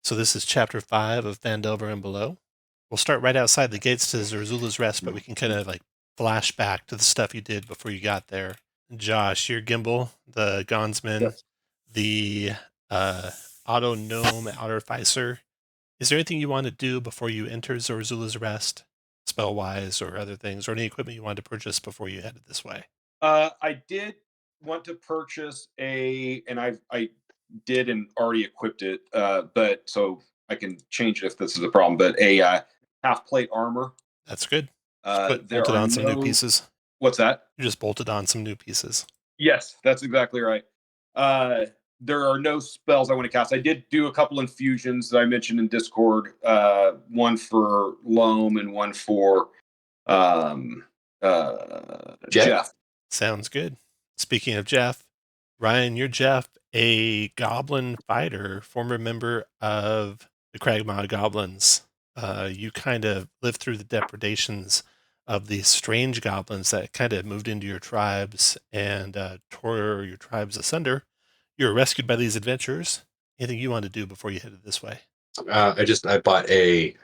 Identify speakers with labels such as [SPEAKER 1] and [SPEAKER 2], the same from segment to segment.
[SPEAKER 1] So this is Chapter 5 of Phandelver and Below. We'll start right outside the gates to Zerzula's Rest, but we can kind of like flash back to the stuff you did before you got there. Josh, your Gimbal, the Gonsman,
[SPEAKER 2] Yes.
[SPEAKER 1] the Auto Gnome Artificer. Is there anything you want to do before you enter Zerzula's Rest, spell-wise or other things, or any equipment you wanted to purchase before you headed this way?
[SPEAKER 2] I did want to purchase and I did and already equipped it, but so I can change it if this is a problem. But a half plate armor.
[SPEAKER 1] That's good. Just
[SPEAKER 2] There
[SPEAKER 1] bolted
[SPEAKER 2] are
[SPEAKER 1] on some new
[SPEAKER 2] no.
[SPEAKER 1] pieces.
[SPEAKER 2] What's that?
[SPEAKER 1] You just bolted on some new pieces.
[SPEAKER 2] Yes, that's exactly right. Uh, there are no spells I want to cast. I did do a couple infusions that I mentioned in Discord. One for Loam and one for um, Jeff.
[SPEAKER 1] Sounds good. Speaking of Jeff, Ryan, you're Jeff, a goblin fighter, former member of the Cragmaw Goblins. You kind of lived through the depredations of these strange goblins that kind of moved into your tribes and tore your tribes asunder. You were rescued by these adventurers. Anything you want to do before you headed this way?
[SPEAKER 3] I bought a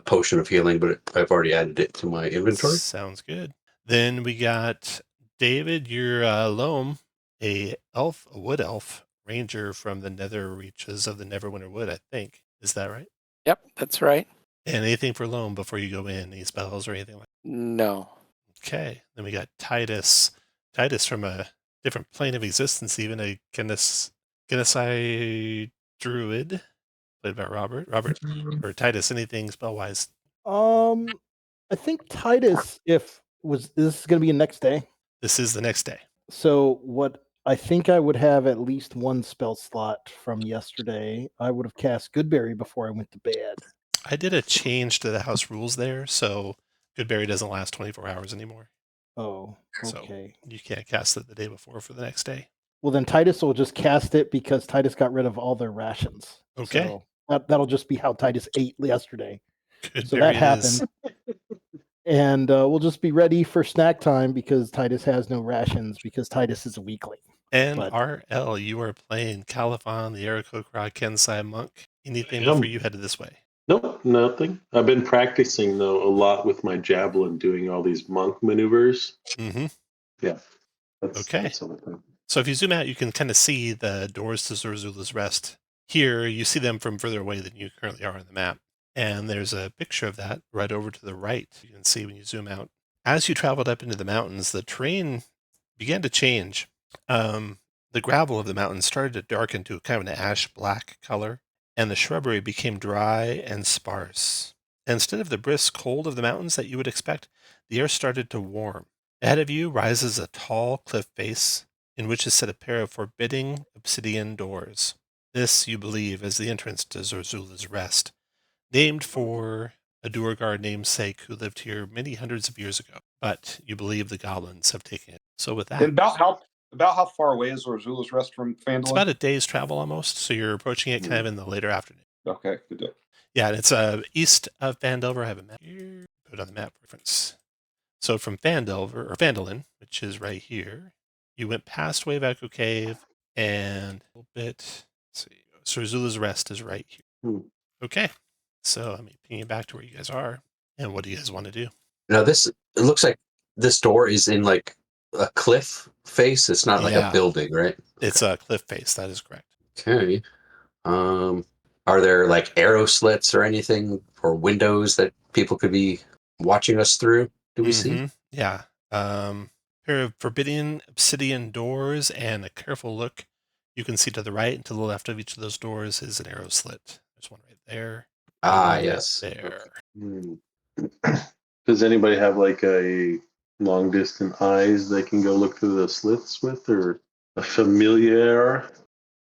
[SPEAKER 3] potion of healing, but I've already added it to my inventory.
[SPEAKER 1] Sounds good. Then we got David, your Loam, a wood elf ranger from the nether reaches of the Neverwinter Wood, I think. Is that right?
[SPEAKER 4] Yep, that's right.
[SPEAKER 1] And anything for Loam before you go in? Any spells or anything like that?
[SPEAKER 4] No.
[SPEAKER 1] Okay. Then we got Titus. Titus from a different plane of existence, even a Genocide druid, played by Robert. Robert, or Titus, anything spell-wise?
[SPEAKER 5] I think Titus, this is going to be a next day.
[SPEAKER 1] This is the next day.
[SPEAKER 5] So what I think I would have at least one spell slot from yesterday. I would have cast Goodberry before I went to bed.
[SPEAKER 1] I did a change to the house rules there, so Goodberry doesn't last 24 hours anymore.
[SPEAKER 5] Oh, okay.
[SPEAKER 1] So you can't cast it the day before for the next day.
[SPEAKER 5] Well, then Titus will just cast it because Titus got rid of all their rations.
[SPEAKER 1] Okay.
[SPEAKER 5] So that'll just be how Titus ate yesterday.
[SPEAKER 1] Goodberry
[SPEAKER 5] so that happened. And we'll just be ready for snack time because Titus has no rations because Titus is a weakling.
[SPEAKER 1] And RL, you are playing Califon, the Aarakocra Kensai monk. Anything before you headed this way?
[SPEAKER 6] Nope, nothing. I've been practicing, though, a lot with my javelin, doing all these monk maneuvers.
[SPEAKER 1] Mm-hmm.
[SPEAKER 6] Yeah.
[SPEAKER 1] Okay. So if you zoom out, you can kind of see the doors to Zerzula's Rest. Here, you see them from further away than you currently are on the map. And there's a picture of that right over to the right. You can see when you zoom out. As you traveled up into the mountains, the terrain began to change. The gravel of the mountains started to darken to kind of an ash-black color, and the shrubbery became dry and sparse. And instead of the brisk cold of the mountains that you would expect, the air started to warm. Ahead of you rises a tall cliff face in which is set a pair of forbidding obsidian doors. This, you believe, is the entrance to Zerzula's Rest, named for a Duergar namesake who lived here many hundreds of years ago. But you believe the goblins have taken it. So with that...
[SPEAKER 2] And about how far away is Zerzula's Rest from Phandelver?
[SPEAKER 1] It's about a day's travel almost, so you're approaching it kind of in the later afternoon.
[SPEAKER 2] Okay, good day.
[SPEAKER 1] Yeah, and it's east of Phandelver. I have a map here. Put it on the map reference. So from Phandelver, or Phandalin, which is right here, you went past Wave Echo Cave and a little bit. Let's see. Zerzula's Rest is right here. Okay. So let me ping you back to where you guys are. And what do you guys want to do?
[SPEAKER 3] Now it looks like this door is in like a cliff face. It's not like a building, right?
[SPEAKER 1] It's a cliff face. That is correct.
[SPEAKER 3] Okay. Are there like arrow slits or anything or windows that people could be watching us through? Do we see?
[SPEAKER 1] Yeah. Pair of forbidding obsidian doors, and a careful look. You can see to the right and to the left of each of those doors is an arrow slit. There's one right there.
[SPEAKER 3] Yes.
[SPEAKER 1] There.
[SPEAKER 6] Does anybody have like a long distance eyes they can go look through the slits with, or a familiar,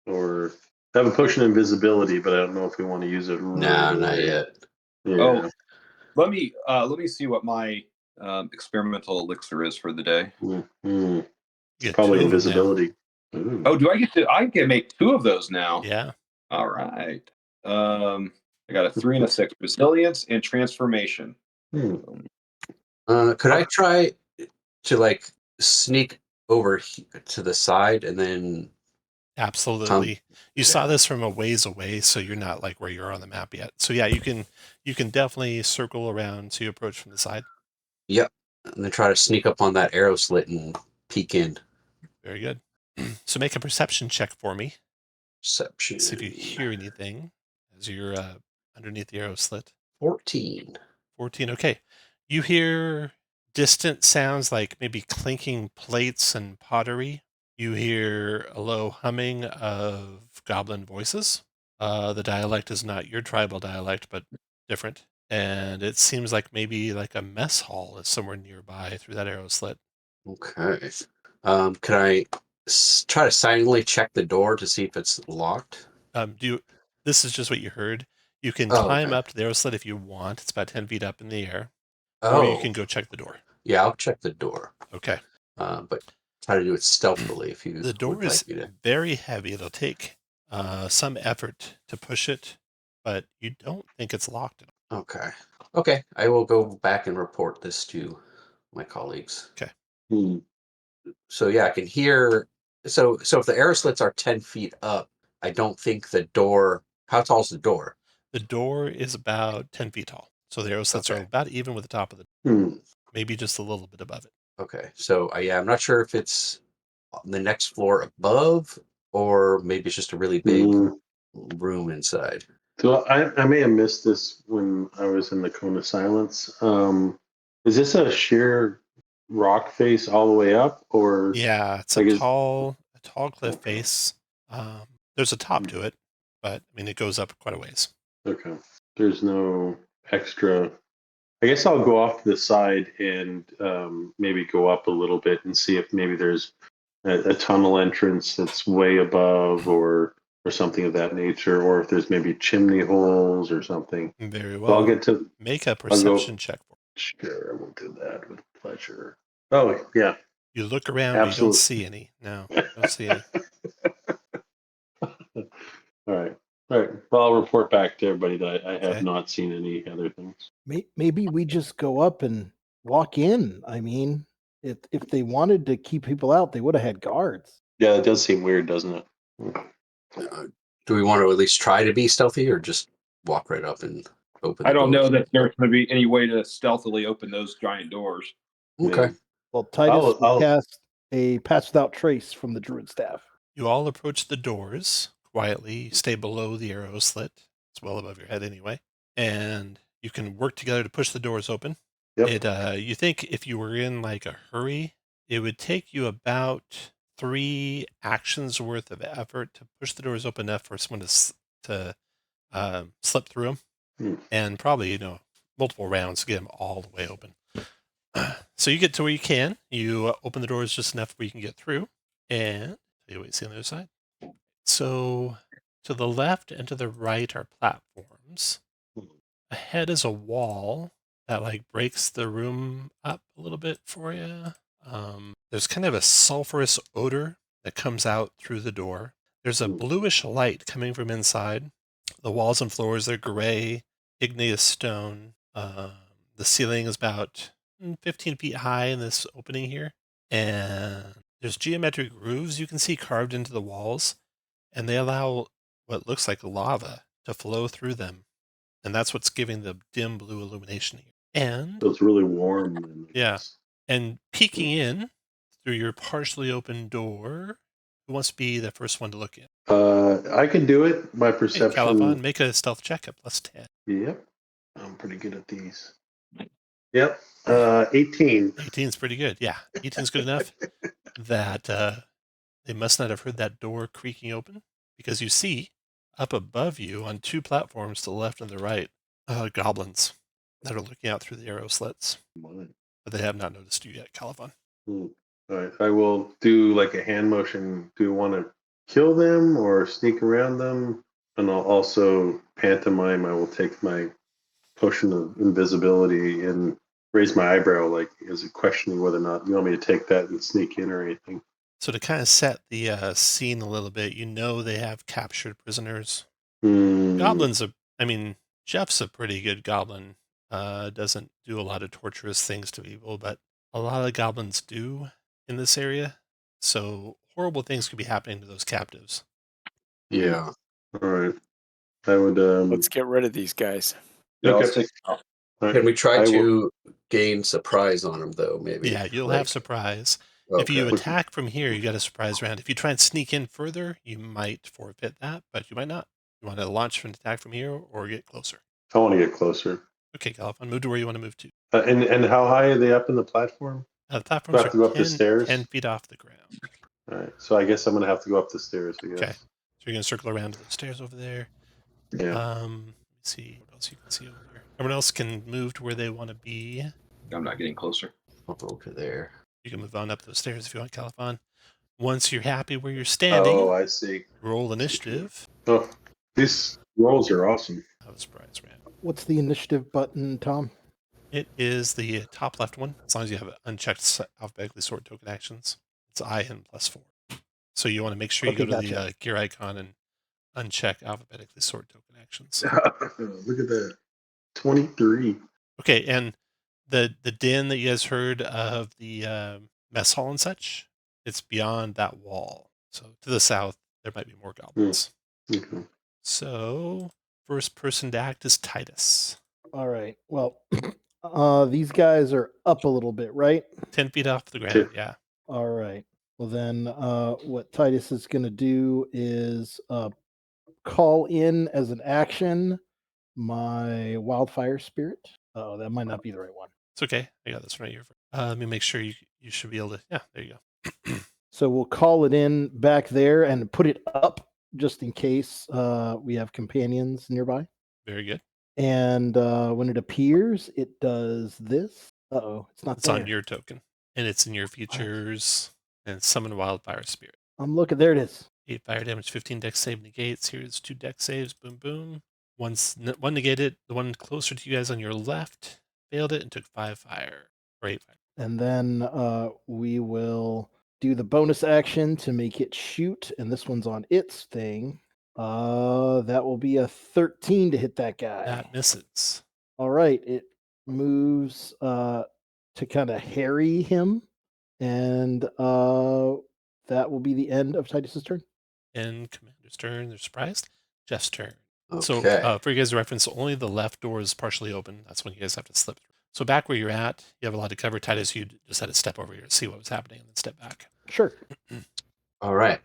[SPEAKER 6] or I have a potion of invisibility, but I don't know if we want to use it.
[SPEAKER 3] Nah, not yet.
[SPEAKER 6] Yeah.
[SPEAKER 2] Oh, let me see what my experimental elixir is for the day.
[SPEAKER 6] Probably invisibility.
[SPEAKER 2] Oh, I can make 2 of those now.
[SPEAKER 1] Yeah.
[SPEAKER 2] All right. I got a 3 and a 6. Resilience and transformation.
[SPEAKER 3] Could I try to like sneak over to the side and then
[SPEAKER 1] Absolutely. You saw this from a ways away, so you're not like where you're on the map yet. So yeah, you can definitely circle around to approach from the side.
[SPEAKER 3] Yep. And then try to sneak up on that arrow slit and peek in.
[SPEAKER 1] Very good. So make a perception check for me.
[SPEAKER 3] Perception.
[SPEAKER 1] See if you hear anything as you're underneath the arrow slit.
[SPEAKER 3] 14.
[SPEAKER 1] 14. Okay. You hear distant sounds like maybe clinking plates and pottery. You hear a low humming of goblin voices. The dialect is not your tribal dialect, but different. And it seems like maybe like a mess hall is somewhere nearby through that arrow slit.
[SPEAKER 3] Okay. Can I try to silently check the door to see if it's locked?
[SPEAKER 1] This is just what you heard. You can
[SPEAKER 3] Oh,
[SPEAKER 1] climb
[SPEAKER 3] okay.
[SPEAKER 1] up to the arrow slit if you want. It's about 10 feet up in the air. Or you
[SPEAKER 3] Oh,
[SPEAKER 1] can go check the door.
[SPEAKER 3] yeah, I'll check the door.
[SPEAKER 1] Okay.
[SPEAKER 3] But try to do it stealthily if you
[SPEAKER 1] The door
[SPEAKER 3] would
[SPEAKER 1] is
[SPEAKER 3] like me to.
[SPEAKER 1] very heavy. It'll take some effort to push it, but you don't think it's locked at all.
[SPEAKER 3] Okay. Okay. I will go back and report this to my colleagues.
[SPEAKER 1] Okay.
[SPEAKER 6] Hmm.
[SPEAKER 3] So yeah, I can hear. So if the arrow slits are 10 feet up, I don't think the door. How tall is the door?
[SPEAKER 1] The door is about 10 feet tall. So the arrow slits are
[SPEAKER 3] Okay.
[SPEAKER 1] about even with the top of the
[SPEAKER 6] Hmm.
[SPEAKER 1] maybe just a little bit above it.
[SPEAKER 3] Okay. So yeah, I'm not sure if it's on the next floor above or maybe it's just a really big
[SPEAKER 6] Hmm.
[SPEAKER 3] room inside.
[SPEAKER 6] So I may have missed this when I was in the Cone of Silence. Is this a sheer rock face all the way up, or
[SPEAKER 1] Yeah, it's
[SPEAKER 6] like
[SPEAKER 1] a
[SPEAKER 6] is
[SPEAKER 1] tall cliff
[SPEAKER 6] okay.
[SPEAKER 1] face. There's a top to it, but I mean it goes up quite a ways.
[SPEAKER 6] Okay. There's no extra. I guess I'll go off to the side and maybe go up a little bit and see if maybe there's a tunnel entrance that's way above or something of that nature, or if there's maybe chimney holes or something.
[SPEAKER 1] Very
[SPEAKER 6] So I'll
[SPEAKER 1] well.
[SPEAKER 6] get to.
[SPEAKER 1] Make a
[SPEAKER 6] I'll
[SPEAKER 1] perception
[SPEAKER 6] go.
[SPEAKER 1] check for me.
[SPEAKER 6] Sure, I will do that with pleasure. Oh yeah,
[SPEAKER 1] You look around, but you don't
[SPEAKER 6] absolutely.
[SPEAKER 1] see any. No, don't see any.
[SPEAKER 6] All right. All right. Well, I'll report back to everybody that I have
[SPEAKER 1] Okay.
[SPEAKER 6] not seen any other things.
[SPEAKER 5] Maybe we just go up and walk in. I mean, if they wanted to keep people out, they would have had guards.
[SPEAKER 6] Yeah, it does seem weird, doesn't it?
[SPEAKER 3] Do we want to at least try to be stealthy or just walk right up and open
[SPEAKER 2] I
[SPEAKER 3] the
[SPEAKER 2] don't know
[SPEAKER 3] doors?
[SPEAKER 2] that there's going to be any way to stealthily open those giant doors.
[SPEAKER 3] Okay.
[SPEAKER 6] Yeah.
[SPEAKER 5] Well, Titus will
[SPEAKER 6] I'll
[SPEAKER 5] cast a pass without trace from the druid staff.
[SPEAKER 1] You all approach the doors quietly. Stay below the arrow slit. It's well above your head anyway. And you can work together to push the doors open.
[SPEAKER 6] Yep.
[SPEAKER 1] You think if you were in like a hurry, it would take you about 3 actions worth of effort to push the doors open enough for someone to slip through them,
[SPEAKER 6] Hmm.
[SPEAKER 1] and probably multiple rounds to get them all the way open. So you get to where you can. You open the doors just enough where you can get through, and tell you what you see on the other side. So to the left and to the right are platforms. Ahead is a wall that like breaks the room up a little bit for you. There's kind of a sulfurous odor that comes out through the door. There's a bluish light coming from inside. The walls and floors are gray, igneous stone. The ceiling is about 15 feet high in this opening here. And there's geometric grooves you can see carved into the walls, and they allow what looks like lava to flow through them. And that's what's giving the dim blue illumination here. And
[SPEAKER 6] So it's really warm. Then, I
[SPEAKER 1] yeah,
[SPEAKER 6] guess.
[SPEAKER 1] and peeking in through your partially open door, who wants to be the first one to look in?
[SPEAKER 6] I can do it. My
[SPEAKER 1] Hey,
[SPEAKER 6] perception.
[SPEAKER 1] Caliban, make a stealth check at +10.
[SPEAKER 6] Yep. I'm pretty good at these. Yep. 18.
[SPEAKER 1] 18 is pretty good. Yeah, 18 is good enough that they must not have heard that door creaking open, because you see up above you on 2 platforms to the left and the right, goblins that are looking out through the arrow slits, but they have not noticed you yet, Caliban.
[SPEAKER 6] All right. I will do like a hand motion. Do you want to kill them or sneak around them? And I'll also pantomime. I will take my potion of invisibility and raise my eyebrow, like is it questioning whether or not you want me to take that and sneak in or anything.
[SPEAKER 1] So to kind of set the scene a little bit, they have captured prisoners.
[SPEAKER 6] Hmm.
[SPEAKER 1] Goblins are, I mean, Jeff's a pretty good goblin. Doesn't do a lot of torturous things to people, but a lot of goblins do in this area. So horrible things could be happening to those captives.
[SPEAKER 3] Yeah.
[SPEAKER 6] All right. I would.
[SPEAKER 4] Let's get rid of these guys.
[SPEAKER 2] Yeah,
[SPEAKER 6] Okay.
[SPEAKER 2] let's take.
[SPEAKER 6] All right.
[SPEAKER 3] Can we try
[SPEAKER 6] I will-
[SPEAKER 3] to gain surprise on them though? Maybe.
[SPEAKER 1] Yeah, you'll
[SPEAKER 3] Like,
[SPEAKER 1] have surprise.
[SPEAKER 3] Okay.
[SPEAKER 1] If you attack from here, you got a surprise round. If you try and sneak in further, you might forfeit that, but you might not. You want to launch an attack from here or get closer.
[SPEAKER 6] I want to get closer.
[SPEAKER 1] Okay, Galifon, move to where you want to move to.
[SPEAKER 6] And how high are they up in the platform?
[SPEAKER 1] The
[SPEAKER 6] Do I
[SPEAKER 1] platforms
[SPEAKER 6] have to go
[SPEAKER 1] are
[SPEAKER 6] up the
[SPEAKER 1] 10,
[SPEAKER 6] stairs?
[SPEAKER 1] 10 feet off the ground.
[SPEAKER 6] All right. So I guess I'm gonna have to go up the stairs. I guess.
[SPEAKER 1] Okay. So you're going to circle around to the stairs over there.
[SPEAKER 6] Yeah.
[SPEAKER 1] Let's see what else you can see over here. Everyone else can move to where they want to be.
[SPEAKER 2] I'm not getting closer.
[SPEAKER 3] I'll go over there.
[SPEAKER 1] You can move on up those stairs if you want, Califon. Once you're happy where you're standing,
[SPEAKER 6] Oh, I see.
[SPEAKER 1] roll initiative.
[SPEAKER 6] Oh, these rolls are awesome.
[SPEAKER 1] Have a surprise round.
[SPEAKER 5] What's the initiative button, Tom?
[SPEAKER 1] It is the top left one, as long as you have unchecked alphabetically sorted token actions. It's IN +4. So you want to make sure you
[SPEAKER 5] Okay,
[SPEAKER 1] go to
[SPEAKER 5] gotcha.
[SPEAKER 1] the gear icon and uncheck alphabetically sorted token actions.
[SPEAKER 6] Look at that. 23.
[SPEAKER 1] Okay, and the din that you guys heard of the mess hall and such, it's beyond that wall. So to the south, there might be more goblins.
[SPEAKER 6] Okay.
[SPEAKER 1] So first person to act is Titus.
[SPEAKER 5] All right. Well, these guys are up a little bit, right?
[SPEAKER 1] 10 feet off the ground,
[SPEAKER 6] Sure.
[SPEAKER 1] yeah.
[SPEAKER 5] All right. Well, then what Titus is going to do is call in as an action my wildfire spirit. Oh, that might not be the right one.
[SPEAKER 1] It's okay. I got this right here. Let me make sure you should be able to. Yeah, there you go.
[SPEAKER 5] So we'll call it in back there and put it up just in case we have companions nearby.
[SPEAKER 1] Very good.
[SPEAKER 5] And when it appears, it does this. Uh-oh, it's not
[SPEAKER 1] It's
[SPEAKER 5] there.
[SPEAKER 1] on your token, and it's in your features. And summon wildfire spirit.
[SPEAKER 5] I'm looking. There it is.
[SPEAKER 1] 8 fire damage, 15 dex save negates. Here's 2 dex saves. Boom, boom. One negated. The one closer to you guys on your left failed it and took 5 fire. Or 8 fire.
[SPEAKER 5] And then we will do the bonus action to make it shoot. And this one's on its thing. That will be a 13 to hit that guy.
[SPEAKER 1] That misses.
[SPEAKER 5] All right. It moves to kind of harry him. And that will be the end of Titus's turn.
[SPEAKER 1] And commander's turn. They're surprised. Jeff's turn.
[SPEAKER 3] Okay.
[SPEAKER 1] So for you guys' reference, only the left door is partially open. That's when you guys have to slip through. So back where you're at, you have a lot to cover. Titus, you just had to step over here to see what was happening and then step back.
[SPEAKER 5] Sure.
[SPEAKER 3] All right.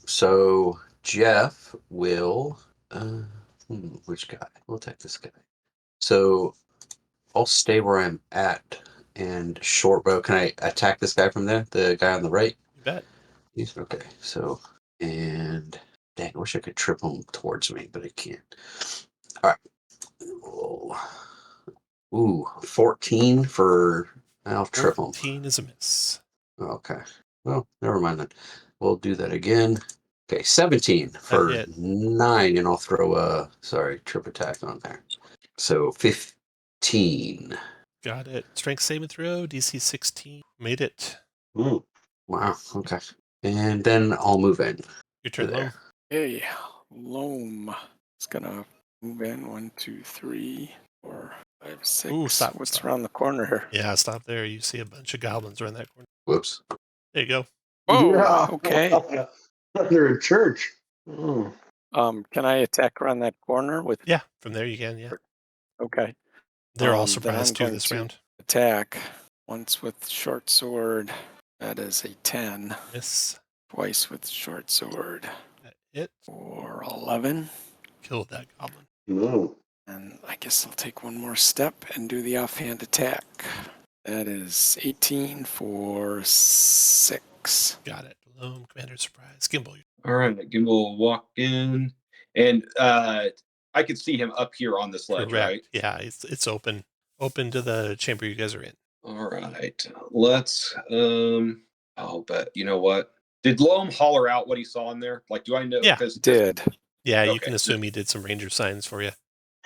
[SPEAKER 3] So Jeff will. Which guy? We'll take this guy. So I'll stay where I'm at and short bow. Can I attack this guy from there? The guy on the right?
[SPEAKER 1] You bet.
[SPEAKER 3] He's okay. So and dang, I wish I could trip him towards me, but I can't. All right. Ooh, 14 for. I'll trip him.
[SPEAKER 1] 14 is a miss.
[SPEAKER 3] Okay. Well, never mind then. We'll do that again. Okay, 17 for
[SPEAKER 1] hit.
[SPEAKER 3] 9, and I'll throw a trip attack on there. So 15.
[SPEAKER 1] Got it. Strength saving throw, DC 16. Made it.
[SPEAKER 6] Ooh.
[SPEAKER 3] Wow. Okay. And then I'll move in.
[SPEAKER 1] Your turn,
[SPEAKER 3] There.
[SPEAKER 1] Loam.
[SPEAKER 4] Hey, Loam. It's gonna move in 1, 2, 3, 4, 5, 6.
[SPEAKER 1] Ooh, stop,
[SPEAKER 4] What's
[SPEAKER 1] stop.
[SPEAKER 4] around the corner here?
[SPEAKER 1] Yeah, stop there. You see a bunch of goblins around that corner.
[SPEAKER 3] Whoops.
[SPEAKER 1] There you go.
[SPEAKER 4] Oh,
[SPEAKER 6] Yeah.
[SPEAKER 4] okay.
[SPEAKER 6] They're in church. Oh.
[SPEAKER 4] Can I attack around that corner with?
[SPEAKER 1] Yeah, from there you can, yeah.
[SPEAKER 4] Okay.
[SPEAKER 1] They're all
[SPEAKER 4] Then
[SPEAKER 1] surprised
[SPEAKER 4] I'm
[SPEAKER 1] too
[SPEAKER 4] going
[SPEAKER 1] this
[SPEAKER 4] to
[SPEAKER 1] round.
[SPEAKER 4] Attack once with short sword. That is a 10.
[SPEAKER 1] Miss.
[SPEAKER 4] Twice with short sword.
[SPEAKER 1] It
[SPEAKER 4] For 11.
[SPEAKER 1] killed that goblin.
[SPEAKER 6] No.
[SPEAKER 4] And I guess I'll take one more step and do the offhand attack. That is 18 for 6.
[SPEAKER 1] Got it. Loam, commander surprise. Gimbal.
[SPEAKER 2] All right, Gimbal will walk in, and I can see him up here on this ledge,
[SPEAKER 1] Correct.
[SPEAKER 2] right?
[SPEAKER 1] Yeah, it's open. Open to the chamber you guys are in.
[SPEAKER 2] All right, let's. But you know what? Did Loam holler out what he saw in there? Like, do I know?
[SPEAKER 1] Yeah.
[SPEAKER 2] 'Cause
[SPEAKER 4] Did.
[SPEAKER 1] Yeah, you
[SPEAKER 2] Okay.
[SPEAKER 1] can assume he did some ranger signs for you.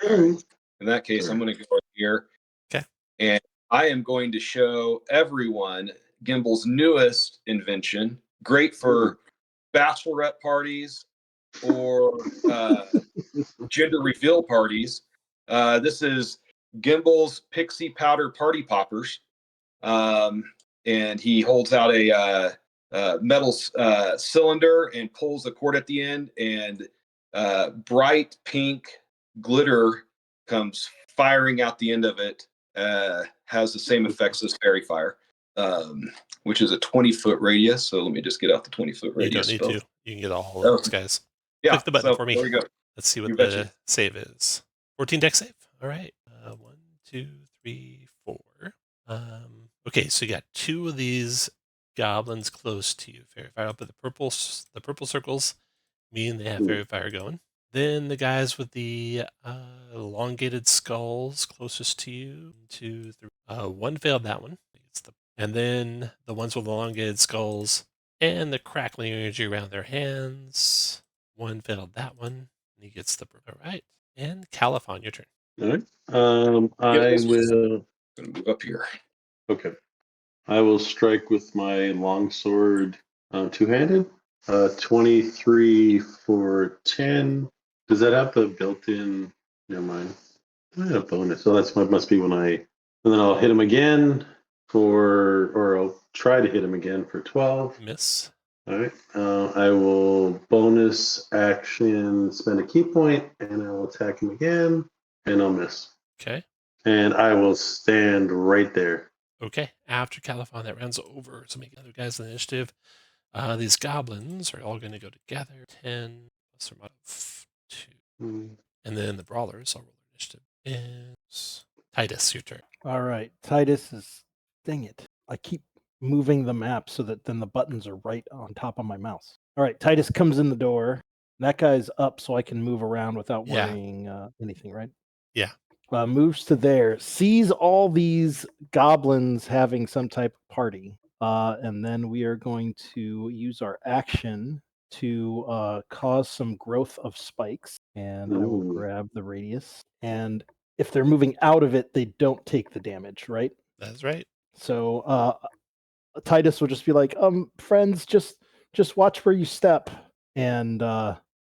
[SPEAKER 2] in that case, I'm going to go right here.
[SPEAKER 1] Okay.
[SPEAKER 2] And I am going to show everyone Gimbal's newest invention. Great for bachelorette parties or gender reveal parties. This is Gimbal's Pixie Powder Party Poppers. And he holds out a metal cylinder and pulls the cord at the end, and bright pink glitter comes firing out the end of it. Has the same effects as fairy fire, which is a 20-foot radius. So let me just get out the 20-foot
[SPEAKER 1] You
[SPEAKER 2] radius.
[SPEAKER 1] don't need
[SPEAKER 2] spell.
[SPEAKER 1] to. You can get all of
[SPEAKER 2] Oh.
[SPEAKER 1] those guys.
[SPEAKER 2] Yeah,
[SPEAKER 1] Click the button
[SPEAKER 2] so
[SPEAKER 1] for me.
[SPEAKER 2] there we go.
[SPEAKER 1] Let's see what
[SPEAKER 2] You
[SPEAKER 1] the
[SPEAKER 2] betcha.
[SPEAKER 1] save is. 14 deck save. All right. 1, 2, 3, 4. Okay, so you got 2 of these goblins close to you. Fairy fire up at the purple circles mean they have fairy fire going. Then the guys with the elongated skulls closest to you, 2, 3. 1 failed that one. And then the ones with elongated skulls and the crackling energy around their hands. 1 failed that one. And he gets the. All right. And Caliph, on your turn.
[SPEAKER 6] All right. I will.
[SPEAKER 2] Gonna move up here.
[SPEAKER 6] Okay. I will strike with my longsword, two-handed. 23 for 10. Does that have the built-in? Never mind. I had a bonus, so that's what must be when I. And then I'll hit him again or I'll try to hit him again for 12.
[SPEAKER 1] Miss.
[SPEAKER 6] All right. I will bonus action, spend a key point, and I will attack him again, and I'll miss.
[SPEAKER 1] Okay.
[SPEAKER 6] And I will stand right there.
[SPEAKER 1] Okay. After Califon, that rounds over. So make other guys in the initiative. These goblins are all going to go together. 10 plus their mod of 2. And then the brawlers all roll initiative. And Titus, your turn.
[SPEAKER 5] All right. Titus is. Dang it. I keep moving the map so that then the buttons are right on top of my mouse. All right. Titus comes in the door. That guy's up so I can move around without worrying anything, right?
[SPEAKER 1] Yeah.
[SPEAKER 5] Moves to there, sees all these goblins having some type of party, and then we are going to use our action to cause some growth of spikes, and I will grab the radius. And if they're moving out of it, they don't take the damage, right?
[SPEAKER 1] That's right.
[SPEAKER 5] So Titus will just be like, friends, just watch where you step, and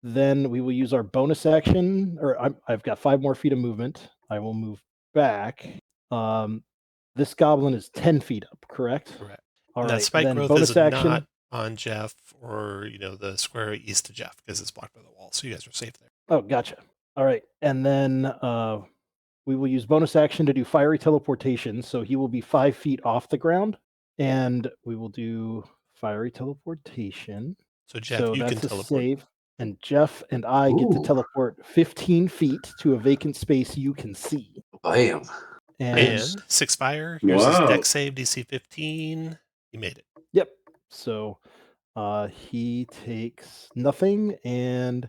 [SPEAKER 5] then we will use our bonus action, or I've got 5 more feet of movement. I will move back. This goblin is 10 feet up, correct?
[SPEAKER 1] Correct.
[SPEAKER 5] All
[SPEAKER 1] and
[SPEAKER 5] right.
[SPEAKER 1] that spike
[SPEAKER 5] then
[SPEAKER 1] growth
[SPEAKER 5] bonus
[SPEAKER 1] is
[SPEAKER 5] action.
[SPEAKER 1] not on Jeff or the square east of Jeff because it's blocked by the wall. So you guys are safe there.
[SPEAKER 5] Oh, gotcha. All right. And then we will use bonus action to do fiery teleportation. So he will be 5 feet off the ground. And we will do fiery teleportation.
[SPEAKER 1] So Jeff, you can
[SPEAKER 5] that's a
[SPEAKER 1] teleport.
[SPEAKER 5] save. And Jeff and I get to teleport 15 feet to a vacant space you can see.
[SPEAKER 3] Bam.
[SPEAKER 1] And 6 fire. Here's his
[SPEAKER 6] Wow.
[SPEAKER 1] deck save, DC 15. He made it.
[SPEAKER 5] Yep. So he takes nothing, and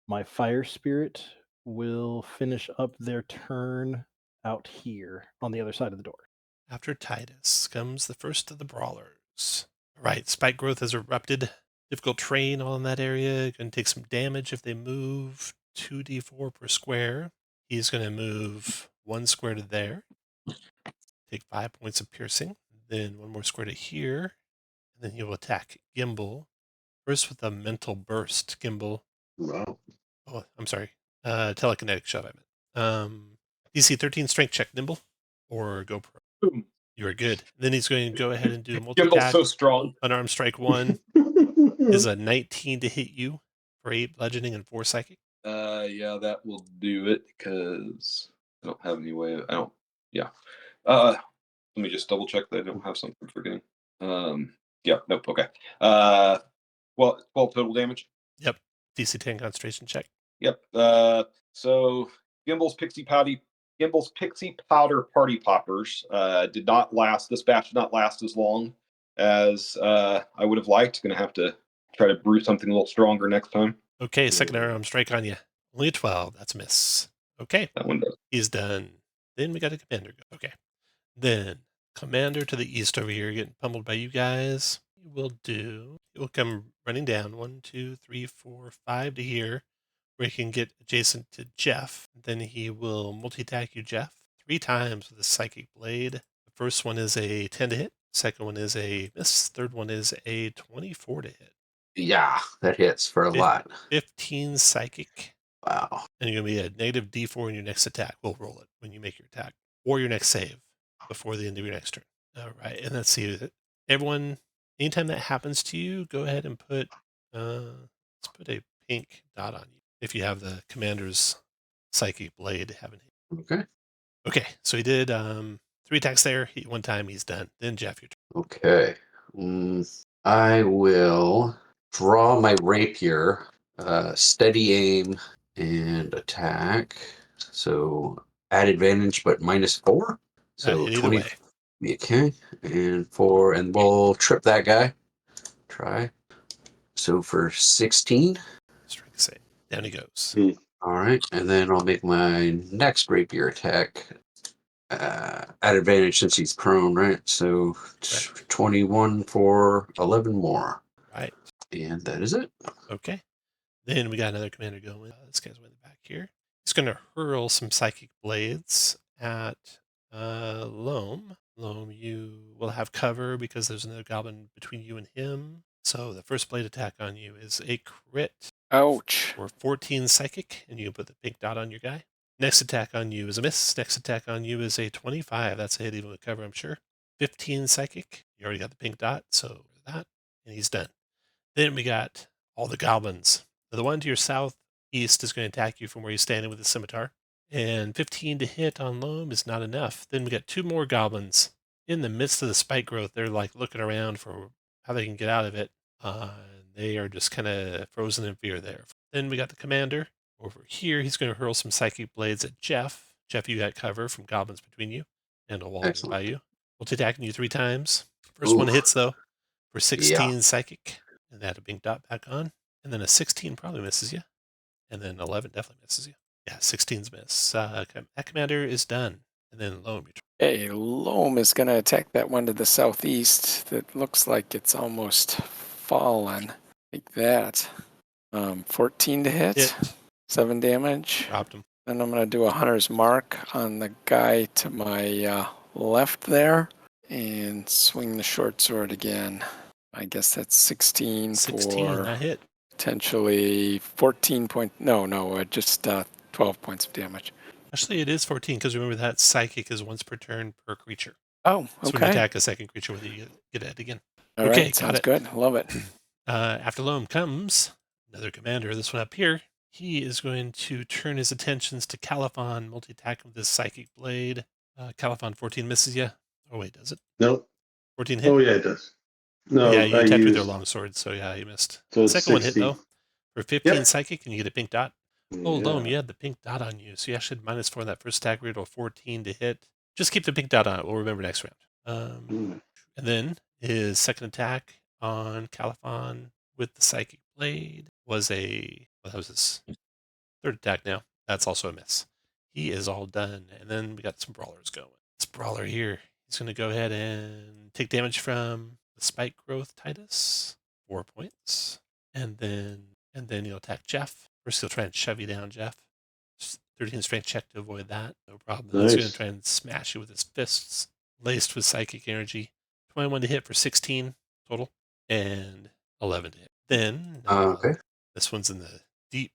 [SPEAKER 5] my fire spirit will finish up their turn out here on the other side of the door.
[SPEAKER 1] After Titus comes the first of the brawlers. All right, spike growth has erupted. Difficult terrain all in that area. Going to take some damage if they move. 2d4 per square. He's going to move 1 square to there. Take 5 points of piercing. Then 1 more square to here. And then he will attack Gimbal. First with a mental burst, Gimbal.
[SPEAKER 6] Wow.
[SPEAKER 1] Oh, I'm sorry. Telekinetic shot, I meant. DC 13 strength check, Nimble. Or go pro.
[SPEAKER 2] Boom.
[SPEAKER 1] You are good. Then he's going to go ahead and do a
[SPEAKER 2] Gimbal's
[SPEAKER 1] multi-attack.
[SPEAKER 2] so strong.
[SPEAKER 1] Unarmed strike 1 is a 19 to hit you for 8 bludgeoning and 4 psychic.
[SPEAKER 2] Yeah, that will do it because I don't have any way. I don't. Yeah. Let me just double check that I don't have something forgetting. Yeah. Nope. Okay. Well, 12 total damage.
[SPEAKER 1] Yep. DC 10 concentration check.
[SPEAKER 2] Yep. So Gimbal's pixie powder party poppers did not last. This batch did not last as long as I would have liked. Going to have to try to brew something a little stronger next time.
[SPEAKER 1] Okay, second unarmed strike on you. Only a 12. That's a miss. Okay,
[SPEAKER 2] That one does.
[SPEAKER 1] he's done. Then we got a commander go. Okay. Then commander to the east over here getting pummeled by you guys. He will come running down 1, 2, 3, 4, 5 to here where he can get adjacent to Jeff. Then he will multi-attack you, Jeff, 3 times with a psychic blade. The first one is a 10 to hit. Second one is a miss. Third one is a 24 to hit.
[SPEAKER 3] Yeah, that hits for a lot.
[SPEAKER 1] 15 psychic.
[SPEAKER 3] Wow.
[SPEAKER 1] And you're going to be a negative D4 in your next attack. We'll roll it when you make your attack. Or your next save before the end of your next turn. All right. And let's see. Everyone Anytime that happens to you, go ahead and put let's put a pink dot on you if you have the commander's psychic blade. Haven't he?
[SPEAKER 3] Okay.
[SPEAKER 1] Okay, so he did 3 attacks there. One time he's done. Then Jeff, your turn.
[SPEAKER 3] Okay. I will draw my rapier, steady aim, and attack. So add advantage, but -4. So
[SPEAKER 1] Hit either
[SPEAKER 3] 20.
[SPEAKER 1] way.
[SPEAKER 3] Okay. And we'll trip that guy. Try. So for 16.
[SPEAKER 1] Strength save. Down he goes.
[SPEAKER 3] All right. And then I'll make my next rapier attack. At advantage since he's prone, right? So
[SPEAKER 1] Correct.
[SPEAKER 3] 21 for 11 more.
[SPEAKER 1] Right.
[SPEAKER 3] And that is it.
[SPEAKER 1] Okay. Then we got another commander going. This guy's way in the back here. He's going to hurl some psychic blades at Loam. Loam, you will have cover because there's another goblin between you and him. So the first blade attack on you is a crit.
[SPEAKER 4] Ouch.
[SPEAKER 1] For 14 psychic, and you can put the pink dot on your guy. Next attack on you is a miss. Next attack on you is a 25. That's a hit even with cover, I'm sure. 15 psychic. You already got the pink dot, so that, and he's done. Then we got all the goblins. The one to your southeast is going to attack you from where he's standing with his scimitar. And 15 to hit on Loam is not enough. Then we got 2 more goblins. In the midst of the spike growth, they're like looking around for how they can get out of it. They are just kind of frozen in fear there. Then we got the commander. Over here, he's going to hurl some psychic blades at Jeff. Jeff, you got cover from goblins between you and a wall by you. We'll attacking you 3 times. First one hits, though, for 16 psychic. And that a pink dot back on. And then a 16 probably misses you. And then 11 definitely misses you. Yeah, 16's miss. That commander is done. And then Loam.
[SPEAKER 4] Hey, Loam is going to attack that one to the southeast that looks like it's almost fallen. Like that. 14 to hit. 7 damage.
[SPEAKER 1] Dropped him.
[SPEAKER 4] Then I'm going to do a hunter's mark on the guy to my left there. And swing the short sword again. I guess that's 16 for
[SPEAKER 1] not hit.
[SPEAKER 4] Potentially 14 point. No, just 12 points of damage.
[SPEAKER 1] Actually, it is 14 because remember that psychic is once per turn per creature.
[SPEAKER 4] Oh, okay.
[SPEAKER 1] So when you attack a second creature, whether you get it again.
[SPEAKER 4] All
[SPEAKER 1] okay,
[SPEAKER 4] right, sounds good. Love it.
[SPEAKER 1] After Loam comes another commander. This one up here. He is going to turn his attentions to Caliphon, multi-attack with his psychic blade. Caliphon 14 misses you. Oh wait, does it?
[SPEAKER 6] Nope.
[SPEAKER 1] 14 hit.
[SPEAKER 6] Oh yeah, it does. No,
[SPEAKER 1] yeah, you attacked with their longsword, so yeah, you missed.
[SPEAKER 6] So
[SPEAKER 1] Second one hit though. For 15 psychic, and you get a pink dot. Oh, Loam, you had the pink dot on you, so you actually had -4 on that first attack. Roll 14 to hit. Just keep the pink dot on it. We'll remember next round. And then his second attack on Caliphon with the psychic blade was that was his third attack now. That's also a miss. He is all done. And then we got some brawlers going. This brawler here, he's going to go ahead and take damage from the spike growth Titus, 4 points. And then he'll attack Jeff. First he'll try and shove you down, Jeff. 13 strength check to avoid that. No problem. Nice. He's going to try and smash you with his fists, laced with psychic energy. 21 to hit for 16 total, and 11 to hit. Then this one's in the deep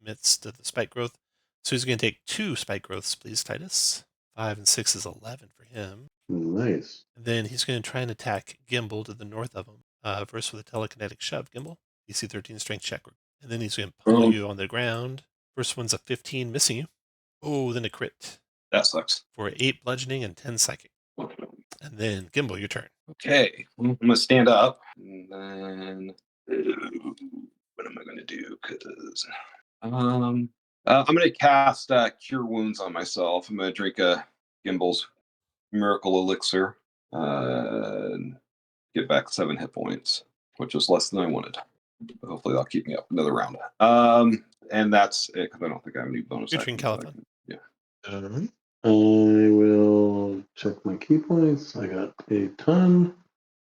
[SPEAKER 1] midst of the spike growth. So he's going to take 2 spike growths, please, Titus. 5 and 6 is 11 for him.
[SPEAKER 6] Nice.
[SPEAKER 1] And then he's going to try and attack Gimbal to the north of him. First with a telekinetic shove, Gimbal. DC 13 strength check. And then he's going to pull you on the ground. First one's a 15, missing you. Oh, then a crit.
[SPEAKER 2] That sucks.
[SPEAKER 1] For 8 bludgeoning and 10 psychic. And then Gimbal, your turn.
[SPEAKER 2] Okay, I'm going to stand up. And then what am I going to do? Because I'm going to cast Cure Wounds on myself. I'm going to drink a Gimbal's Miracle Elixir. Get back 7 hit points, which is less than I wanted. But hopefully that'll keep me up another round. And that's it, because I don't think I have any bonus.
[SPEAKER 1] You're drinking Caliphon.
[SPEAKER 2] Yeah.
[SPEAKER 6] I will check my key points. I got a ton.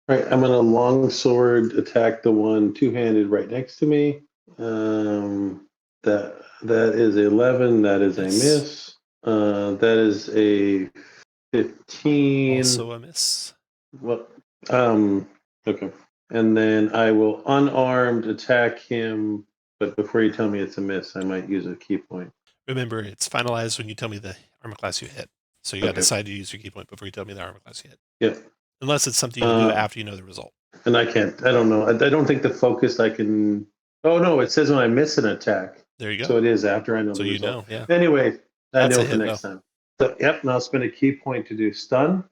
[SPEAKER 6] All right, I'm going to longsword attack the one two-handed right next to me. That is 11. That is a miss. That is a 15.
[SPEAKER 1] Also a miss.
[SPEAKER 6] What? Okay. And then I will unarmed attack him, but before you tell me it's a miss, I might use a key point.
[SPEAKER 1] Remember, it's finalized when you tell me the armor class you hit. So you got to decide to use your key point before you tell me the armor class you hit.
[SPEAKER 6] Yep.
[SPEAKER 1] Unless it's something you can do after you know the result.
[SPEAKER 6] And I can't. I don't know. I don't think the focus I can. Oh no! It says when I miss an attack.
[SPEAKER 1] There you go.
[SPEAKER 6] So it is after I know
[SPEAKER 1] So
[SPEAKER 6] the
[SPEAKER 1] you
[SPEAKER 6] result.
[SPEAKER 1] know, yeah.
[SPEAKER 6] Anyway, I
[SPEAKER 1] That's
[SPEAKER 6] know
[SPEAKER 1] a
[SPEAKER 6] for
[SPEAKER 1] hit,
[SPEAKER 6] next time. So yep. Now I'll spend a key point to do stun.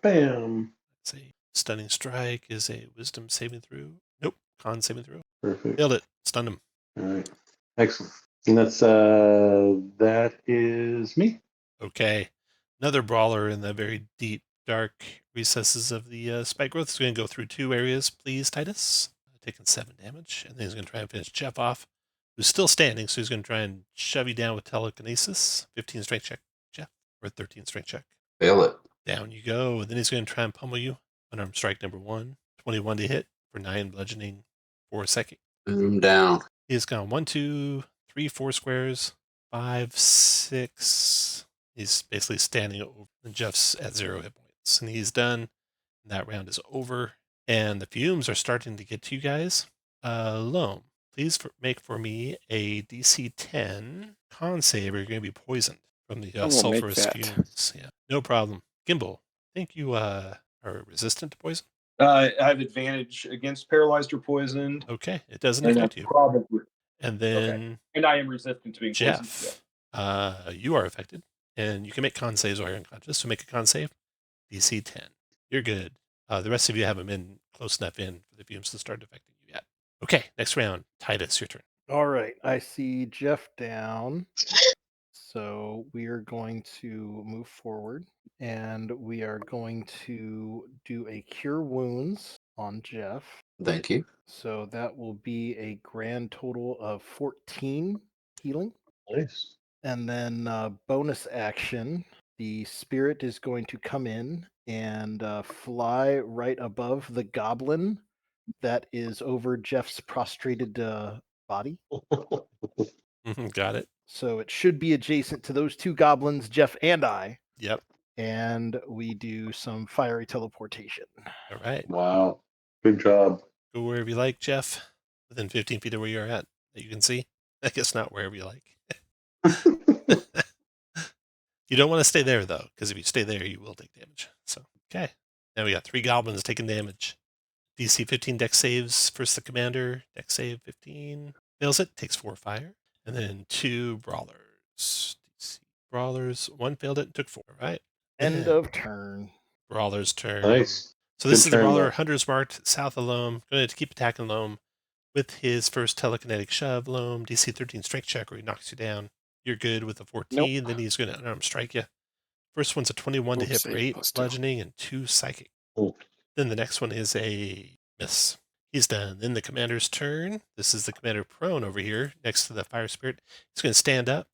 [SPEAKER 6] Bam.
[SPEAKER 1] Let's see. Stunning strike is a wisdom saving throw. Nope. Con saving throw.
[SPEAKER 6] Perfect.
[SPEAKER 1] Nailed it. Stunned him.
[SPEAKER 6] All right. Excellent. And that's that is me.
[SPEAKER 1] Okay. Another brawler in the very deep, dark recesses of the spike growth is going to go through 2 areas, please, Titus. Taking 7 damage. And then he's going to try and finish Jeff off, who's still standing. So he's going to try and shove you down with telekinesis. 15 strength check, Jeff, or 13 strength check.
[SPEAKER 3] Fail it.
[SPEAKER 1] Down you go. And then he's going to try and pummel you. Unarmed strike number 1. 21 to hit for 9 bludgeoning, 4 psychic.
[SPEAKER 3] Boom down.
[SPEAKER 1] He's gone 1, 2, 3, 4 squares, 5, 6. He's basically standing over. And Jeff's at 0 hit points. And he's done. That round is over. And the fumes are starting to get to you guys. Loam, please make for me a DC 10 con save, or you're going to be poisoned from the
[SPEAKER 4] I will make
[SPEAKER 1] sulfurous
[SPEAKER 4] that.
[SPEAKER 1] fumes. Yeah, no problem. Gimbal, I think you are resistant to poison.
[SPEAKER 2] I have advantage against paralyzed or poisoned.
[SPEAKER 1] Okay, it doesn't
[SPEAKER 2] And
[SPEAKER 1] affect you.
[SPEAKER 2] probably.
[SPEAKER 1] And then
[SPEAKER 2] And I am resistant to being poisoned.
[SPEAKER 1] Jeff, you are affected, and you can make con saves while you're unconscious. So make a con save, DC 10. You're good. The rest of you haven't been close enough in for the fumes to start affecting you yet. Okay, next round. Titus, your turn.
[SPEAKER 5] All right. I see Jeff down. So we are going to move forward and we are going to do a cure wounds on Jeff.
[SPEAKER 3] Thank you.
[SPEAKER 5] So that will be a grand total of 14 healing.
[SPEAKER 6] Nice.
[SPEAKER 5] And then bonus action, the spirit is going to come in and fly right above the goblin that is over Jeff's prostrated body.
[SPEAKER 1] Got it.
[SPEAKER 5] So it should be adjacent to those 2 goblins, Jeff and I.
[SPEAKER 1] Yep.
[SPEAKER 5] And we do some fiery teleportation.
[SPEAKER 1] All right.
[SPEAKER 6] Wow. Good job.
[SPEAKER 1] Go wherever you like, Jeff. Within 15 feet of where you're at that you can see. I guess not wherever you like. You don't want to stay there, though, because if you stay there, you will take damage. So, okay. Now we got 3 goblins taking damage. DC 15 dex saves. First the commander. Dex save 15. Fails it. Takes 4 fire. And then 2 brawlers. DC brawlers. 1 failed it and took 4. Right.
[SPEAKER 5] End of turn.
[SPEAKER 1] Brawler's turn.
[SPEAKER 6] Nice.
[SPEAKER 1] So this
[SPEAKER 6] Good
[SPEAKER 1] is the
[SPEAKER 6] turn,
[SPEAKER 1] brawler.
[SPEAKER 6] though.
[SPEAKER 1] Hunter's marked south of Loam. Going to keep attacking Loam with his first telekinetic shove. Loam. DC 13 strength check where he knocks you down. You're good with a 14.
[SPEAKER 4] Nope.
[SPEAKER 1] Then he's going to unarmed strike you. First one's a 21 to
[SPEAKER 4] Oops,
[SPEAKER 1] hit for 8
[SPEAKER 4] +2.
[SPEAKER 1] bludgeoning and 2 psychic.
[SPEAKER 6] Cool.
[SPEAKER 1] Then the next one is a miss. He's done. Then the commander's turn. This is the commander prone over here next to the fire spirit. He's going to stand up.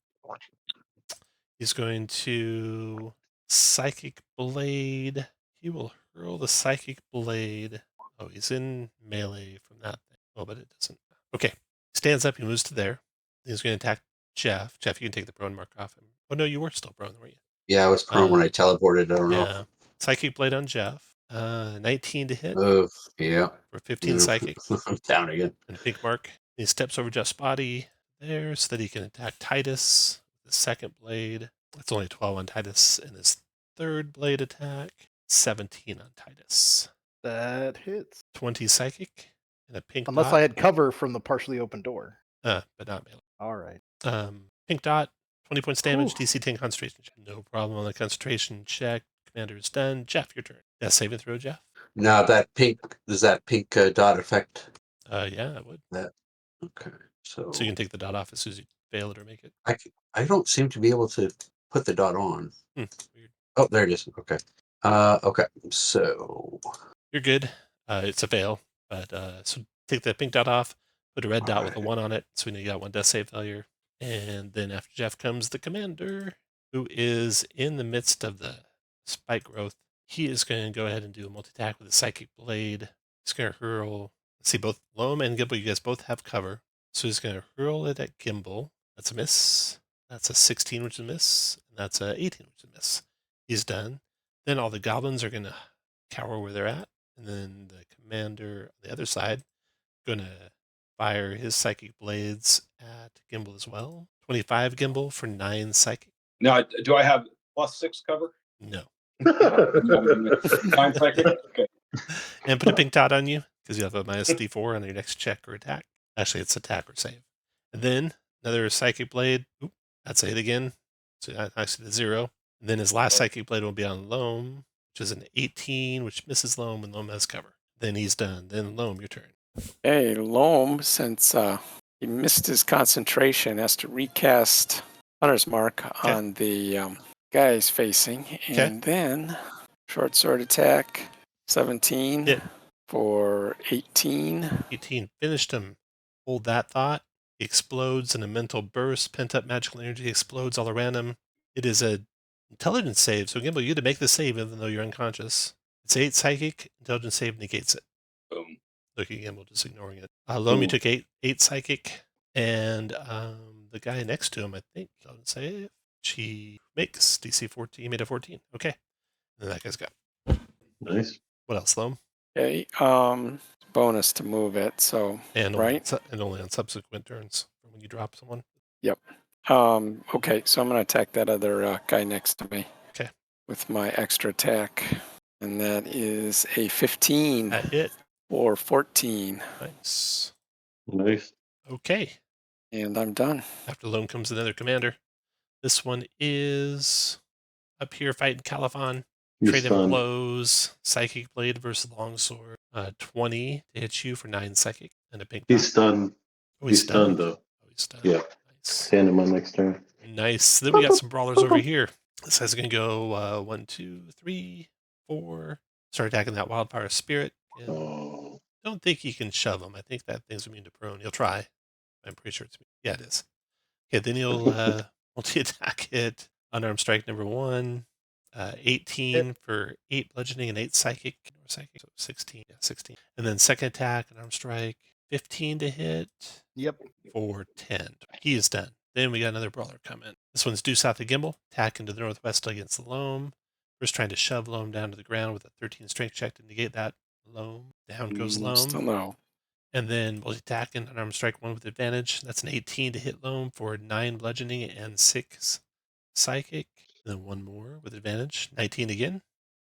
[SPEAKER 1] He's going to psychic blade. He will hurl the psychic blade. Oh, he's in melee from that thing. Oh, but it doesn't. Okay. Stands up. He moves to there. He's going to attack Jeff. Jeff, you can take the prone mark off him. Oh, no, you were still prone, weren't you?
[SPEAKER 3] Yeah, I was prone when I teleported. I don't know.
[SPEAKER 1] Yeah. Psychic blade on Jeff. 19 to hit
[SPEAKER 3] Oh, yeah.
[SPEAKER 1] for 15 psychic.
[SPEAKER 3] I'm down again.
[SPEAKER 1] And a pink mark. He steps over Jeff's body there so that he can attack Titus with the second blade. That's only 12 on Titus. And his third blade attack, 17 on Titus.
[SPEAKER 5] That hits.
[SPEAKER 1] 20 psychic and a pink
[SPEAKER 5] Unless
[SPEAKER 1] dot.
[SPEAKER 5] I had cover from the partially open door.
[SPEAKER 1] But not melee.
[SPEAKER 5] All right.
[SPEAKER 1] Pink dot, 20 points damage,
[SPEAKER 5] Ooh.
[SPEAKER 1] DC 10 concentration check. No problem on the concentration check. Commander is done. Jeff, your turn. Death saving throw, Jeff.
[SPEAKER 3] Now that pink, does that pink dot affect?
[SPEAKER 1] Yeah, it would.
[SPEAKER 3] Okay, so
[SPEAKER 1] So you can take the dot off as soon as you fail it or make it.
[SPEAKER 3] I don't seem to be able to put the dot on.
[SPEAKER 1] Weird.
[SPEAKER 3] Oh, there it is. Okay. Okay. So
[SPEAKER 1] You're good. It's a fail. But so take the pink dot off, put a red dot with a
[SPEAKER 3] Alright.
[SPEAKER 1] 1 on it. So we know you got 1 death save failure. And then after Jeff comes the commander, who is in the midst of the spike growth. He is going to go ahead and do a multi-attack with a psychic blade. He's going to hurl. Let's see, both Loam and Gimbal, you guys both have cover. So he's going to hurl it at Gimbal. That's a miss. That's a 16, which is a miss. And that's a 18, which is a miss. He's done. Then all the goblins are going to cower where they're at. And then the commander on the other side going to fire his psychic blades at Gimbal as well. 25 Gimbal for 9 psychic.
[SPEAKER 2] Now, do I have +6 cover?
[SPEAKER 1] No.
[SPEAKER 2] 9 psychic? Okay.
[SPEAKER 1] And put a pink dot on you because you have a minus D4 on your next check or attack. Actually, it's attack or save. And then another Psychic Blade. Oop, that's it again. So actually the 0. And then his last Psychic Blade will be on Loam, which is an 18, which misses Loam, and Loam has cover. Then he's done. Then Loam, your turn.
[SPEAKER 4] Hey, Loam, since he missed his concentration, has to recast Hunter's Mark on the guy he's facing. And then short sword attack, 17 for 18.
[SPEAKER 1] 18. Finished him. Hold that thought. He explodes in a mental burst. Pent-up magical energy explodes all around him. It is a intelligence save. So, Gimbal, you get to make the save even though you're unconscious. It's 8 psychic. Intelligence save negates it.
[SPEAKER 2] Boom.
[SPEAKER 1] Look at Gimbal just ignoring it. Lomi took 8 psychic. And the guy next to him, I think, intelligence save. She makes DC 14. He made a 14. Okay. And that guy's got.
[SPEAKER 6] Nice.
[SPEAKER 1] What else, Loam?
[SPEAKER 4] Okay, bonus to move it, so,
[SPEAKER 1] And
[SPEAKER 4] right?
[SPEAKER 1] only on subsequent turns when you drop someone.
[SPEAKER 4] Yep. Okay, so I'm going to attack that other guy next to me.
[SPEAKER 1] Okay.
[SPEAKER 4] With my extra attack. And that is a 15
[SPEAKER 1] That hit.
[SPEAKER 4] or 14.
[SPEAKER 1] Nice.
[SPEAKER 6] Nice.
[SPEAKER 1] Okay.
[SPEAKER 4] And I'm done.
[SPEAKER 1] After Loam comes another commander. This one is up here fighting Califon. Trade in blows. Psychic Blade versus Longsword. 20 to hit you for 9 psychic and a pink.
[SPEAKER 6] He's stunned.
[SPEAKER 1] Oh,
[SPEAKER 6] he's stunned though.
[SPEAKER 1] Oh, he's stunned.
[SPEAKER 6] Yeah.
[SPEAKER 1] Nice.
[SPEAKER 6] Hand him on next turn.
[SPEAKER 1] Nice. Then we got some brawlers over here. This guy's going to go 1, 2, 3, 4. Start attacking that Wildfire Spirit.
[SPEAKER 6] Oh.
[SPEAKER 1] Don't think he can shove him. I think that thing's immune to prone. He'll try. I'm pretty sure it's me. Yeah, it is. Okay, then he'll multi-attack it. Unarmed strike number 1. 18 for 8 bludgeoning and 8 psychic. So 16. Yeah, 16. And then second attack, unarmed strike. 15 to hit.
[SPEAKER 5] Yep.
[SPEAKER 1] For 10. He is done. Then we got another brawler coming. This one's due south of Gimbal. Attacking to the northwest against the Loam. First trying to shove Loam down to the ground with a 13 strength check to negate that. Loam. Down goes Loam.
[SPEAKER 4] Still no.
[SPEAKER 1] And then multi-attacking, unarmed strike 1 with advantage. That's an 18 to hit Loam for 9 bludgeoning and 6 psychic. And then 1 more with advantage. 19 again.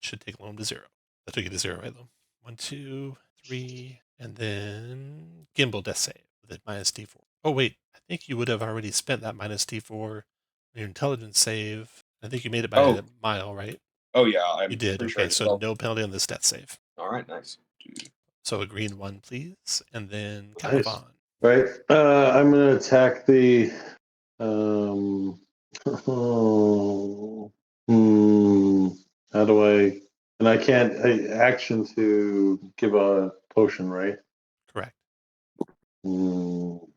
[SPEAKER 1] Should take Loam to 0. That took you to 0, right, Loam? 1, 2, 3. And then Gimbal death save with a minus D4. Oh, wait. I think you would have already spent that minus D4 on your intelligence save. I think you made it by a mile, right?
[SPEAKER 2] Oh, yeah.
[SPEAKER 1] You did. Okay, so no penalty on this death save.
[SPEAKER 2] All right, nice.
[SPEAKER 1] So a green 1, please. And then
[SPEAKER 6] Nice.
[SPEAKER 1] Califon.
[SPEAKER 6] Right. I'm going to attack the. How do I? And I can't action to give a potion, right?
[SPEAKER 1] Correct.
[SPEAKER 6] All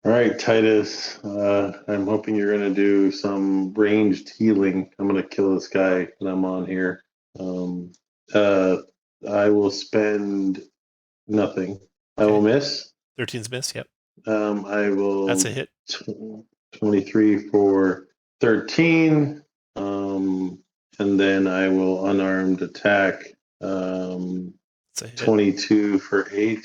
[SPEAKER 6] right, Titus. I'm hoping you're going to do some ranged healing. I'm going to kill this guy that I'm on here. I will spend nothing. I will miss.
[SPEAKER 1] 13's miss. Yep.
[SPEAKER 6] I will.
[SPEAKER 1] That's a hit.
[SPEAKER 6] 23 for 13. And then I will unarmed attack. 22 for 8.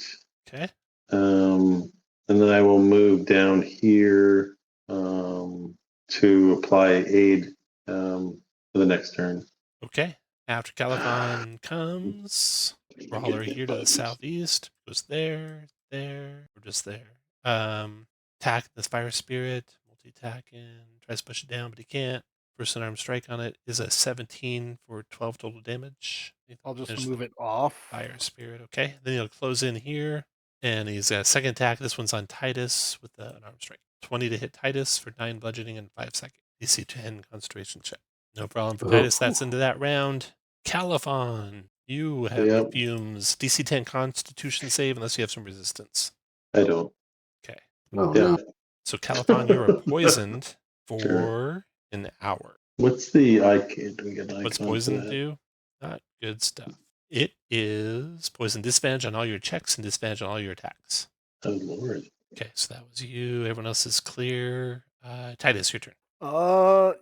[SPEAKER 1] Okay.
[SPEAKER 6] And then I will move down here to apply aid for the next turn.
[SPEAKER 1] Okay. After Califon comes, brawler here to the southeast. Goes there. We're just there. Attack this fire spirit. Multi-attacking. Tries to push it down, but he can't. First unarmed strike on it is a 17 for 12 total damage.
[SPEAKER 5] I'll just move it off.
[SPEAKER 1] Fire spirit. Okay. Then he'll close in here. And he's got a second attack. This one's on Titus with the unarmed strike. 20 to hit Titus for 9 bludgeoning and 5 psychic. DC 10 concentration check. No problem for Titus. That's into that round. Califon, you have fumes. DC 10 Constitution save unless you have some resistance.
[SPEAKER 6] I don't.
[SPEAKER 1] Okay.
[SPEAKER 3] Oh, yeah.
[SPEAKER 1] So Califon, you are poisoned for an hour.
[SPEAKER 6] What's the icon? Do we get an icon?
[SPEAKER 1] What's poison do? Not good stuff. It is poison disadvantage on all your checks and disadvantage on all your attacks.
[SPEAKER 6] Oh, Lord.
[SPEAKER 1] Okay, so that was you. Everyone else is clear. Titus, your turn.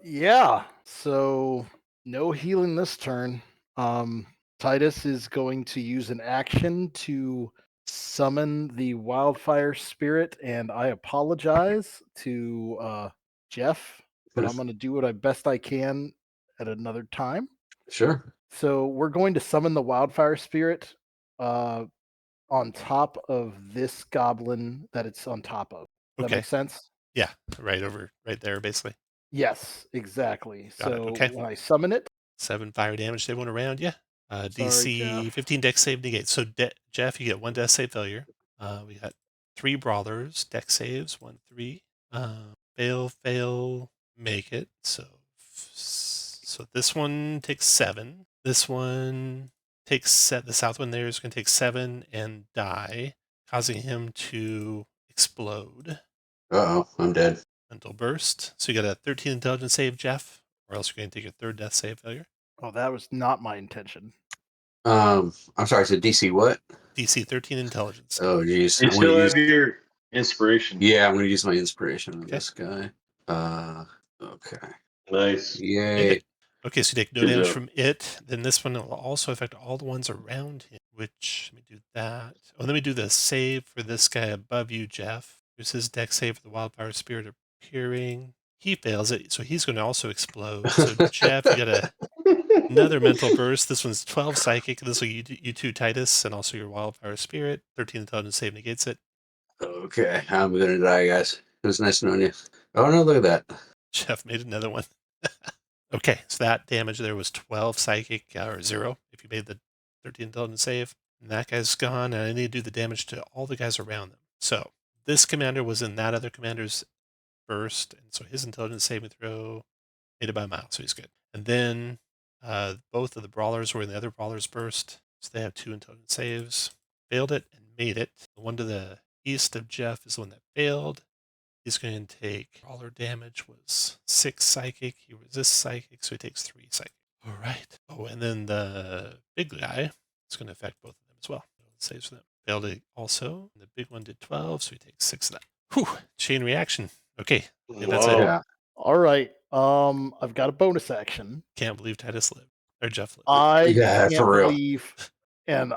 [SPEAKER 5] Yeah. So no healing this turn. Titus is going to use an action to summon the wildfire spirit, and I apologize to Jeff, but I'm going to do what best I can at another time.
[SPEAKER 3] Sure.
[SPEAKER 5] So we're going to summon the wildfire spirit on top of this goblin that it's on top of. Does that
[SPEAKER 1] Okay.
[SPEAKER 5] make sense?
[SPEAKER 1] Yeah, right there, basically.
[SPEAKER 5] Yes, exactly.
[SPEAKER 1] Got it,
[SPEAKER 5] So
[SPEAKER 1] okay.
[SPEAKER 5] when I summon it,
[SPEAKER 1] 7 fire damage to everyone around you.
[SPEAKER 5] Sorry,
[SPEAKER 1] DC
[SPEAKER 5] Jeff.
[SPEAKER 1] 15 dex save negate. So Jeff, you get 1 death save failure. We got 3 brawlers, dex saves, 1, 3. Fail, make it. So this one takes 7. This one takes the south one there is going to take 7 and die, causing him to explode.
[SPEAKER 3] Uh-oh, I'm dead.
[SPEAKER 1] Mental burst. So you got a 13 intelligence save, Jeff, or else you're going to take your 3rd death save failure.
[SPEAKER 5] Oh, that was not my intention.
[SPEAKER 3] I'm sorry, so DC what?
[SPEAKER 1] DC 13 intelligence.
[SPEAKER 3] Oh, geez.
[SPEAKER 6] You still have your inspiration.
[SPEAKER 3] Yeah, I'm going to use my inspiration on
[SPEAKER 1] Okay.
[SPEAKER 3] this guy. Okay.
[SPEAKER 6] Nice.
[SPEAKER 3] Yay.
[SPEAKER 1] Okay, so you take no
[SPEAKER 6] Good
[SPEAKER 1] damage
[SPEAKER 6] job.
[SPEAKER 1] from it. Then this one will also affect all the ones around him, which, let me do that. Oh, let me do the save for this guy above you, Jeff. Here's his dex save for the wildfire spirit appearing. He fails it, so he's going to also explode. So, Jeff, you got another mental burst. This one's 12 psychic. This will you two, Titus, and also your wildfire spirit. 13 intelligence save negates it.
[SPEAKER 3] Okay, I'm going to die, guys. It was nice knowing you. Oh, no, look at that.
[SPEAKER 1] Jeff made another one. Okay, so that damage there was 12 psychic, or 0 if you made the 13 intelligence save. And that guy's gone, and I need to do the damage to all the guys around them. So this commander was in that other commander's burst, and so his intelligence saving throw made it by a mile, so he's good. And then both of the brawlers were in the other brawler's burst, so they have 2 intelligence saves. Failed it and made it. The one to the east of Jeff is the one that failed. He's going to take brawler damage was 6 psychic. He resists psychic, so he takes 3 psychic. All right. Oh, and then the big guy is going to affect both of them as well. Saves for them. Failed it also. The big one did 12, so he takes 6 of that. Whew. Chain reaction. Okay. Yeah, that's it.
[SPEAKER 3] Yeah.
[SPEAKER 5] All right. I've got a bonus action.
[SPEAKER 1] Can't believe Titus lived. Or Jeff lived.
[SPEAKER 5] I
[SPEAKER 3] Yeah,
[SPEAKER 5] can't
[SPEAKER 3] for real.
[SPEAKER 5] believe, and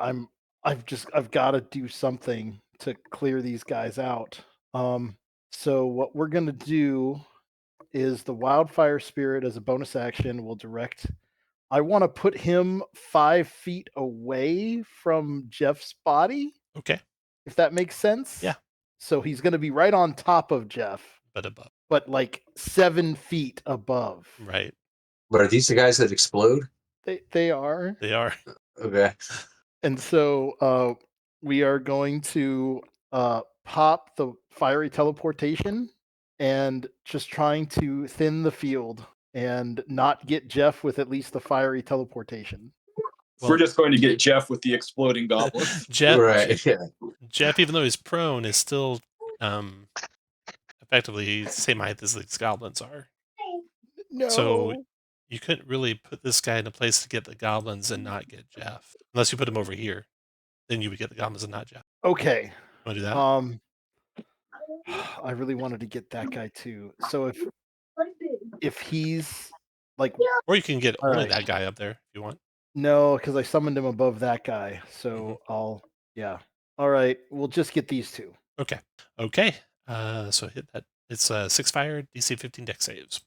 [SPEAKER 5] I've got to do something to clear these guys out. So what we're gonna do is the wildfire spirit as a bonus action will direct. I want to put him 5 feet away from Jeff's body,
[SPEAKER 1] Okay.
[SPEAKER 5] if that makes sense.
[SPEAKER 1] Yeah.
[SPEAKER 5] So he's going to be right on top of Jeff,
[SPEAKER 1] But above.
[SPEAKER 5] but like 7 feet above.
[SPEAKER 1] Right.
[SPEAKER 3] But are these the guys that explode?
[SPEAKER 5] They are.
[SPEAKER 1] They are.
[SPEAKER 3] Okay.
[SPEAKER 5] And so we are going to pop the fiery teleportation and just trying to thin the field and not get Jeff with at least the fiery teleportation.
[SPEAKER 2] We're just going to get Jeff with the exploding goblin.
[SPEAKER 1] Jeff,
[SPEAKER 3] Right. Yeah.
[SPEAKER 1] Jeff, even though he's prone, is still effectively the same height as these goblins are.
[SPEAKER 5] No.
[SPEAKER 1] So you couldn't really put this guy in a place to get the goblins and not get Jeff. Unless you put him over here. Then you would get the goblins and not Jeff.
[SPEAKER 5] Okay.
[SPEAKER 1] Want to do that?
[SPEAKER 5] I really wanted to get that guy too. So if he's like,
[SPEAKER 1] Or you can get
[SPEAKER 5] all
[SPEAKER 1] only
[SPEAKER 5] right.
[SPEAKER 1] that guy up there if you want.
[SPEAKER 5] No, because I summoned him above that guy. So yeah. All right, we'll just get these 2.
[SPEAKER 1] Okay. So hit that. It's 6 fire, DC 15 dex saves.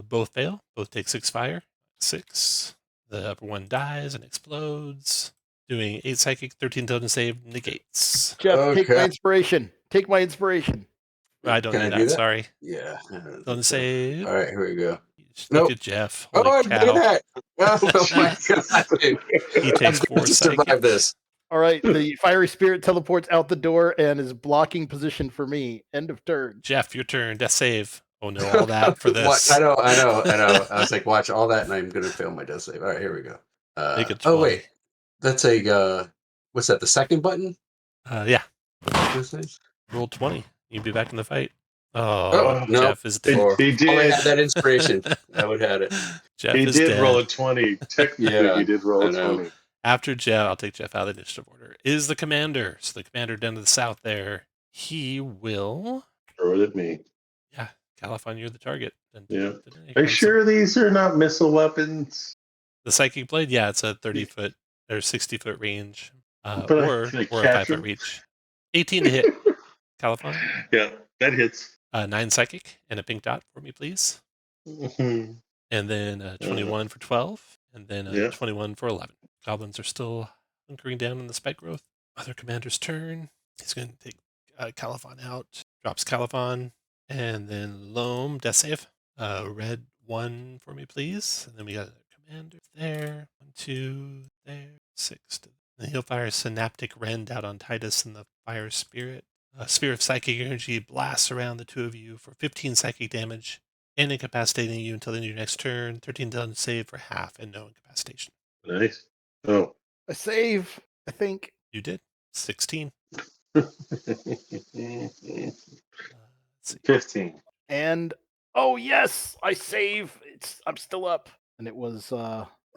[SPEAKER 1] Both fail. Both take 6 fire. 6. The upper one dies and explodes. Doing 8 psychic, 13 intelligence save, negates.
[SPEAKER 5] Jeff, take my
[SPEAKER 3] Okay.
[SPEAKER 5] inspiration. Take my inspiration.
[SPEAKER 1] I don't
[SPEAKER 3] Can
[SPEAKER 1] do
[SPEAKER 3] I
[SPEAKER 1] that,
[SPEAKER 3] do that?
[SPEAKER 1] sorry.
[SPEAKER 3] Yeah. I don't think
[SPEAKER 1] Don't
[SPEAKER 3] so.
[SPEAKER 1] save.
[SPEAKER 3] All right, here we go.
[SPEAKER 1] Look
[SPEAKER 3] Nope.
[SPEAKER 1] at Jeff.
[SPEAKER 3] Oh,
[SPEAKER 1] Holy
[SPEAKER 3] look
[SPEAKER 1] cow.
[SPEAKER 3] at that. Oh, my God. Dude.
[SPEAKER 1] He takes
[SPEAKER 3] I'm
[SPEAKER 1] 4
[SPEAKER 3] going to survive
[SPEAKER 1] psychic.
[SPEAKER 3] this.
[SPEAKER 5] All right, the fiery spirit teleports out the door and is blocking position for me. End of turn.
[SPEAKER 1] Jeff, your turn. Death save. Oh no, all that for this.
[SPEAKER 3] I know. I was like, watch all that, and I'm going to fail my death save. All right, here we go.
[SPEAKER 1] Make it
[SPEAKER 3] Oh,
[SPEAKER 1] 20.
[SPEAKER 3] wait. That's a, what's that, the second button?
[SPEAKER 1] Yeah.
[SPEAKER 3] This is?
[SPEAKER 1] Roll 20. You'd be back in the fight.
[SPEAKER 3] Oh, no.
[SPEAKER 1] Jeff is dead.
[SPEAKER 6] He
[SPEAKER 3] Only
[SPEAKER 6] did.
[SPEAKER 3] had that inspiration. I would have had it.
[SPEAKER 1] Jeff
[SPEAKER 6] He
[SPEAKER 1] is
[SPEAKER 6] did
[SPEAKER 1] dead.
[SPEAKER 6] roll a 20. Technically,
[SPEAKER 3] Yeah,
[SPEAKER 6] he did roll
[SPEAKER 3] I
[SPEAKER 6] a
[SPEAKER 3] know.
[SPEAKER 6] 20.
[SPEAKER 1] After Jeff, I'll take Jeff out of the initiative order. Is the commander. So the commander down to the south there. He will.
[SPEAKER 6] Throw it at me.
[SPEAKER 1] Yeah, Califon, you're the target.
[SPEAKER 6] Yeah.
[SPEAKER 1] Here
[SPEAKER 6] Are you
[SPEAKER 1] comes
[SPEAKER 6] sure these are not missile weapons?
[SPEAKER 1] the psychic blade? Yeah, it's a 30-foot or 60-foot range.
[SPEAKER 6] But
[SPEAKER 1] Or
[SPEAKER 6] can I
[SPEAKER 1] a
[SPEAKER 6] catch
[SPEAKER 1] 5-foot
[SPEAKER 6] him?
[SPEAKER 1] reach. 18 to hit. Califon.
[SPEAKER 6] Yeah, that hits.
[SPEAKER 1] 9 psychic and a pink dot for me, please.
[SPEAKER 6] Mhm.
[SPEAKER 1] And then 21 for 12. And then
[SPEAKER 6] Yeah.
[SPEAKER 1] 21 for 11. Goblins are still hunkering down in the spike growth. Other commander's turn. He's going to take Califon out. Drops Califon. And then Loam, death save. Red 1 for me, please. And then we got a commander there. 1, 2, there. 6. And he'll fire Synaptic Rend out on Titus and the Fire Spirit. A sphere of psychic energy blasts around the two of you for 15 psychic damage and incapacitating you until the end of your next turn. 13 done save for half and no incapacitation.
[SPEAKER 6] Nice. Oh.
[SPEAKER 5] I save, I think.
[SPEAKER 1] You did. 16. Let's see.
[SPEAKER 6] 15.
[SPEAKER 5] And oh yes, I save. I'm still up. And it was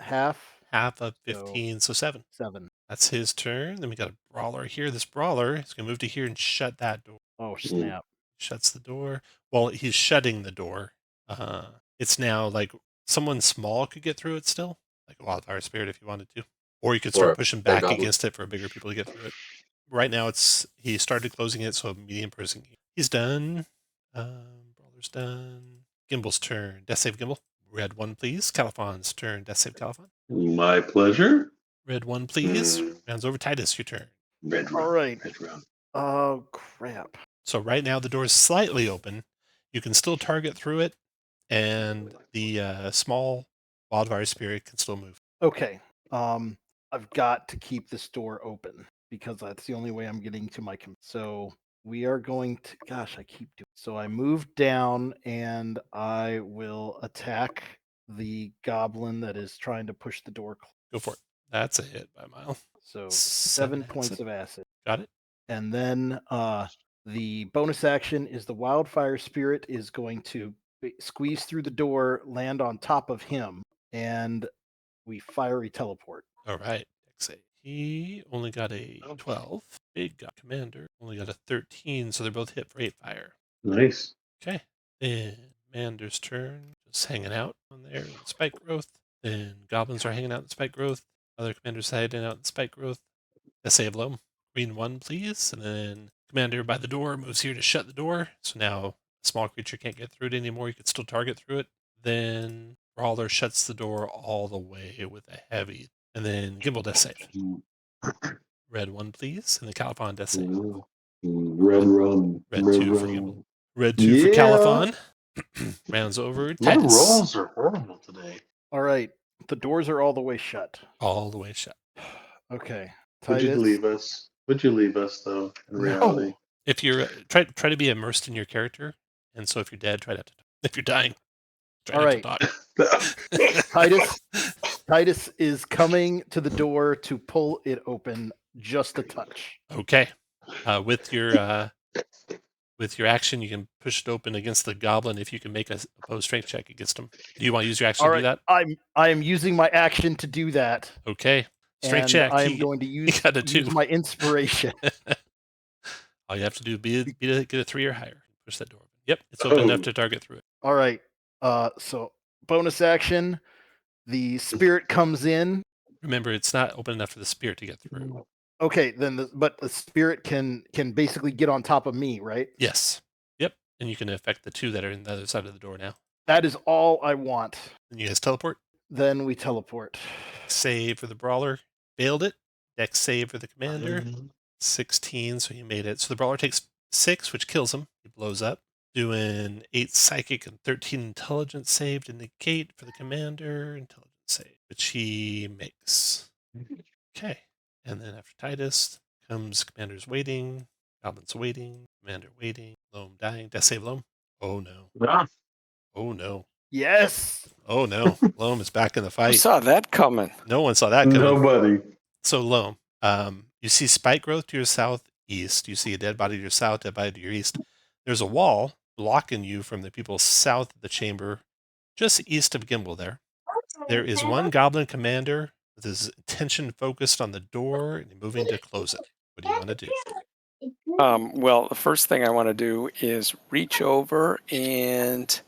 [SPEAKER 5] half.
[SPEAKER 1] Half of 15, so 7.
[SPEAKER 5] 7.
[SPEAKER 1] That's his turn. Then we got a brawler here. This brawler is going to move to here and shut that door.
[SPEAKER 5] Oh snap.
[SPEAKER 1] Shuts the door. Well, he's shutting the door. It's now like someone small could get through it still, like a wildfire spirit if you wanted to, or you could start
[SPEAKER 3] Or
[SPEAKER 1] pushing
[SPEAKER 3] big
[SPEAKER 1] back
[SPEAKER 3] goblin.
[SPEAKER 1] against it for bigger people to get through it. Right now, he started closing it, so a medium person. He's done. Brawler's done. Gimble's turn. Death save Gimble. Red 1, please. Califon's turn. Death save Califon.
[SPEAKER 6] My pleasure.
[SPEAKER 1] Red 1, please. Rounds over. Titus, your turn.
[SPEAKER 6] Red
[SPEAKER 5] All
[SPEAKER 6] rum.
[SPEAKER 5] right.
[SPEAKER 6] Red rum.
[SPEAKER 5] Oh crap.
[SPEAKER 1] So right now the door is slightly open. You can still target through it, and the small wildfire spirit can still move.
[SPEAKER 5] Okay. I've got to keep this door open because that's the only way I'm getting to my so we are going to gosh, I keep doing so I move down and I will attack the goblin that is trying to push the door closed.
[SPEAKER 1] Go for it. That's a hit by a mile.
[SPEAKER 5] So
[SPEAKER 1] 7
[SPEAKER 5] 7 points of acid.
[SPEAKER 1] Got it.
[SPEAKER 5] And then the bonus action is the wildfire spirit is going to squeeze through the door, land on top of him, and we fiery teleport.
[SPEAKER 1] All right. He only got a 12. Big guy commander only got a 13, so they're both hit for 8 fire.
[SPEAKER 6] Nice.
[SPEAKER 1] Okay. Then Commander's turn, just hanging out on there in the spike growth. Then goblins are hanging out in the spike growth. Other commanders hiding out in the spike growth. Save Loam. Green 1, please. And then commander by the door moves here to shut the door. So now a small creature can't get through it anymore. You can still target through it. Then Brawler shuts the door all the way with a heavy. And then Gimbal death save. Red 1, please. And the Califon death save.
[SPEAKER 6] Red rum.
[SPEAKER 1] Red 2 for Gimbal. Red 2 for
[SPEAKER 6] Yeah.
[SPEAKER 1] Califon. Rounds over.
[SPEAKER 6] My
[SPEAKER 1] Titus.
[SPEAKER 6] rolls are horrible today.
[SPEAKER 5] All right. The doors are all the way shut.
[SPEAKER 1] All the way shut.
[SPEAKER 5] Okay.
[SPEAKER 6] Would you
[SPEAKER 5] Titus.
[SPEAKER 6] leave us? Would you leave us though? In reality,
[SPEAKER 5] No.
[SPEAKER 1] If you're try to be immersed in your character, and so if you're dead, try not to. If you're dying, try
[SPEAKER 5] All
[SPEAKER 1] not
[SPEAKER 5] right.
[SPEAKER 1] to talk.
[SPEAKER 5] Titus is coming to the door to pull it open just a touch.
[SPEAKER 1] Okay. With your action, you can push it open against the goblin if you can make a opposed strength check against him. Do you want to use your action
[SPEAKER 5] All
[SPEAKER 1] to
[SPEAKER 5] right.
[SPEAKER 1] do that?
[SPEAKER 5] I am using my action to do that.
[SPEAKER 1] Okay. Strength
[SPEAKER 5] and
[SPEAKER 1] check.
[SPEAKER 5] I am going to use,
[SPEAKER 1] got a 2.
[SPEAKER 5] use my inspiration.
[SPEAKER 1] All you have to do is get a 3 or higher. Push that door open. Yep, it's open enough to target through it.
[SPEAKER 5] All right. So bonus action. The spirit comes in.
[SPEAKER 1] Remember, it's not open enough for the spirit to get through.
[SPEAKER 5] Okay, then but the spirit can basically get on top of me, right?
[SPEAKER 1] Yes. Yep. And you can affect the 2 that are in the other side of the door now.
[SPEAKER 5] That is all I want.
[SPEAKER 1] And you guys teleport.
[SPEAKER 5] Then we teleport.
[SPEAKER 1] Save for the brawler. Failed it. Dex save for the commander. 16, so he made it. So the brawler takes 6, which kills him. He blows up. Doing 8 psychic and 13 intelligence save to negate for the commander. Intelligence save, which he makes. Okay. And then after Titus comes commander's waiting. Goblin's waiting. Commander waiting. Loam dying. Death save Loam. Oh no.
[SPEAKER 6] Ah,
[SPEAKER 1] Oh no.
[SPEAKER 5] Yes.
[SPEAKER 1] Oh no. Loam is back in the
[SPEAKER 4] I
[SPEAKER 1] fight.
[SPEAKER 4] saw that coming.
[SPEAKER 1] No one saw that coming.
[SPEAKER 6] nobody.
[SPEAKER 1] So Loam, you see spike growth to your southeast. You see a dead body to your south, dead body to your east. There's a wall blocking you from the people south of the chamber, just east of Gimbal there. There is one goblin commander with his attention focused on the door and moving to close it. What do you want to do?
[SPEAKER 4] Well, the first thing I want to do is reach over and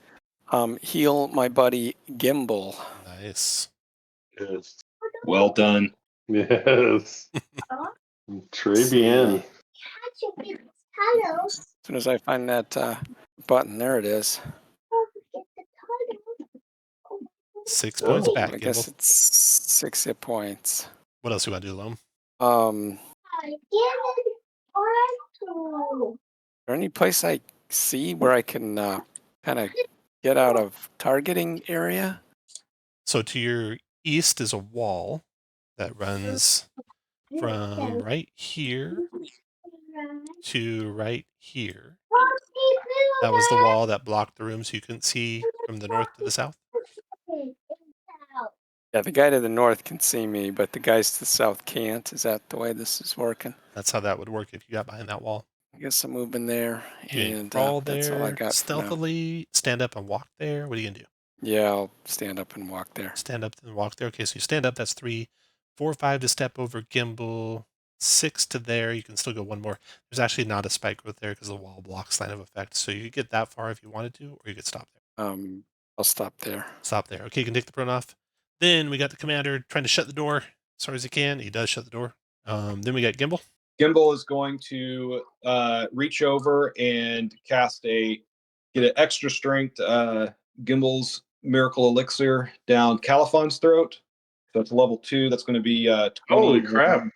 [SPEAKER 4] heal my buddy Gimbal.
[SPEAKER 1] Nice.
[SPEAKER 6] Yes.
[SPEAKER 2] Well done.
[SPEAKER 6] Yes. Très bien.
[SPEAKER 4] As soon as I find that button, there it is.
[SPEAKER 1] 6 points
[SPEAKER 6] Oh,
[SPEAKER 1] back,
[SPEAKER 4] I guess
[SPEAKER 1] Gimbal.
[SPEAKER 4] it's 6 hit points.
[SPEAKER 1] What else do you want to do, Loam?
[SPEAKER 4] Is there any place I see where I can kind of get out of targeting area?
[SPEAKER 1] So to your east is a wall that runs from right here to right here. That was the wall that blocked the room so you couldn't see from the north to the south.
[SPEAKER 4] Yeah, the guy to the north can see me, but the guys to the south can't. Is that the way this is working?
[SPEAKER 1] That's how that would work if you got behind that wall.
[SPEAKER 4] I guess I'm moving there,
[SPEAKER 1] You can
[SPEAKER 4] and
[SPEAKER 1] crawl
[SPEAKER 4] that's all I
[SPEAKER 1] there
[SPEAKER 4] got for now.
[SPEAKER 1] stealthily, stand up and walk there. What are you going to do?
[SPEAKER 4] Yeah, I'll stand up and walk there.
[SPEAKER 1] Stand up and walk there. Okay, so you stand up, that's 3. 4, 5 to step over Gimbal. 6 to there. You can still go one more. There's actually not a spike growth there because the wall blocks line of effect. So you could get that far if you wanted to, or you could stop there.
[SPEAKER 4] I'll stop there.
[SPEAKER 1] Stop there. Okay, you can take the prone off. Then we got the commander trying to shut the door as hard as he can. He does shut the door. Then we got Gimbal.
[SPEAKER 2] Gimbal is going to reach over and get an extra strength Gimbal's Miracle Elixir down Califon's throat. So it's level 2. That's going to be 20,
[SPEAKER 6] holy crap!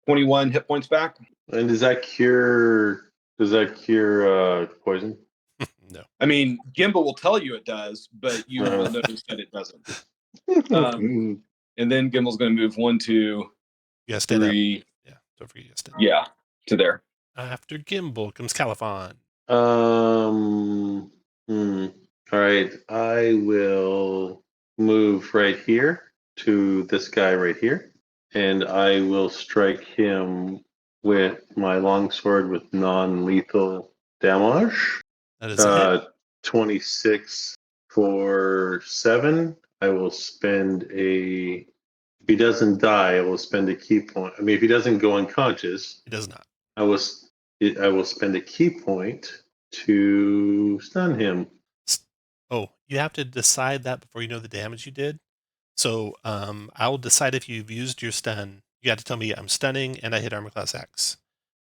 [SPEAKER 2] 21 hit points back.
[SPEAKER 6] And does that cure? Poison?
[SPEAKER 1] No.
[SPEAKER 2] I mean, Gimbal will tell you it does, but you will notice that it doesn't. And then Gimbal's going to move 1, 2,
[SPEAKER 1] You gotta stand
[SPEAKER 2] 3.
[SPEAKER 1] up. Yeah, don't forget you gotta stand up.
[SPEAKER 2] Yeah, to there.
[SPEAKER 1] After Gimbal comes Califon.
[SPEAKER 6] All right, I will move right here to this guy right here, and I will strike him with my longsword with non-lethal damage.
[SPEAKER 1] That is a hit.
[SPEAKER 6] 26 for 7. I will spend a. If he doesn't die, I will spend a key point. I mean, if he doesn't go unconscious,
[SPEAKER 1] He does not.
[SPEAKER 6] I will spend a key point to stun him.
[SPEAKER 1] Oh, you have to decide that before you know the damage you did. So I will decide if you've used your stun. You got to tell me I'm stunning and I hit armor class X.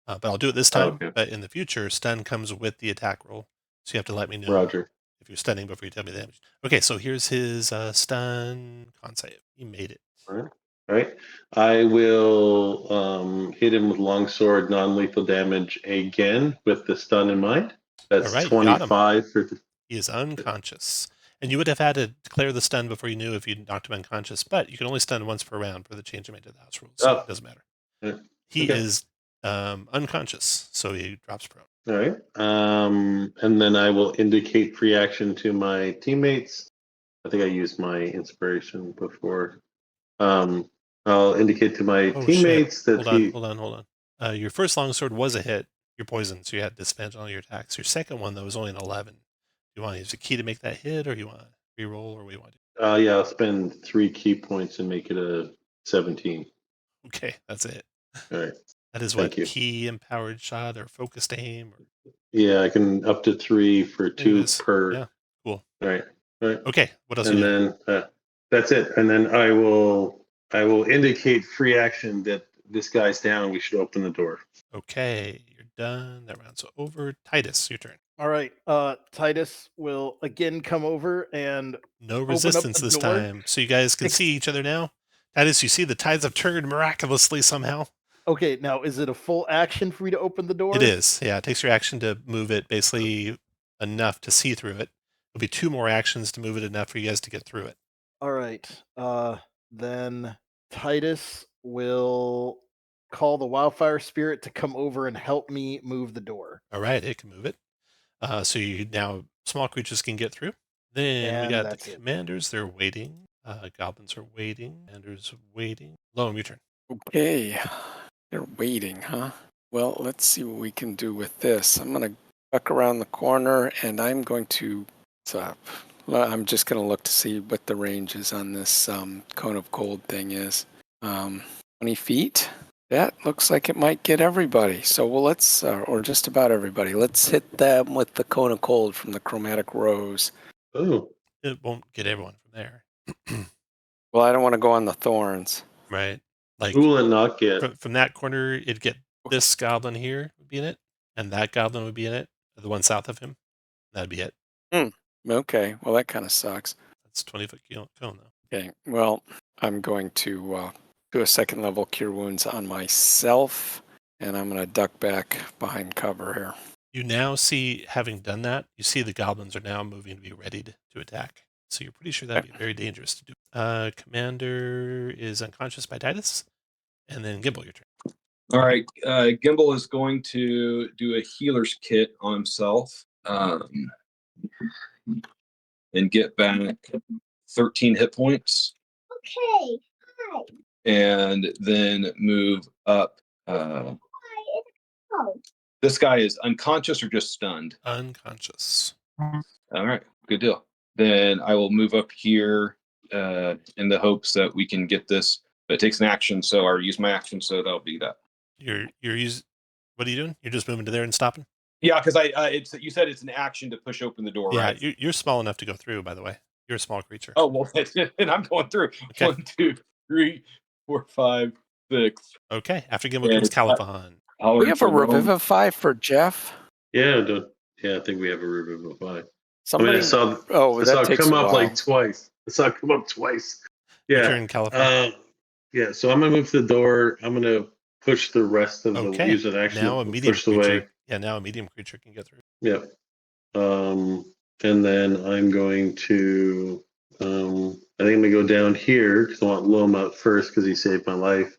[SPEAKER 1] But I'll do it this time.
[SPEAKER 6] Okay.
[SPEAKER 1] But in the future, stun comes with the attack roll. So you have to let me know
[SPEAKER 6] Roger.
[SPEAKER 1] if you're stunning before you tell me the damage. Okay, so here's his stun con save. He made it.
[SPEAKER 6] All right. I will hit him with longsword, non-lethal damage again with the stun in mind. That's
[SPEAKER 1] All right, you got him.
[SPEAKER 6] 25 for.
[SPEAKER 1] He is unconscious. And you would have had to declare the stun before you knew if you knocked him unconscious, but you can only stun once per round for the change made to the house rules, so it doesn't matter.
[SPEAKER 6] Yeah.
[SPEAKER 1] He
[SPEAKER 6] Okay.
[SPEAKER 1] is unconscious, so he drops prone.
[SPEAKER 6] All right. And then I will indicate free action to my teammates. I think I used my inspiration before. I'll indicate to my teammates that
[SPEAKER 1] Hold on. Your first longsword was a hit. You're poisoned, so you had disadvantage on all your attacks. Your second one, though, was only an 11. Do you want to use a key to make that hit, or you want to reroll, or what do you want to do?
[SPEAKER 6] Yeah, I'll spend 3 key points and make it a 17.
[SPEAKER 1] Okay, that's it.
[SPEAKER 6] All right.
[SPEAKER 1] That is
[SPEAKER 6] Thank
[SPEAKER 1] what
[SPEAKER 6] you.
[SPEAKER 1] key empowered shot or focused aim. Or...
[SPEAKER 6] Yeah, I can up to 3 for 2 per.
[SPEAKER 1] Yeah, cool.
[SPEAKER 6] All right.
[SPEAKER 1] Okay, what else?
[SPEAKER 6] And then that's it. And then I will indicate free action that this guy's down. We should open the door.
[SPEAKER 1] Okay, you're done. That round's over. Titus, your turn.
[SPEAKER 5] All right. Titus will again come over and
[SPEAKER 1] No
[SPEAKER 5] up
[SPEAKER 1] resistance
[SPEAKER 5] the
[SPEAKER 1] this
[SPEAKER 5] door.
[SPEAKER 1] time, so you guys can see each other now. Titus, you see the tides have turned miraculously somehow.
[SPEAKER 5] Okay, now is it a full action for me to open the door?
[SPEAKER 1] It is. Yeah, it takes your action to move it basically enough to see through it. There'll be 2 more actions to move it enough for you guys to get through it.
[SPEAKER 5] All right. Then Titus will call the wildfire spirit to come over and help me move the door.
[SPEAKER 1] All right, it can move it. So you now small creatures can get through. Then we got the commanders. They're waiting. Goblins are waiting. Commanders waiting. Loam, your turn.
[SPEAKER 4] Okay, they're waiting, huh? Well, let's see what we can do with this. I'm going to duck around the corner, and I'm going to stop. I'm just going to look to see what the range is on this cone of cold thing is. 20 feet. That looks like it might get everybody. So let's, or just about everybody. Let's hit them with the cone of cold from the chromatic rose.
[SPEAKER 6] Oh.
[SPEAKER 1] It won't get everyone from there.
[SPEAKER 4] Well, I don't want to go on the thorns.
[SPEAKER 1] Right. Like,
[SPEAKER 6] who will it not get?
[SPEAKER 1] From that corner, it'd get this goblin here would be in it, and that goblin would be in it, the one south of him. That'd be it.
[SPEAKER 4] Okay, well, that kind of sucks.
[SPEAKER 1] It's 20-foot cone, though.
[SPEAKER 4] Okay, well, I'm going to do a second level Cure Wounds on myself, and I'm going to duck back behind cover here.
[SPEAKER 1] You now see, having done that, you see the goblins are now moving to be ready to attack. So you're pretty sure that'd be very dangerous to do. Commander is unconscious by Titus, and then Gimbal, your turn.
[SPEAKER 2] All right. Gimbal is going to do a healer's kit on himself and get back 13 hit points.
[SPEAKER 7] Okay. Hi.
[SPEAKER 2] And then move up.
[SPEAKER 7] Oh.
[SPEAKER 2] This guy is unconscious or just stunned?
[SPEAKER 1] Unconscious.
[SPEAKER 2] All right. Good deal. Then I will move up here in the hopes that we can get this. It takes an action, so I'll use my action, so that'll be that.
[SPEAKER 1] You're what are you doing? You're just moving to there and stopping?
[SPEAKER 2] Yeah, because you said it's an action to push open the door,
[SPEAKER 1] Yeah,
[SPEAKER 2] right?
[SPEAKER 1] you're small enough to go through, by the way. You're a small creature.
[SPEAKER 2] Oh, well, and I'm going through.
[SPEAKER 1] Okay.
[SPEAKER 2] 1, 2, 3, 4, 5, 6.
[SPEAKER 1] Okay, after Gimbal comes Caliban.
[SPEAKER 4] We have a Revivify for Jeff.
[SPEAKER 6] Yeah, I think we have a Revivify.
[SPEAKER 4] Somebody.
[SPEAKER 6] I saw
[SPEAKER 4] that
[SPEAKER 6] it
[SPEAKER 4] takes
[SPEAKER 6] come
[SPEAKER 4] a
[SPEAKER 6] up
[SPEAKER 4] while.
[SPEAKER 6] like twice. I saw it come up twice.
[SPEAKER 1] Your
[SPEAKER 6] Yeah.
[SPEAKER 1] turn, Caliban.
[SPEAKER 6] Yeah, so I'm gonna move to the door. I'm gonna push the rest of the
[SPEAKER 1] Okay,
[SPEAKER 6] use an action
[SPEAKER 1] now a
[SPEAKER 6] to
[SPEAKER 1] medium
[SPEAKER 6] push the
[SPEAKER 1] creature.
[SPEAKER 6] way.
[SPEAKER 1] Yeah, now a medium creature can get through.
[SPEAKER 6] Yeah. And then I'm going to I think I'm gonna go down here because I want Loam out first because he saved my life.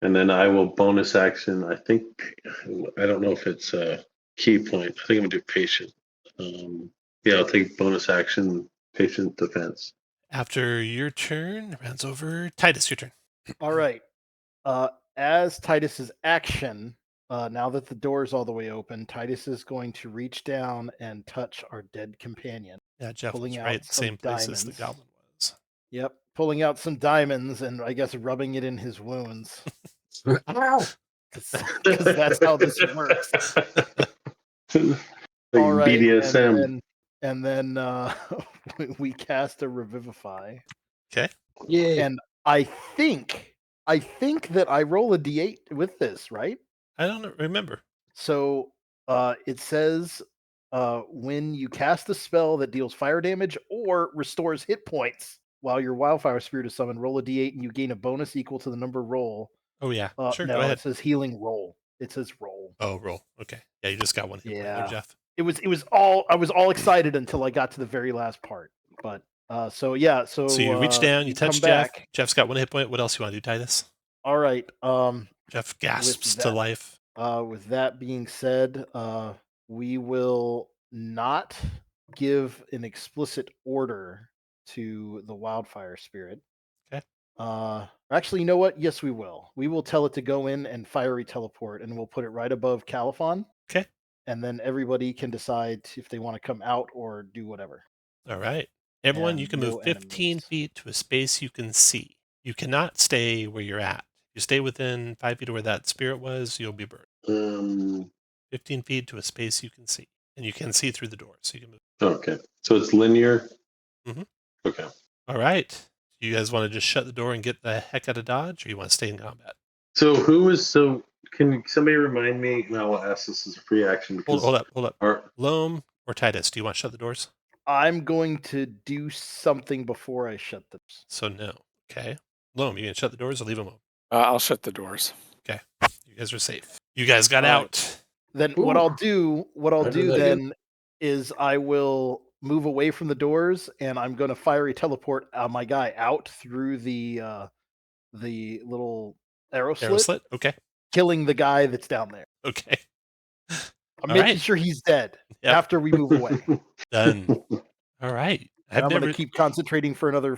[SPEAKER 6] And then I will bonus action. I don't know if it's a key point. I think I'm gonna do patient. I'll take bonus action, patient defense.
[SPEAKER 1] After your turn, rounds over. Titus, your turn.
[SPEAKER 5] All right. As Titus's action, now that the door is all the way open, Titus is going to reach down and touch our dead companion.
[SPEAKER 1] Yeah, Jeff
[SPEAKER 5] Pulling
[SPEAKER 1] was
[SPEAKER 5] out
[SPEAKER 1] right.
[SPEAKER 5] some
[SPEAKER 1] Same place as the
[SPEAKER 5] diamonds.
[SPEAKER 1] goblin was.
[SPEAKER 5] Yep, pulling out some diamonds and I guess rubbing it in his wounds.
[SPEAKER 3] Ow!
[SPEAKER 5] Because that's how this works.
[SPEAKER 6] Like
[SPEAKER 5] All right,
[SPEAKER 6] BDSM.
[SPEAKER 5] and then we cast a Revivify.
[SPEAKER 1] Okay.
[SPEAKER 3] Yay.
[SPEAKER 5] And I think that I roll a d8 with this, right?
[SPEAKER 1] I don't remember.
[SPEAKER 5] So it says when you cast a spell that deals fire damage or restores hit points while your wildfire spirit is summoned, roll a d8 and you gain a bonus equal to the number roll.
[SPEAKER 1] Oh, yeah. Sure,
[SPEAKER 5] no,
[SPEAKER 1] go ahead.
[SPEAKER 5] it says healing roll. It says roll.
[SPEAKER 1] Oh, roll. Okay. Yeah, you just got one hit point there, Jeff.
[SPEAKER 5] It was I was all excited until I got to the very last part. But so
[SPEAKER 1] you reach down, you touch
[SPEAKER 5] come
[SPEAKER 1] Jeff.
[SPEAKER 5] back.
[SPEAKER 1] Jeff's got one hit point. What else you want to do, Titus?
[SPEAKER 5] All right.
[SPEAKER 1] Jeff gasps to
[SPEAKER 5] that-
[SPEAKER 1] life.
[SPEAKER 5] With that being said, we will not give an explicit order to the wildfire spirit.
[SPEAKER 1] Okay.
[SPEAKER 5] Actually, you know what? Yes, we will. We will tell it to go in and fiery teleport, and we'll put it right above Caliphon.
[SPEAKER 1] Okay.
[SPEAKER 5] And then everybody can decide if they want to come out or do whatever.
[SPEAKER 1] All right. Everyone,
[SPEAKER 5] And
[SPEAKER 1] you can
[SPEAKER 5] no
[SPEAKER 1] move 15
[SPEAKER 5] enemies.
[SPEAKER 1] feet to a space you can see. You cannot stay where you're at. You stay within 5 feet of where that spirit was, you'll be burned. 15 feet to a space you can see. And you can see through the door, so you can move.
[SPEAKER 6] Okay. So it's linear?
[SPEAKER 1] Mhm.
[SPEAKER 6] Okay.
[SPEAKER 1] All right. You guys want to just shut the door and get the heck out of Dodge, or you want to stay in combat?
[SPEAKER 6] Can somebody remind me? No, I'll ask this as a free action.
[SPEAKER 1] Hold up.
[SPEAKER 6] Our,
[SPEAKER 1] Loam or Titus, do you want to shut the doors?
[SPEAKER 5] I'm going to do something before I shut them.
[SPEAKER 1] So no. Okay. Loam, you going to shut the doors or leave them open?
[SPEAKER 4] I'll shut the doors.
[SPEAKER 1] Okay. You guys are safe. You guys got
[SPEAKER 5] All right.
[SPEAKER 1] out.
[SPEAKER 5] Then
[SPEAKER 3] Ooh.
[SPEAKER 5] what I'll do
[SPEAKER 3] How did that
[SPEAKER 5] then is I will move away from the doors and I'm going to fiery teleport my guy out through the little arrow slit,
[SPEAKER 1] Okay.
[SPEAKER 5] killing the guy that's down there.
[SPEAKER 1] Okay.
[SPEAKER 5] I'm
[SPEAKER 1] All
[SPEAKER 5] making
[SPEAKER 1] right.
[SPEAKER 5] sure he's dead
[SPEAKER 1] Yep.
[SPEAKER 5] after we move away.
[SPEAKER 1] Done. All right.
[SPEAKER 5] And I'm going to keep concentrating for another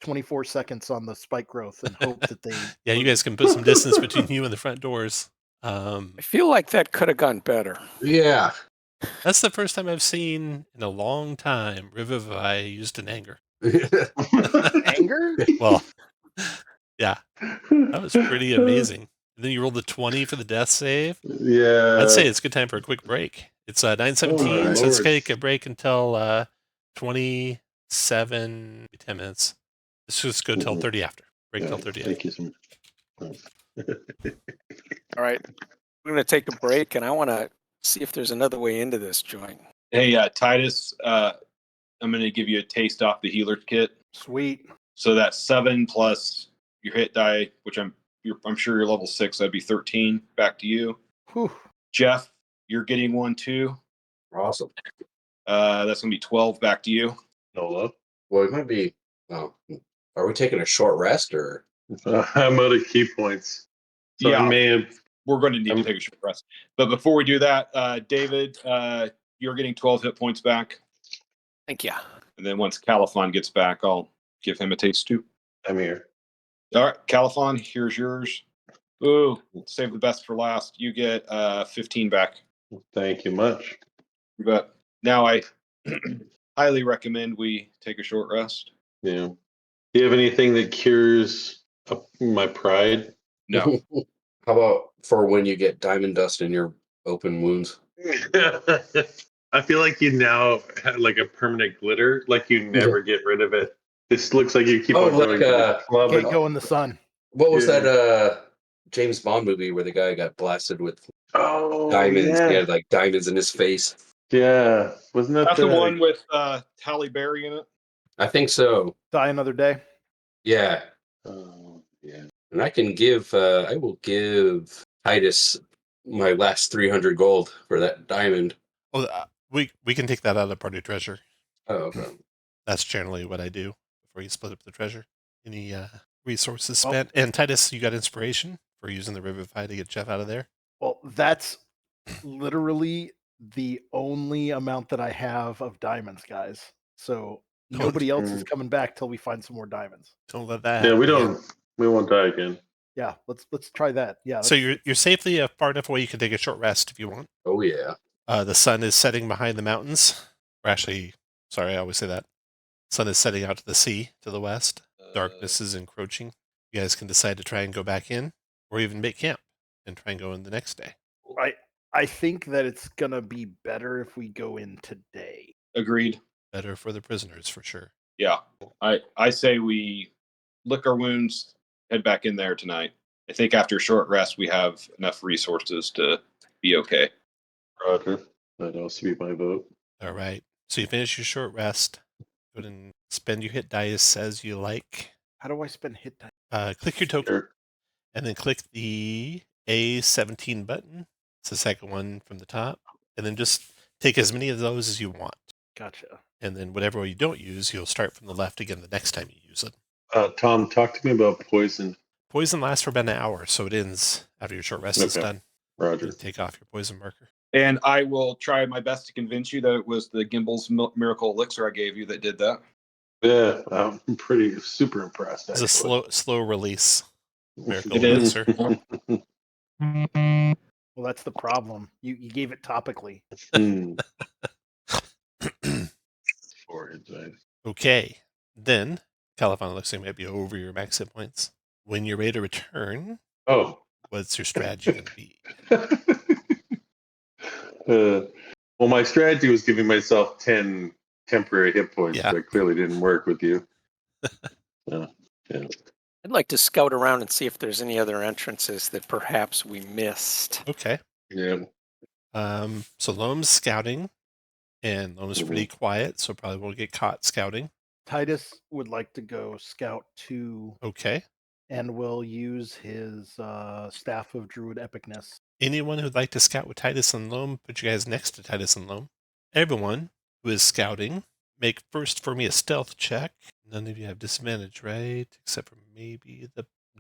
[SPEAKER 5] 24 seconds on the spike growth and hope that they.
[SPEAKER 1] Yeah, you guys can put some distance between you and the front doors.
[SPEAKER 4] I feel like that could have gone better.
[SPEAKER 3] Yeah.
[SPEAKER 1] That's the first time I've seen in a long time Revivify used in anger.
[SPEAKER 5] Anger?
[SPEAKER 1] Well, yeah, that was pretty amazing. And then you rolled the 20 for the death save.
[SPEAKER 6] Yeah.
[SPEAKER 1] I'd say it's a good time for a quick break. It's 9:17,
[SPEAKER 6] Oh, my
[SPEAKER 1] so let's
[SPEAKER 6] lord.
[SPEAKER 1] take a break until 27, 10 minutes. Let's just go till
[SPEAKER 6] Mhm.
[SPEAKER 1] 30 after. Break
[SPEAKER 6] Yeah,
[SPEAKER 1] till 30 after.
[SPEAKER 6] Thank you so much.
[SPEAKER 4] All right. We're going to take a break, and I want to see if there's another way into this joint.
[SPEAKER 2] Hey, Titus, I'm going to give you a taste off the healer kit.
[SPEAKER 5] Sweet.
[SPEAKER 2] So that's 7 plus your hit die, which I'm sure you're level 6. That'd be 13. Back to you,
[SPEAKER 5] Whew.
[SPEAKER 2] Jeff. You're getting one too.
[SPEAKER 3] Awesome.
[SPEAKER 2] That's going to be 12. Back to you.
[SPEAKER 6] No love.
[SPEAKER 3] Well, it might be. Oh, are we taking a short rest or?
[SPEAKER 6] I'm out of key points. So I may have.
[SPEAKER 2] We're going to need to take a short rest. But before we do that, David, you're getting 12 hit points back.
[SPEAKER 4] Thank you.
[SPEAKER 2] And then once Califon gets back, I'll give him a taste too.
[SPEAKER 6] I'm here.
[SPEAKER 2] All right, Califon, here's yours. Ooh, save the best for last. You get 15 back.
[SPEAKER 6] Thank you much.
[SPEAKER 2] But now I highly recommend we take a short rest.
[SPEAKER 6] Yeah. Do you have anything that cures my pride?
[SPEAKER 2] No.
[SPEAKER 3] How about for when you get diamond dust in your open wounds?
[SPEAKER 6] I feel like you now have like a permanent glitter, like you never get rid of it. This looks like you keep on going to the club.
[SPEAKER 5] Can't go in the sun.
[SPEAKER 3] What was
[SPEAKER 6] Yeah.
[SPEAKER 3] that James Bond movie where the guy got blasted with diamonds?
[SPEAKER 6] Yeah.
[SPEAKER 3] He had like diamonds in his face.
[SPEAKER 6] Yeah. Wasn't that
[SPEAKER 2] That's the one with Halle Berry in it?
[SPEAKER 3] I think so.
[SPEAKER 5] Die another day.
[SPEAKER 3] Yeah.
[SPEAKER 6] Oh, yeah.
[SPEAKER 3] And I will give Titus my last 300 gold for that diamond.
[SPEAKER 1] Well, we can take that out of party treasure.
[SPEAKER 3] Oh, okay.
[SPEAKER 1] That's generally what I do before you split up the treasure. Any resources spent. And Titus, you got inspiration for using the Revivify to get Jeff out of there?
[SPEAKER 5] Well, that's literally the only amount that I have of diamonds, guys. So nobody else is coming back till we find some more diamonds.
[SPEAKER 1] Don't let that
[SPEAKER 6] Yeah,
[SPEAKER 1] happen
[SPEAKER 6] we
[SPEAKER 1] again.
[SPEAKER 6] don't. We won't die again.
[SPEAKER 5] Yeah, let's try that. Yeah.
[SPEAKER 1] So you're safely far enough away you can take a short rest if you want.
[SPEAKER 3] Oh, yeah.
[SPEAKER 1] The sun is setting behind the mountains. Or actually, sorry, I always say that. Sun is setting out to the sea to the west. Darkness is encroaching. You guys can decide to try and go back in, or even make camp and try and go in the next day.
[SPEAKER 5] I think that it's gonna be better if we go in today.
[SPEAKER 2] Agreed.
[SPEAKER 1] Better for the prisoners, for sure.
[SPEAKER 2] Yeah. I say we lick our wounds, head back in there tonight. I think after a short rest, we have enough resources to be okay.
[SPEAKER 6] Roger. That'd also be my vote.
[SPEAKER 1] All right. So you finish your short rest. Go ahead and spend your hit dice as you like.
[SPEAKER 5] How do I spend hit die?
[SPEAKER 1] Click your token,
[SPEAKER 6] Sure.
[SPEAKER 1] and then click the A17 button. It's the second one from the top. And then just take as many of those as you want.
[SPEAKER 5] Gotcha.
[SPEAKER 1] And then whatever you don't use, you'll start from the left again the next time you use it.
[SPEAKER 6] Tom, talk to me about poison.
[SPEAKER 1] Poison lasts for about an hour, so it ends after your short rest is
[SPEAKER 6] Okay.
[SPEAKER 1] done.
[SPEAKER 6] Roger.
[SPEAKER 1] You take off your poison marker.
[SPEAKER 2] And I will try my best to convince you that it was the Gimbel's Miracle Elixir I gave you that did that.
[SPEAKER 6] Yeah, I'm pretty super impressed.
[SPEAKER 1] It's a slow release. Miracle
[SPEAKER 2] It is.
[SPEAKER 1] Elixir.
[SPEAKER 5] Well, that's the problem. You gave it topically.
[SPEAKER 6] Forehead dice.
[SPEAKER 1] Okay. Then, Califon looks like it might be over your max hit points. When you're ready to return,
[SPEAKER 6] Oh.
[SPEAKER 1] what's your strategy going to be?
[SPEAKER 6] Well, my strategy was giving myself 10 temporary hit points,
[SPEAKER 1] Yeah.
[SPEAKER 6] but clearly didn't work with you. Yeah.
[SPEAKER 4] I'd like to scout around and see if there's any other entrances that perhaps we missed.
[SPEAKER 1] Okay.
[SPEAKER 6] Yeah.
[SPEAKER 1] So Loam's scouting, and Loam's pretty quiet, so probably won't get caught scouting.
[SPEAKER 5] Titus would like to go scout 2
[SPEAKER 1] Okay.
[SPEAKER 5] and will use his Staff of Druid Epicness.
[SPEAKER 1] Anyone who'd like to scout with Titus and Loam, put you guys next to Titus and Loam. Everyone who is scouting, make first for me a stealth check. None of you have disadvantage, right? Except for maybe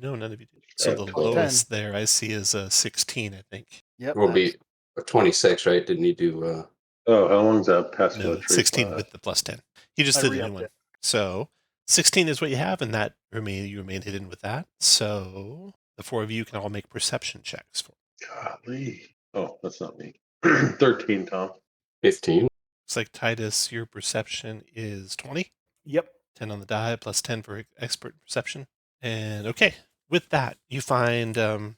[SPEAKER 1] no, none of you do. So the
[SPEAKER 5] 10.
[SPEAKER 1] lowest there I see is a 16, I think.
[SPEAKER 5] Yep.
[SPEAKER 3] Will be a 26, right? Didn't you do?
[SPEAKER 6] Oh, how long's that past
[SPEAKER 1] No, 16 with the plus 10. He just
[SPEAKER 5] I
[SPEAKER 1] did
[SPEAKER 5] re-upped
[SPEAKER 1] anyone.
[SPEAKER 5] it.
[SPEAKER 1] So 16 is what you have, and you remain hidden with that. So the 4 of you can all make perception checks.
[SPEAKER 6] Golly. Oh, that's not me. 13, Tom.
[SPEAKER 3] 15.
[SPEAKER 1] Looks like Titus, your perception is 20.
[SPEAKER 5] Yep.
[SPEAKER 1] 10 on the die, plus 10 for expert perception. And okay, with that, you find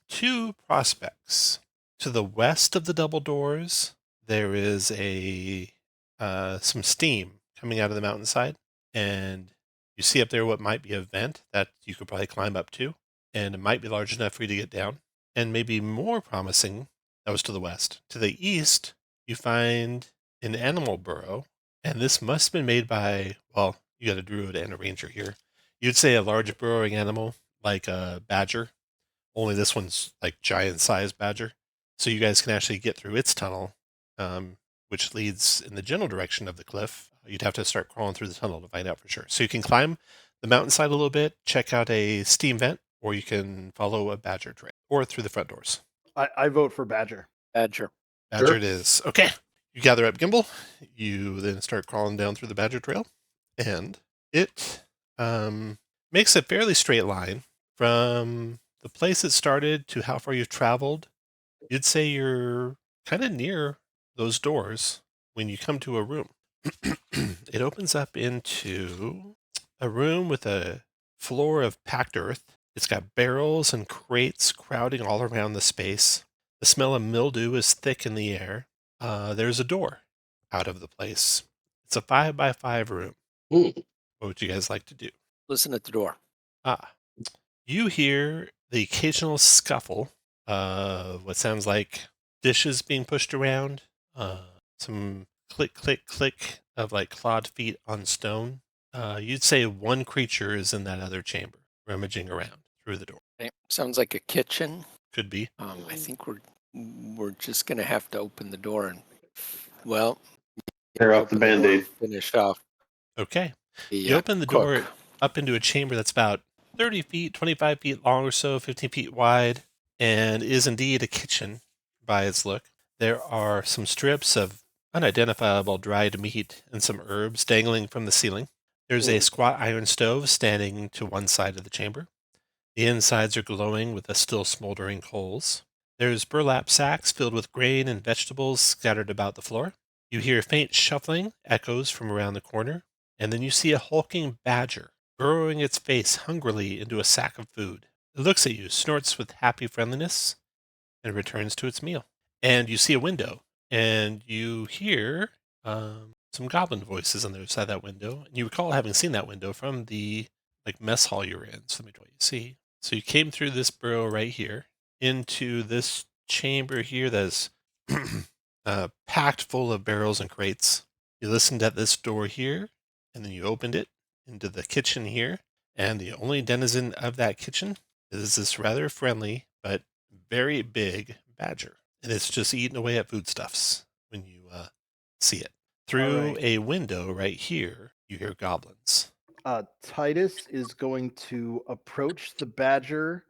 [SPEAKER 1] 2 prospects. To the west of the double doors, there is some steam coming out of the mountainside. And you see up there what might be a vent that you could probably climb up to. And it might be large enough for you to get down. And maybe more promising, that was to the west. To the east, you find an animal burrow. And this must have been made by, well, you got a druid and a ranger here. You'd say a large burrowing animal like a badger, only this one's like giant sized badger. So you guys can actually get through its tunnel, which leads in the general direction of the cliff. You'd have to start crawling through the tunnel to find out for sure. So you can climb the mountainside a little bit, check out a steam vent, or you can follow a badger trail or through the front doors.
[SPEAKER 5] I vote for Badger.
[SPEAKER 4] Badger.
[SPEAKER 1] Badger
[SPEAKER 3] Sure.
[SPEAKER 1] it is. Okay. You gather up Gimbal. You then start crawling down through the badger trail, and it makes a fairly straight line from the place it started to how far you've traveled. You'd say you're kind of near those doors when you come to a room. It opens up into a room with a floor of packed earth. It's got barrels and crates crowding all around the space. The smell of mildew is thick in the air. There's a door out of the place. It's a 5x5 room.
[SPEAKER 3] Hmm.
[SPEAKER 1] What would you guys like to do?
[SPEAKER 4] Listen at the door.
[SPEAKER 1] You hear the occasional scuffle of what sounds like dishes being pushed around, some click, click, click of like clawed feet on stone. You'd say one creature is in that other chamber, rummaging around through the door.
[SPEAKER 4] Okay. Sounds like a kitchen.
[SPEAKER 1] Could be.
[SPEAKER 4] I think we're just gonna have to open the door and, well,
[SPEAKER 6] Tear off the
[SPEAKER 4] open door and
[SPEAKER 6] Band-Aid.
[SPEAKER 4] finish off.
[SPEAKER 1] Okay.
[SPEAKER 4] The,
[SPEAKER 1] You open the door
[SPEAKER 4] cook.
[SPEAKER 1] up into a chamber that's about 30 feet, 25 feet long or so, 15 feet wide, and is indeed a kitchen by its look. There are some strips of unidentifiable dried meat and some herbs dangling from the ceiling. There's a squat iron stove standing to one side of the chamber. The insides are glowing with the still smoldering coals. There's burlap sacks filled with grain and vegetables scattered about the floor. You hear faint shuffling echoes from around the corner, and then you see a hulking badger burrowing its face hungrily into a sack of food. It looks at you, snorts with happy friendliness, and returns to its meal. And you see a window, and you hear some goblin voices on the other side of that window. And you recall having seen that window from the mess hall you were in. So let me tell you, see. So you came through this burrow right here into this chamber here that's packed full of barrels and crates. You listened at this door here, and then you opened it into the kitchen here. And the only denizen of that kitchen is this rather friendly but very big badger. And it's just eating away at foodstuffs when you see it. Through
[SPEAKER 5] right.
[SPEAKER 1] a window right here, you hear goblins.
[SPEAKER 5] Titus is going to approach the badger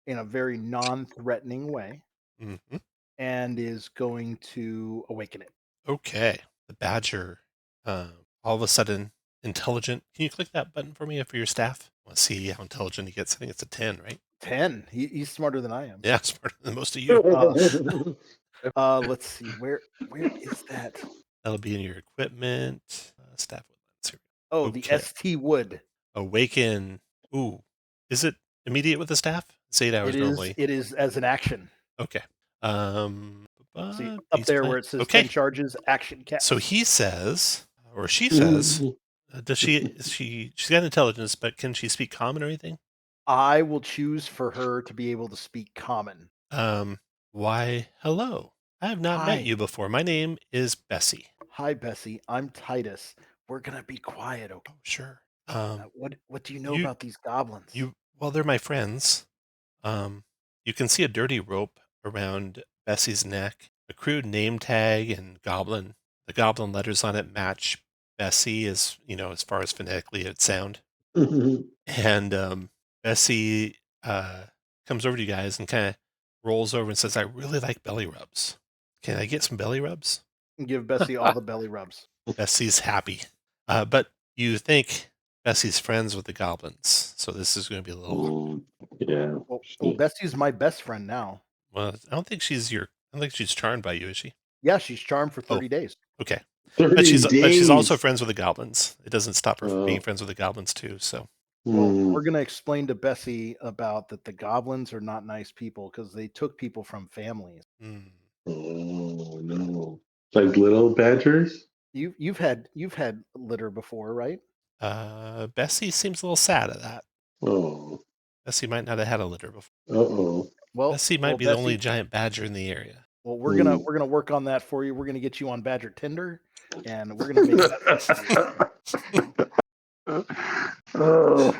[SPEAKER 5] in a very non-threatening way
[SPEAKER 1] hmm
[SPEAKER 5] and is going to awaken it.
[SPEAKER 1] Okay. The badger, all of a sudden, intelligent. Can you click that button for me for your staff? I want to see how intelligent he gets. I think it's a 10, right?
[SPEAKER 5] 10. He's smarter than I am.
[SPEAKER 1] Yeah, smarter than most of you.
[SPEAKER 5] Let's see. Where is that?
[SPEAKER 1] That'll be in your equipment. Staff woodlands here.
[SPEAKER 5] Oh,
[SPEAKER 1] Okay.
[SPEAKER 5] the ST wood.
[SPEAKER 1] Awaken. Ooh. Is it immediate with the staff? It's 8 hours
[SPEAKER 5] It is.
[SPEAKER 1] normally.
[SPEAKER 5] It is as an action.
[SPEAKER 1] Okay.
[SPEAKER 5] See up there where it says 10 charges, action cast.
[SPEAKER 1] So he says, or she says, she's got intelligence, but can she speak common or anything?
[SPEAKER 5] I will choose for her to be able to speak common.
[SPEAKER 1] Why, hello. I have not
[SPEAKER 5] Hi.
[SPEAKER 1] met you before. My name is Bessie.
[SPEAKER 5] Hi, Bessie. I'm Titus. We're gonna be quiet, okay?
[SPEAKER 1] Oh, sure.
[SPEAKER 5] What do you know
[SPEAKER 1] you-
[SPEAKER 5] about these goblins?
[SPEAKER 1] Well, they're my friends. You can see a dirty rope around Bessie's neck, a crude name tag and goblin. The goblin letters on it match Bessie as far as phonetically it sound. And Bessie comes over to you guys and kind of rolls over and says, I really like belly rubs. Can I get some belly rubs?
[SPEAKER 5] Give Bessie all the belly rubs.
[SPEAKER 1] Bessie's happy. But you think Bessie's friends with the goblins. So this is going to be a little...
[SPEAKER 6] Yeah.
[SPEAKER 5] Well, Bessie's my best friend now.
[SPEAKER 1] Well, I don't think she's charmed by you, is she?
[SPEAKER 5] Yeah, she's charmed for 30 days.
[SPEAKER 1] Okay.
[SPEAKER 6] 30
[SPEAKER 1] But she's
[SPEAKER 6] days.
[SPEAKER 1] also friends with the goblins. It doesn't stop her from being
[SPEAKER 6] Oh.
[SPEAKER 1] friends with the goblins too. So
[SPEAKER 5] Well,
[SPEAKER 6] Hmm.
[SPEAKER 5] we're gonna explain to Bessie about that the goblins are not nice people because they took people from families.
[SPEAKER 6] Oh no! Like little badgers?
[SPEAKER 5] You've had litter before, right?
[SPEAKER 1] Bessie seems a little sad at that.
[SPEAKER 6] Oh.
[SPEAKER 1] Bessie might not have had a litter before.
[SPEAKER 6] Uh-oh.
[SPEAKER 5] Well,
[SPEAKER 1] Bessie might be
[SPEAKER 5] Bessie,
[SPEAKER 1] the only giant badger in the area.
[SPEAKER 5] Well, we're gonna work on that for you. We're gonna get you on Badger Tinder, and we're gonna make it.
[SPEAKER 6] Oh.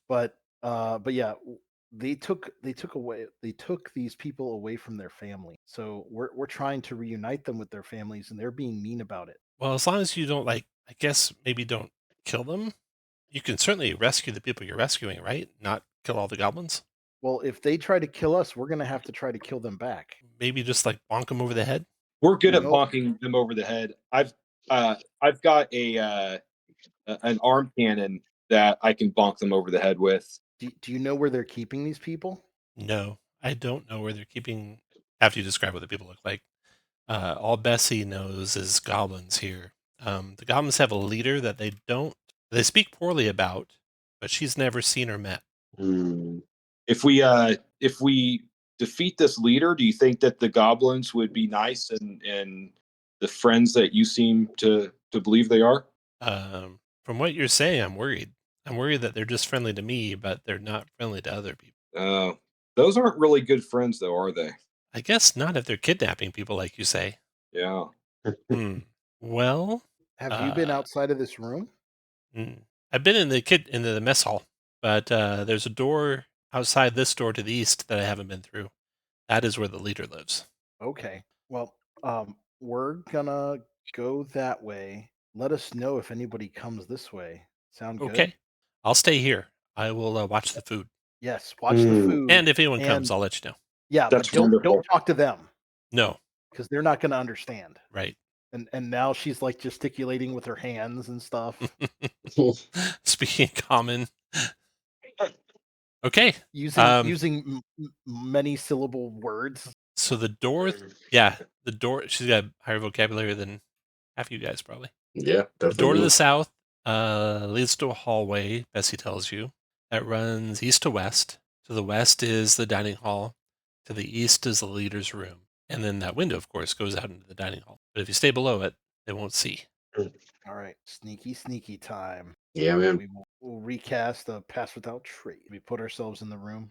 [SPEAKER 5] But yeah, they took these people away from their family. So we're trying to reunite them with their families, and they're being mean about it.
[SPEAKER 1] Well, as long as you don't I guess maybe don't kill them. You can certainly rescue the people you're rescuing, right? Not kill all the goblins.
[SPEAKER 5] Well, if they try to kill us, we're gonna have to try to kill them back.
[SPEAKER 1] Maybe just like bonk them over the head.
[SPEAKER 2] We're good at
[SPEAKER 5] Nope.
[SPEAKER 2] bonking them over the head. I've got an arm cannon that I can bonk them over the head with.
[SPEAKER 5] Do you know where they're keeping these people?
[SPEAKER 1] No, I don't know where they're keeping. After you describe what the people look like, all Bessie knows is goblins here. The goblins have a leader that they speak poorly about, but she's never seen or met.
[SPEAKER 2] If we defeat this leader, do you think that the goblins would be nice and the friends that you seem to believe they are?
[SPEAKER 1] From what you're saying, I'm worried. I'm worried that they're just friendly to me, but they're not friendly to other people.
[SPEAKER 2] Those aren't really good friends, though, are they?
[SPEAKER 1] I guess not if they're kidnapping people, like you say.
[SPEAKER 2] Yeah.
[SPEAKER 1] Well,
[SPEAKER 5] Have you been outside of this room?
[SPEAKER 1] I've been in the mess hall, but there's a door outside this door to the east that I haven't been through. That is where the leader lives.
[SPEAKER 5] Okay. Well, we're gonna go that way. Let us know if anybody comes this way. Sound good?
[SPEAKER 1] Okay, I'll stay here. I will watch the food,
[SPEAKER 5] Yes. Watch the food.
[SPEAKER 1] and if anyone comes,
[SPEAKER 5] and-
[SPEAKER 1] I'll let you know.
[SPEAKER 5] Yeah,
[SPEAKER 2] That's
[SPEAKER 5] but don't
[SPEAKER 2] wonderful.
[SPEAKER 5] talk to them
[SPEAKER 1] No,
[SPEAKER 5] because they're not gonna understand.
[SPEAKER 1] right?
[SPEAKER 5] And now she's like gesticulating with her hands and stuff,
[SPEAKER 1] Speaking common. Okay.
[SPEAKER 5] using many syllable words.
[SPEAKER 1] So the door, the door. She's got higher vocabulary than half you guys probably.
[SPEAKER 3] Yeah,
[SPEAKER 1] The door to
[SPEAKER 3] definitely.
[SPEAKER 1] the south leads to a hallway, Bessie tells you, that runs east to west. To the west is the dining hall. To the east is the leader's room. And then that window, of course, goes out into the dining hall. But if you stay below it, they won't see.
[SPEAKER 5] All right, sneaky time.
[SPEAKER 3] Yeah, man.
[SPEAKER 5] We'll recast the Pass Without Trace. We put ourselves in the room.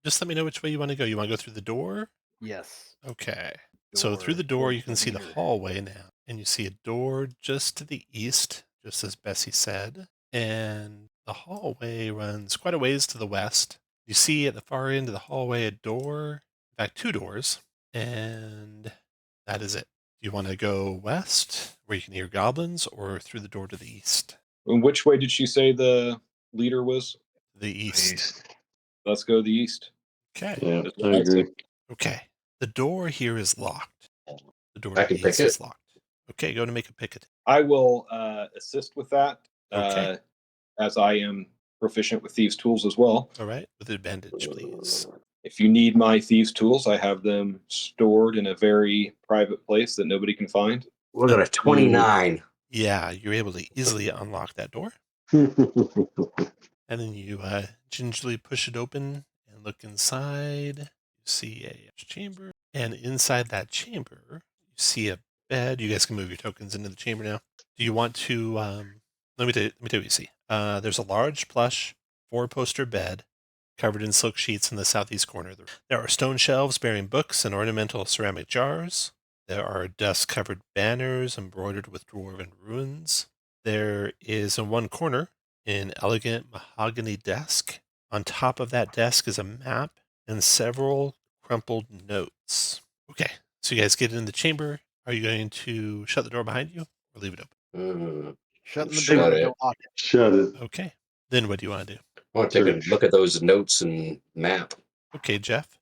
[SPEAKER 1] Just let me know which way you want to go. You want to go through the door?
[SPEAKER 5] Yes.
[SPEAKER 1] Okay. So through the door, you can see the hallway now. And you see a door just to the east, just as Bessie said. And the hallway runs quite a ways to the west. You see at the far end of the hallway a door, in fact, two doors. And that is it. Do you want to go west, where you can hear goblins, or through the door to the east?
[SPEAKER 2] And which way did she say the leader was?
[SPEAKER 1] The east.
[SPEAKER 2] Let's go the east.
[SPEAKER 1] Okay.
[SPEAKER 6] Yeah,
[SPEAKER 2] That's
[SPEAKER 6] I
[SPEAKER 2] what I'd say.
[SPEAKER 6] agree.
[SPEAKER 1] Okay. The door here is locked. The door
[SPEAKER 3] I
[SPEAKER 1] to
[SPEAKER 3] can
[SPEAKER 1] the
[SPEAKER 3] pick
[SPEAKER 1] east
[SPEAKER 3] it.
[SPEAKER 1] is locked. Okay, go to make a pick it.
[SPEAKER 2] I will assist with that.
[SPEAKER 1] Okay.
[SPEAKER 2] As I am proficient with thieves' tools as well.
[SPEAKER 1] All right, with advantage, please.
[SPEAKER 2] If you need my thieves' tools, I have them stored in a very private place that nobody can find.
[SPEAKER 3] We got a 29.
[SPEAKER 1] Yeah, you're able to easily unlock that door. And then you gingerly push it open and look inside. You see a chamber. And inside that chamber, you see a bed. You guys can move your tokens into the chamber now. Do you want to... let me tell you what you see. There's a large plush 4-poster bed covered in silk sheets in the southeast corner. There are stone shelves bearing books and ornamental ceramic jars. There are dust-covered banners embroidered with dwarven runes. There is in one corner an elegant mahogany desk. On top of that desk is a map and several crumpled notes. Okay, so you guys get in the chamber. Are you going to shut the door behind you or leave it open?
[SPEAKER 5] Shutting the
[SPEAKER 3] Shut
[SPEAKER 5] door.
[SPEAKER 3] it.
[SPEAKER 5] Don't lock it.
[SPEAKER 6] Shut it.
[SPEAKER 1] Okay, then what do you want to do?
[SPEAKER 3] I want to take a look at those notes and map.
[SPEAKER 1] Okay, Jeff.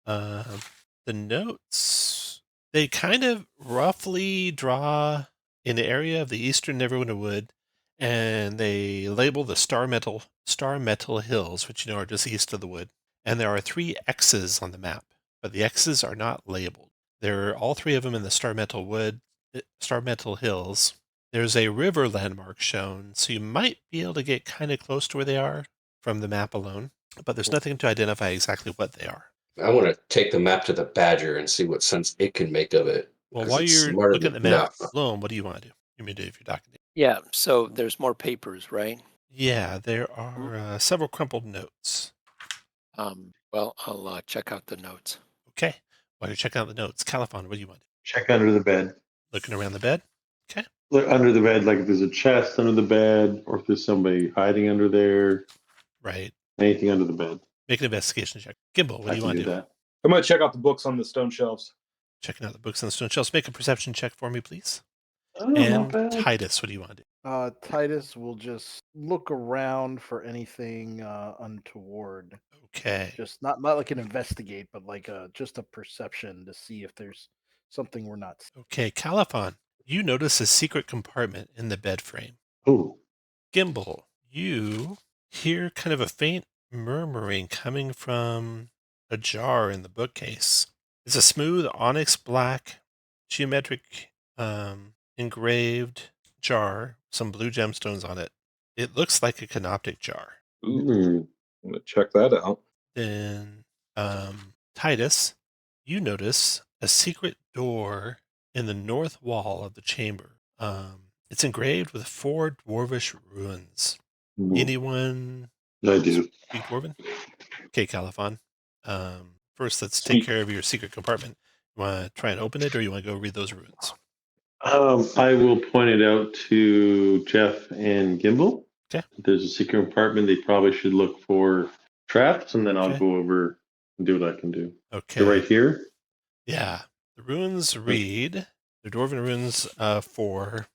[SPEAKER 1] The notes, they kind of roughly draw an area of the eastern Neverwinter Wood, and they label the Star Metal Hills, which you know are just east of the wood. And there are 3 X's on the map, but the X's are not labeled. There are all 3 of them in the Star Metal Hills. There's a river landmark shown, so you might be able to get kind of close to where they are from the map alone, but there's nothing to identify exactly what they are.
[SPEAKER 3] I want to take the map to the Badger and see what sense it can make of it.
[SPEAKER 1] Well,
[SPEAKER 3] 'cause
[SPEAKER 1] while
[SPEAKER 3] it's
[SPEAKER 1] you're
[SPEAKER 3] smarter
[SPEAKER 1] looking at the
[SPEAKER 3] than-
[SPEAKER 1] map,
[SPEAKER 3] no.
[SPEAKER 1] Loam, what do you want to do? You mean to if you're talking?
[SPEAKER 4] Yeah, so there's more papers, right?
[SPEAKER 1] Yeah, there are several crumpled notes.
[SPEAKER 4] Well, I'll check out the notes.
[SPEAKER 1] Okay, while you're checking out the notes, Califon, what do you want to do?
[SPEAKER 6] Check under the bed.
[SPEAKER 1] Looking around the bed?
[SPEAKER 6] Look under the bed, like if there's a chest under the bed, or if there's somebody hiding under there.
[SPEAKER 1] Right.
[SPEAKER 6] Anything under the bed.
[SPEAKER 1] Make an investigation check. Gimbal, what do you want to do?
[SPEAKER 2] I'm going to check out the books on the stone shelves.
[SPEAKER 1] Checking out the books on the stone shelves. Make a perception check for me, please.
[SPEAKER 6] Oh, not
[SPEAKER 1] And
[SPEAKER 6] bad.
[SPEAKER 1] Titus, what do you want to do?
[SPEAKER 5] Titus will just look around for anything untoward.
[SPEAKER 1] Okay.
[SPEAKER 5] Just not like an investigate, but like just a perception to see if there's something we're not seeing.
[SPEAKER 1] Okay, Califon, you notice a secret compartment in the bed frame.
[SPEAKER 6] Oh,
[SPEAKER 1] Gimbal, you hear kind of a faint murmuring coming from a jar in the bookcase. It's a smooth onyx black geometric engraved jar, some blue gemstones on it. It looks like a canoptic jar.
[SPEAKER 2] Ooh, I'm going to check that out.
[SPEAKER 1] Then Titus, you notice a secret door in the north wall of the chamber. It's engraved with 4 dwarvish runes. Anyone
[SPEAKER 6] I do.
[SPEAKER 1] speak Dwarven? Okay, Califon. First, let's take care of your secret compartment. You want to try and open it, or you want to go read those runes?
[SPEAKER 6] I will point it out to Jeff and Gimbal.
[SPEAKER 1] Okay.
[SPEAKER 6] If there's a secret compartment, they probably should look for traps, and then I'll
[SPEAKER 1] Okay.
[SPEAKER 6] go over and do what I can do.
[SPEAKER 1] Okay.
[SPEAKER 6] They're right here.
[SPEAKER 1] Yeah. The runes read, the Dwarven runes for,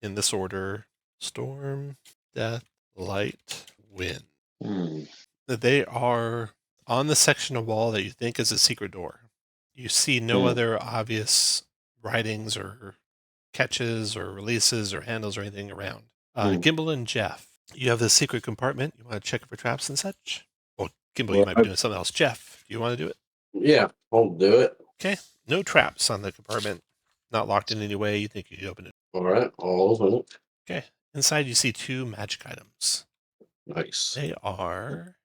[SPEAKER 1] in this order, storm, death, light, wind. They are on the section of wall that you think is a secret door. You see no other obvious writings or catches or releases or handles or anything around. Gimbal and Jeff, you have the secret compartment. You want to check for traps and such? Well, Gimbal, you might be doing something else. Jeff, do you want to do it?
[SPEAKER 3] Yeah, I'll do it.
[SPEAKER 1] Okay. No traps on the compartment. Not locked in any way. You think you could open it.
[SPEAKER 3] All right, I'll open it.
[SPEAKER 1] Okay. Inside you see 2 magic items.
[SPEAKER 3] Nice.
[SPEAKER 1] They are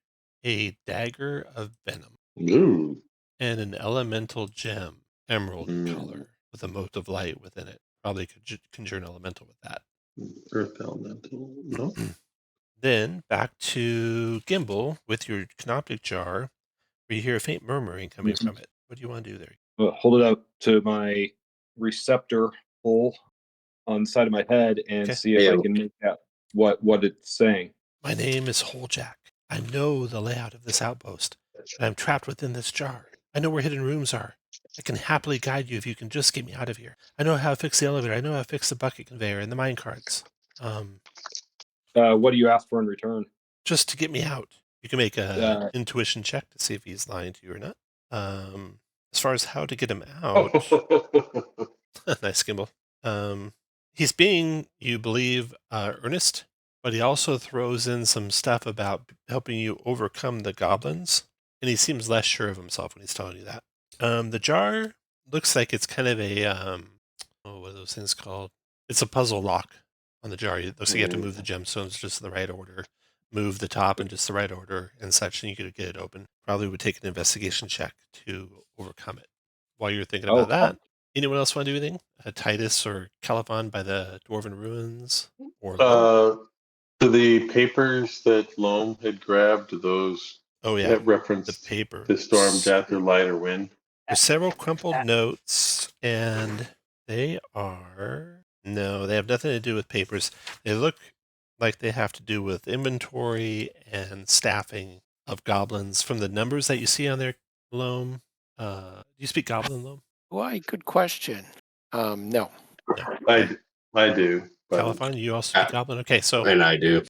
[SPEAKER 1] a dagger of venom
[SPEAKER 6] Ooh.
[SPEAKER 1] and an elemental gem, emerald
[SPEAKER 6] Mm.
[SPEAKER 1] color, with a mote of light within it. Probably could conjure an elemental with that.
[SPEAKER 6] Earth elemental. No.
[SPEAKER 1] Then back to Gimbal with your canoptic jar, where you hear a faint murmuring coming from it. What do you want to do there?
[SPEAKER 2] Hold it up to my receptor hole on the side of my head and
[SPEAKER 1] Okay.
[SPEAKER 2] see if I can make out what it's saying.
[SPEAKER 1] My name is Holjack. I know the layout of this outpost, and I'm trapped within this jar. I know where hidden rooms are. I can happily guide you if you can just get me out of here. I know how to fix the elevator. I know how to fix the bucket conveyor and the mine carts.
[SPEAKER 2] What do you ask for in return?
[SPEAKER 1] Just to get me out. You can make a intuition check to see if he's lying to you or not. As far as how to get him out, nice, Gimbal. He's being, you believe, earnest, but he also throws in some stuff about helping you overcome the goblins, and he seems less sure of himself when he's telling you that. The jar looks like it's kind of a, what are those things called? It's a puzzle lock on the jar. It looks like you have to move the gemstones just in the right order, move the top in just the right order, and such, and you could get it open. Probably would take an investigation check to overcome it. While you're thinking about that, anyone else want to do anything? Titus or Califon by the Dwarven Ruins? Or
[SPEAKER 6] to the papers that Loam had grabbed, those that reference
[SPEAKER 1] the paper.
[SPEAKER 6] The storm, death, or light, or wind.
[SPEAKER 1] There's several crumpled notes, and they have nothing to do with papers. They look like they have to do with inventory and staffing of goblins from the numbers that you see on their Loam. Do you speak Goblin, Loam?
[SPEAKER 4] Why? Good question. No.
[SPEAKER 1] No.
[SPEAKER 6] I do.
[SPEAKER 1] Califon, you also speak Goblin? Okay, so
[SPEAKER 3] And I do.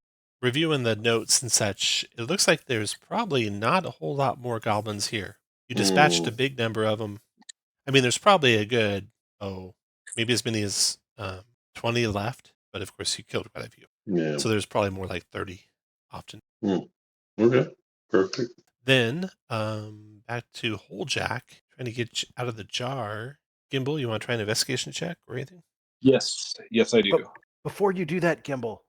[SPEAKER 1] reviewing the notes and such, it looks like there's probably not a whole lot more goblins here. You dispatched a big number of them. I mean, there's probably a good, maybe as many as 20 left, but of course you killed quite a few.
[SPEAKER 6] Yeah.
[SPEAKER 1] So there's probably more like 30 often.
[SPEAKER 6] Okay, perfect.
[SPEAKER 1] Then back to Holjack, trying to get out of the jar. Gimbal, you want to try an investigation check or anything?
[SPEAKER 2] Yes, I do.
[SPEAKER 5] But before you do that, Gimbal,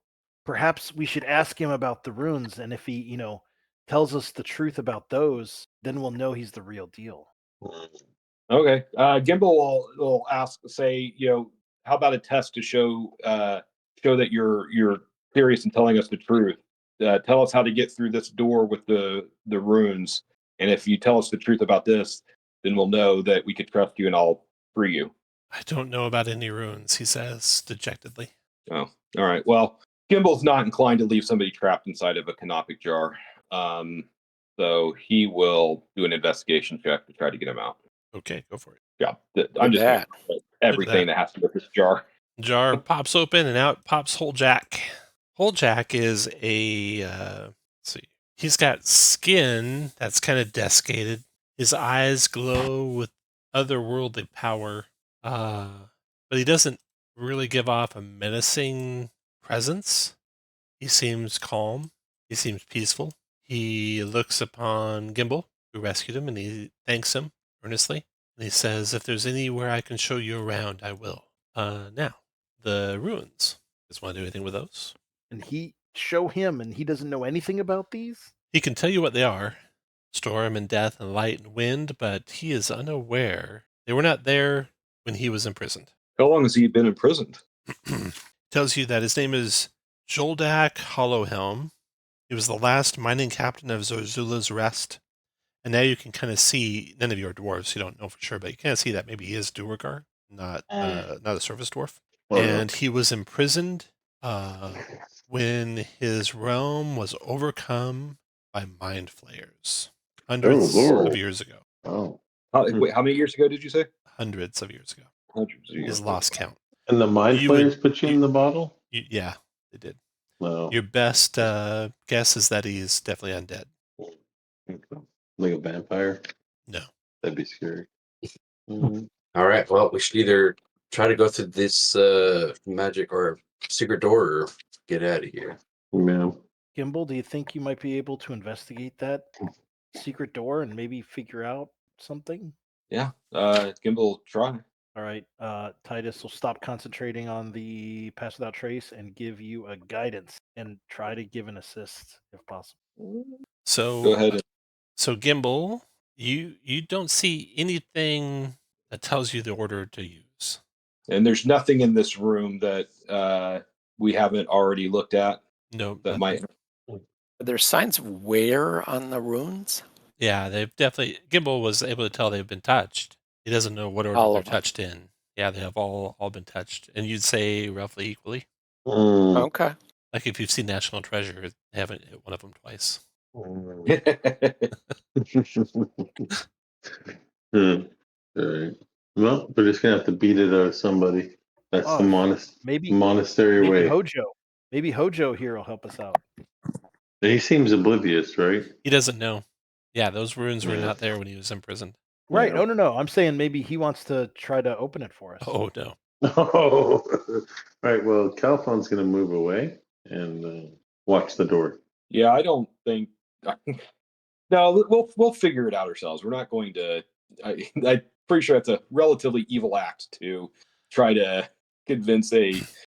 [SPEAKER 5] perhaps we should ask him about the runes, and if he, tells us the truth about those, then we'll know he's the real deal.
[SPEAKER 2] Okay. Gimbal will say, how about a test to show that you're serious in telling us the truth? Tell us how to get through this door with the runes, and if you tell us the truth about this, then we'll know that we could trust you, and I'll free you.
[SPEAKER 1] I don't know about any runes, he says dejectedly.
[SPEAKER 2] Oh, all right. Well, Gimble's not inclined to leave somebody trapped inside of a canopic jar. So he will do an investigation check to try to get him out.
[SPEAKER 1] Okay, go for it.
[SPEAKER 2] Yeah,
[SPEAKER 4] Look
[SPEAKER 2] I'm just
[SPEAKER 4] at
[SPEAKER 2] gonna everything that has to do with this jar.
[SPEAKER 1] Jar pops open and out pops Whole Jack. Whole Jack is a let's see. He's got skin that's kind of desiccated. His eyes glow with otherworldly power. But he doesn't really give off a menacing presence. He seems calm. He seems peaceful. He looks upon Gimble, who rescued him, and he thanks him earnestly. And he says, if there's anywhere I can show you around, I will. Now, the ruins. Just want to do anything with those?
[SPEAKER 5] And he show him, and he doesn't know anything about these.
[SPEAKER 1] He can tell you what they are. Storm and death and light and wind, but he is unaware. They were not there when he was imprisoned.
[SPEAKER 2] How long has he been imprisoned?
[SPEAKER 1] Tells you that his name is Joldak Hollowhelm. He was the last mining captain of Zorzula's Rest. And now you can kind of see, none of you are dwarves, so you don't know for sure, but you kind of see that maybe he is Duergar, not a surface dwarf. And he was imprisoned when his realm was overcome by mind flayers hundreds of years ago.
[SPEAKER 6] Oh.
[SPEAKER 2] Wait, how many years ago did you say?
[SPEAKER 1] Hundreds of years ago.
[SPEAKER 2] Hundreds of years.
[SPEAKER 1] He's lost count.
[SPEAKER 6] And the mind flayers put you in the bottle?
[SPEAKER 1] Yeah, they did.
[SPEAKER 6] No.
[SPEAKER 1] Your best guess is that he's definitely undead.
[SPEAKER 6] Like a vampire?
[SPEAKER 1] No.
[SPEAKER 6] That'd be scary.
[SPEAKER 3] All right. Well, we should either try to go through this magic or secret door or get out of here.
[SPEAKER 6] Yeah.
[SPEAKER 5] Gimble, do you think you might be able to investigate that secret door and maybe figure out something?
[SPEAKER 2] Yeah, Gimble, try.
[SPEAKER 5] All right. Titus will stop concentrating on the pass without trace and give you a guidance and try to give an assist if possible.
[SPEAKER 1] So
[SPEAKER 2] Go ahead.
[SPEAKER 1] So Gimble, you don't see anything that tells you the order to use.
[SPEAKER 2] And there's nothing in this room that we haven't already looked at.
[SPEAKER 1] No,
[SPEAKER 2] that might.
[SPEAKER 4] Are there signs of wear on the runes?
[SPEAKER 1] Yeah, they've definitely. Gimble was able to tell they've been touched. He doesn't know what order
[SPEAKER 4] All
[SPEAKER 1] they're
[SPEAKER 4] of them.
[SPEAKER 1] touched in. Yeah, they have all been touched, and you'd say roughly equally.
[SPEAKER 4] Okay.
[SPEAKER 1] Like if you've seen National Treasure, they haven't hit one of them twice.
[SPEAKER 6] All right. Well, we're just gonna have to beat it out of somebody. That's the monastery
[SPEAKER 5] maybe
[SPEAKER 6] way.
[SPEAKER 5] Hojo. Maybe Hojo here will help us out.
[SPEAKER 6] He seems oblivious, right?
[SPEAKER 1] He doesn't know. Yeah, those runes were
[SPEAKER 6] Yeah.
[SPEAKER 1] not there when he was imprisoned.
[SPEAKER 5] Right.
[SPEAKER 6] Yeah.
[SPEAKER 5] No. I'm saying maybe he wants to try to open it for us.
[SPEAKER 1] Oh no.
[SPEAKER 6] Oh, right. Well, Calphon's gonna move away and watch the door.
[SPEAKER 2] Yeah, I don't think. No, we'll figure it out ourselves. We're not going to. I'm pretty sure it's a relatively evil act to try to convince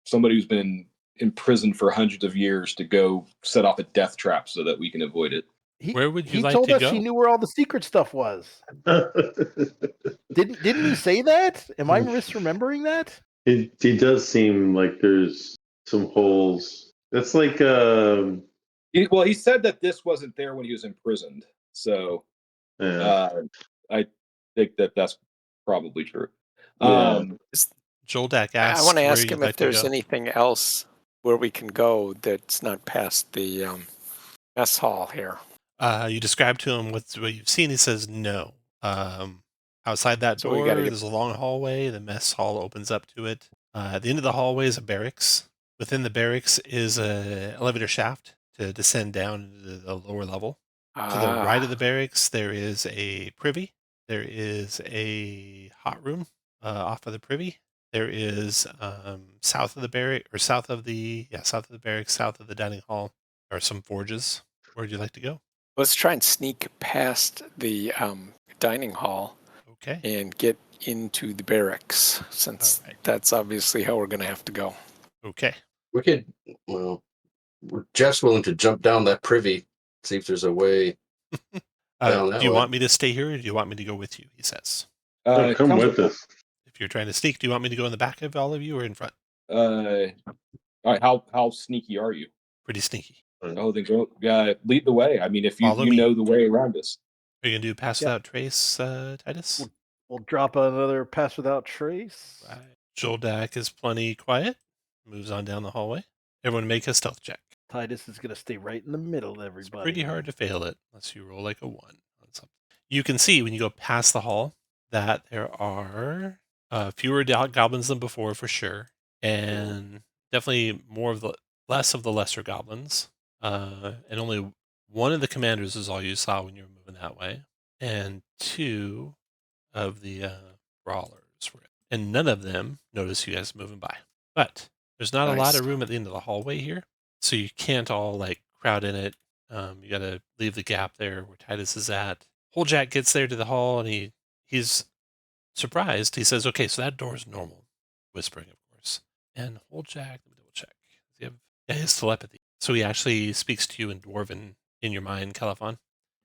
[SPEAKER 2] somebody who's been imprisoned for hundreds of years to go set off a death trap so that we can avoid it.
[SPEAKER 1] Where would you
[SPEAKER 5] he
[SPEAKER 1] like
[SPEAKER 5] told
[SPEAKER 1] to
[SPEAKER 5] us
[SPEAKER 1] go?
[SPEAKER 5] he knew where all the secret stuff was. Didn't he say that? Am I misremembering that?
[SPEAKER 6] It does seem like there's some holes. That's like
[SPEAKER 2] He said that this wasn't there when he was imprisoned, so I think that's probably true.
[SPEAKER 6] Yeah.
[SPEAKER 1] Joldak asks.
[SPEAKER 4] I want to
[SPEAKER 1] where
[SPEAKER 4] ask
[SPEAKER 1] you'd
[SPEAKER 4] him
[SPEAKER 1] like
[SPEAKER 4] if
[SPEAKER 1] to
[SPEAKER 4] there's
[SPEAKER 1] go.
[SPEAKER 4] anything else where we can go that's not past the mess hall here.
[SPEAKER 1] You describe to him what you've seen. He says no. Outside that
[SPEAKER 4] So we
[SPEAKER 1] door,
[SPEAKER 4] gotta get-
[SPEAKER 1] there's a long hallway. The mess hall opens up to it. At the end of the hallway is a barracks. Within the barracks is an elevator shaft to descend down into the lower level. To the right of the barracks, there is a privy. There is a hot room off of the privy. There is south of the barrack, or south of the barracks, south of the dining hall, are some forges. Where would you like to go?
[SPEAKER 4] Let's try and sneak past the dining hall
[SPEAKER 1] Okay.
[SPEAKER 4] and get into the barracks, since
[SPEAKER 1] All right.
[SPEAKER 4] that's obviously how we're going to have to go.
[SPEAKER 1] Okay.
[SPEAKER 3] We could. Well, Jeff's willing to jump down that privy, see if there's a way. Down that
[SPEAKER 1] Do you
[SPEAKER 3] way.
[SPEAKER 1] want me to stay here, or do you want me to go with you? He says.
[SPEAKER 6] come with us.
[SPEAKER 1] If you're trying to sneak, do you want me to go in the back of all of you or in front?
[SPEAKER 2] All right, how sneaky are you?
[SPEAKER 1] Pretty sneaky.
[SPEAKER 2] Oh, then go lead the way. I mean, if you
[SPEAKER 1] Follow me.
[SPEAKER 2] know the way around us.
[SPEAKER 1] Are you gonna do pass
[SPEAKER 5] Yeah.
[SPEAKER 1] without trace, Titus?
[SPEAKER 5] We'll drop another pass without trace.
[SPEAKER 1] Right. Joldak is plenty quiet. Moves on down the hallway. Everyone make a stealth check.
[SPEAKER 5] Titus is going to stay right in the middle of
[SPEAKER 1] It's
[SPEAKER 5] everybody.
[SPEAKER 1] pretty hard to fail it unless you roll like a 1 on something. You can see when you go past the hall that there are fewer goblins than before for sure, and definitely less of the lesser goblins. And only one of the commanders is all you saw when you were moving that way, and 2 of the brawlers were. And none of them notice you guys moving by. But there's not a lot
[SPEAKER 4] Nice.
[SPEAKER 1] of room at the end of the hallway here, so you can't all like crowd in it. You got to leave the gap there where Titus is at. Jack gets there to the hall and he's surprised. He says, "Okay, so that door is normal." Whispering, of course. And Jack, let me double check. Does he have his telepathy? So he actually speaks to you in Dwarven in your mind, Califon,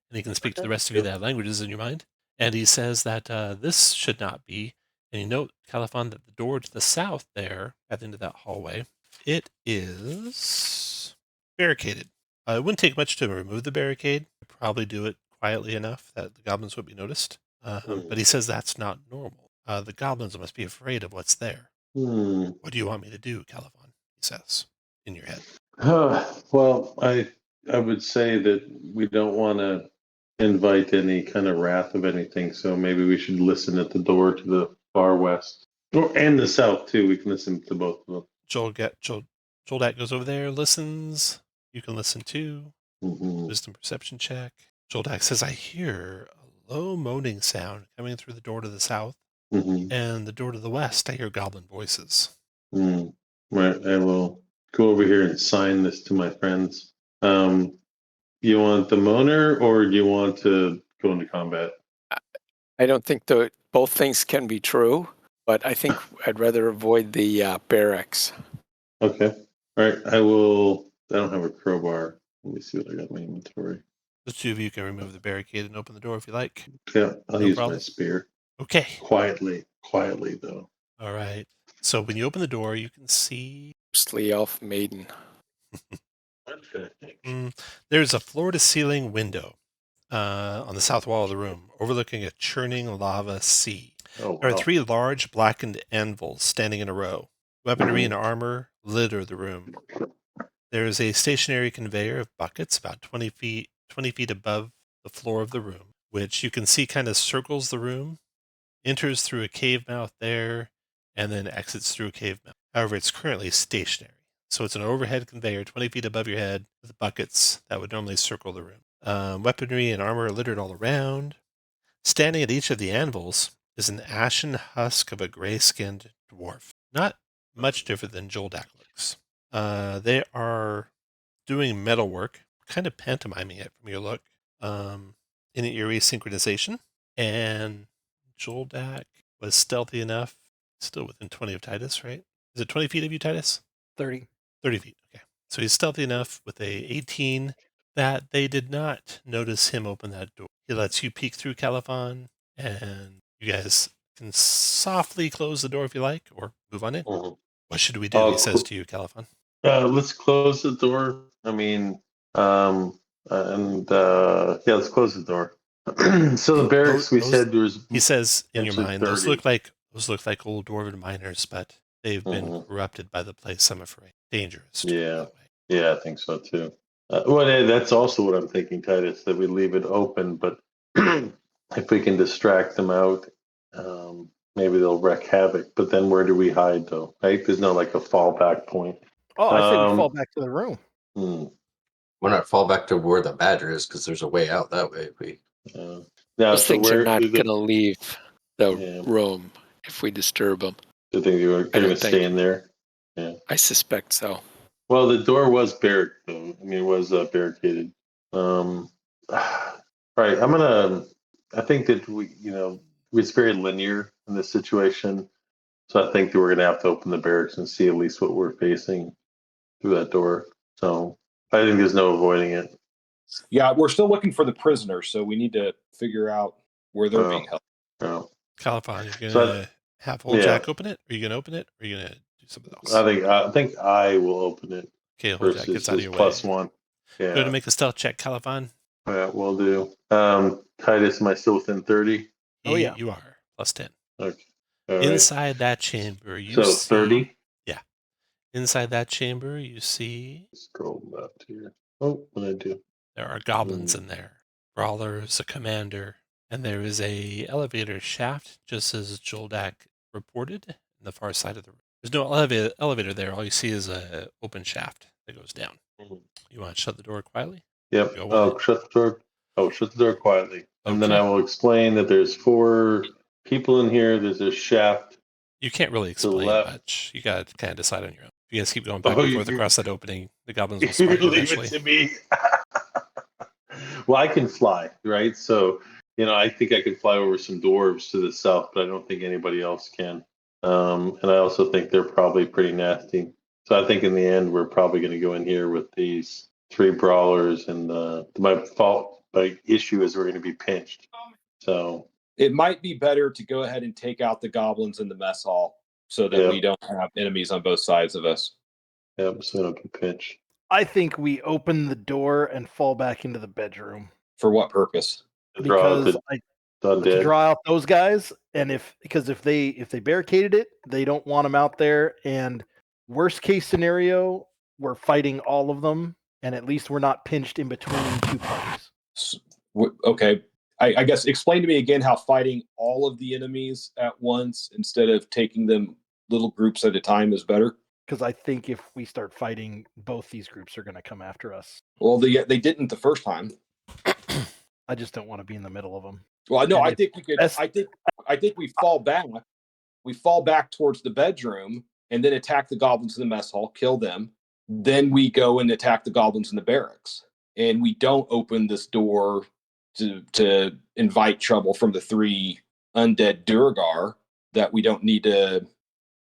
[SPEAKER 1] and he can speak to the rest of you that have languages in your mind. And he says that this should not be. And you note, Califon, that the door to the south there, at the end of that hallway, it is barricaded. It wouldn't take much to remove the barricade. I'd probably do it quietly enough that the goblins would be noticed. But he says that's not normal. The goblins must be afraid of what's there. What do you want me to do, Califon? He says, in your head.
[SPEAKER 6] Well, I would say that we don't want to invite any kind of wrath of anything, so maybe we should listen at the door to the far west, and the south too. We can listen to both of them.
[SPEAKER 1] Joldak goes over there, listens. You can listen too.
[SPEAKER 6] Mm-hmm.
[SPEAKER 1] Wisdom perception check. Joldak says, "I hear a low moaning sound coming through the door to the south, and the door to the west. I hear goblin voices."
[SPEAKER 6] Right, I will go over here and sign this to my friends. You want the moaner, or do you want to go into combat?
[SPEAKER 4] I don't think both things can be true, but I think I'd rather avoid the barracks.
[SPEAKER 6] Okay. All right. I don't have a crowbar. Let me see what I got in my inventory.
[SPEAKER 1] The 2 of you can remove the barricade and open the door if you like.
[SPEAKER 6] Yeah, I'll
[SPEAKER 1] No
[SPEAKER 6] use
[SPEAKER 1] problem.
[SPEAKER 6] my spear.
[SPEAKER 1] Okay.
[SPEAKER 6] Quietly though.
[SPEAKER 1] All right. So when you open the door, you can see
[SPEAKER 4] Mostly elf maiden.
[SPEAKER 1] There's a floor-to-ceiling window on the south wall of the room, overlooking a churning lava sea.
[SPEAKER 6] Oh,
[SPEAKER 1] There are
[SPEAKER 6] wow.
[SPEAKER 1] 3 large blackened anvils standing in a row. Weaponry and armor litter the room. There is a stationary conveyor of buckets about 20 feet above the floor of the room, which you can see kind of circles the room, enters through a cave mouth there, and then exits through a cave mouth. However, it's currently stationary. So it's an overhead conveyor 20 feet above your head with buckets that would normally circle the room. Weaponry and armor are littered all around. Standing at each of the anvils is an ashen husk of a gray-skinned dwarf. Not much different than Joldak looks. They are doing metal work, kind of pantomiming it from your look, in an eerie synchronization. And Joldak was stealthy enough, still within 20 of Titus, right? Is it 20 feet of you, Titus?
[SPEAKER 5] 30.
[SPEAKER 1] 30 feet, okay. So he's stealthy enough with a 18 that they did not notice him open that door. He lets you peek through Califon, and you guys can softly close the door if you like, or move on in. What should we do? He says to you, Califon.
[SPEAKER 6] Let's close the door. I mean, let's close the door. So the barracks said there was.
[SPEAKER 1] He says in your mind,
[SPEAKER 6] 30.
[SPEAKER 1] those look like old dwarven miners, but they've been corrupted by the place, I'm afraid. Dangerous.
[SPEAKER 6] Yeah, I think so too. That's also what I'm thinking, Titus, that we leave it open, but if we can distract them out, maybe they'll wreak havoc. But then where do we hide, though? Right? There's no like a fallback point.
[SPEAKER 5] Oh, I say we fall back to the room.
[SPEAKER 3] Why not fall back to where the badger is? Because there's a way out that way.
[SPEAKER 4] Those things are not going to leave the room if we disturb them.
[SPEAKER 6] Do you think you're going to stay in there? Yeah,
[SPEAKER 4] I suspect so.
[SPEAKER 6] Well, the door was barricaded, though. I mean, it was barricaded. Right. I think that it's very linear in this situation. So I think that we're going to have to open the barracks and see at least what we're facing through that door. So I think there's no avoiding it.
[SPEAKER 2] Yeah, we're still looking for the prisoners, so we need to figure out where they're being held.
[SPEAKER 6] Oh.
[SPEAKER 1] Califon, you're going to have Jack open it? Are you going to open it? Or are you going to do something else?
[SPEAKER 6] I think I will open it.
[SPEAKER 1] Okay, Jack gets out of your way.
[SPEAKER 6] +1. Yeah.
[SPEAKER 1] Go to make a stealth check, Califon.
[SPEAKER 6] Yeah, we'll do. Titus, am I still within 30?
[SPEAKER 5] Oh, yeah.
[SPEAKER 1] You are. plus 10.
[SPEAKER 6] Okay. All right.
[SPEAKER 1] Inside that chamber, you
[SPEAKER 6] So
[SPEAKER 1] see
[SPEAKER 6] 30.
[SPEAKER 1] inside that chamber, you see
[SPEAKER 6] Scroll left here. Oh, what did I do?
[SPEAKER 1] there are goblins in there, brawlers, a commander, and there is a elevator shaft, just as Joldak reported, in the far side of the room. There's no elevator there. All you see is a open shaft that goes down. You want to shut the door quietly?
[SPEAKER 6] Yep.
[SPEAKER 1] Go
[SPEAKER 6] I'll
[SPEAKER 1] ahead.
[SPEAKER 6] shut the door. Oh, shut the door quietly, and then
[SPEAKER 1] Okay.
[SPEAKER 6] I will explain that there's 4 people in here. There's a shaft.
[SPEAKER 1] You can't really explain
[SPEAKER 6] left.
[SPEAKER 1] much. You got to kind of decide on your own. If you guys keep going back
[SPEAKER 6] Oh,
[SPEAKER 1] and
[SPEAKER 6] you
[SPEAKER 1] forth
[SPEAKER 6] do.
[SPEAKER 1] across that opening, the goblins will
[SPEAKER 6] You
[SPEAKER 1] spot you
[SPEAKER 6] leave
[SPEAKER 1] eventually.
[SPEAKER 6] it to me. Well, I can fly, right? So, I think I could fly over some dwarves to the south, but I don't think anybody else can. And I also think they're probably pretty nasty. So I think in the end, we're probably going to go in here with these 3 brawlers, and my issue is we're going to be pinched. So
[SPEAKER 2] It might be better to go ahead and take out the goblins in the mess hall so that we don't have enemies on both sides of us.
[SPEAKER 6] yeah, I'm just going to be pinched.
[SPEAKER 5] I think we open the door and fall back into the bedroom
[SPEAKER 2] For what purpose?
[SPEAKER 6] To draw out
[SPEAKER 5] because
[SPEAKER 6] the
[SPEAKER 5] to
[SPEAKER 6] undead.
[SPEAKER 5] draw out those guys, and if they barricaded it, they don't want them out there. And worst case scenario, we're fighting all of them, and at least we're not pinched in between 2 parties.
[SPEAKER 2] Okay. I guess explain to me again how fighting all of the enemies at once instead of taking them little groups at a time is better.
[SPEAKER 5] Because I think if we start fighting, both these groups are going to come after us.
[SPEAKER 2] Well, they didn't the first time.
[SPEAKER 5] I just don't want to be in the middle of them.
[SPEAKER 2] Well, no,
[SPEAKER 5] And
[SPEAKER 2] I think we could. I think we fall back. We fall back towards the bedroom and then attack the goblins in the mess hall, kill them. Then we go and attack the goblins in the barracks, and we don't open this door to invite trouble from the 3 undead Durgar that we don't need to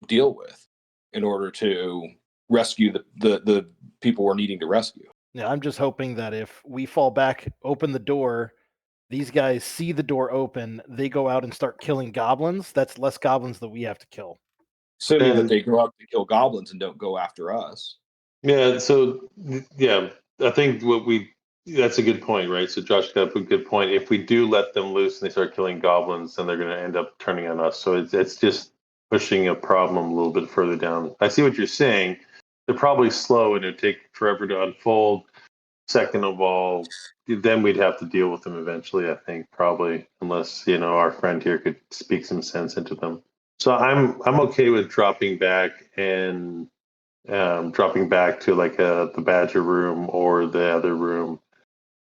[SPEAKER 2] deal with in order to rescue the people we're needing to rescue.
[SPEAKER 5] Yeah, I'm just hoping that if we fall back, open the door, these guys see the door open, they go out and start killing goblins. That's less goblins that we have to kill.
[SPEAKER 2] Assuming that they go out to kill goblins and don't go after us.
[SPEAKER 6] Yeah, so I think that's a good point, right? So Josh got a good point. If we do let them loose and they start killing goblins, then they're going to end up turning on us. So it's just pushing a problem a little bit further down. I see what you're saying. They're probably slow and it'd take forever to unfold. Second of all, then we'd have to deal with them eventually, I think, probably, unless, our friend here could speak some sense into them. So I'm okay with dropping back and dropping back to like the Badger room or the other room,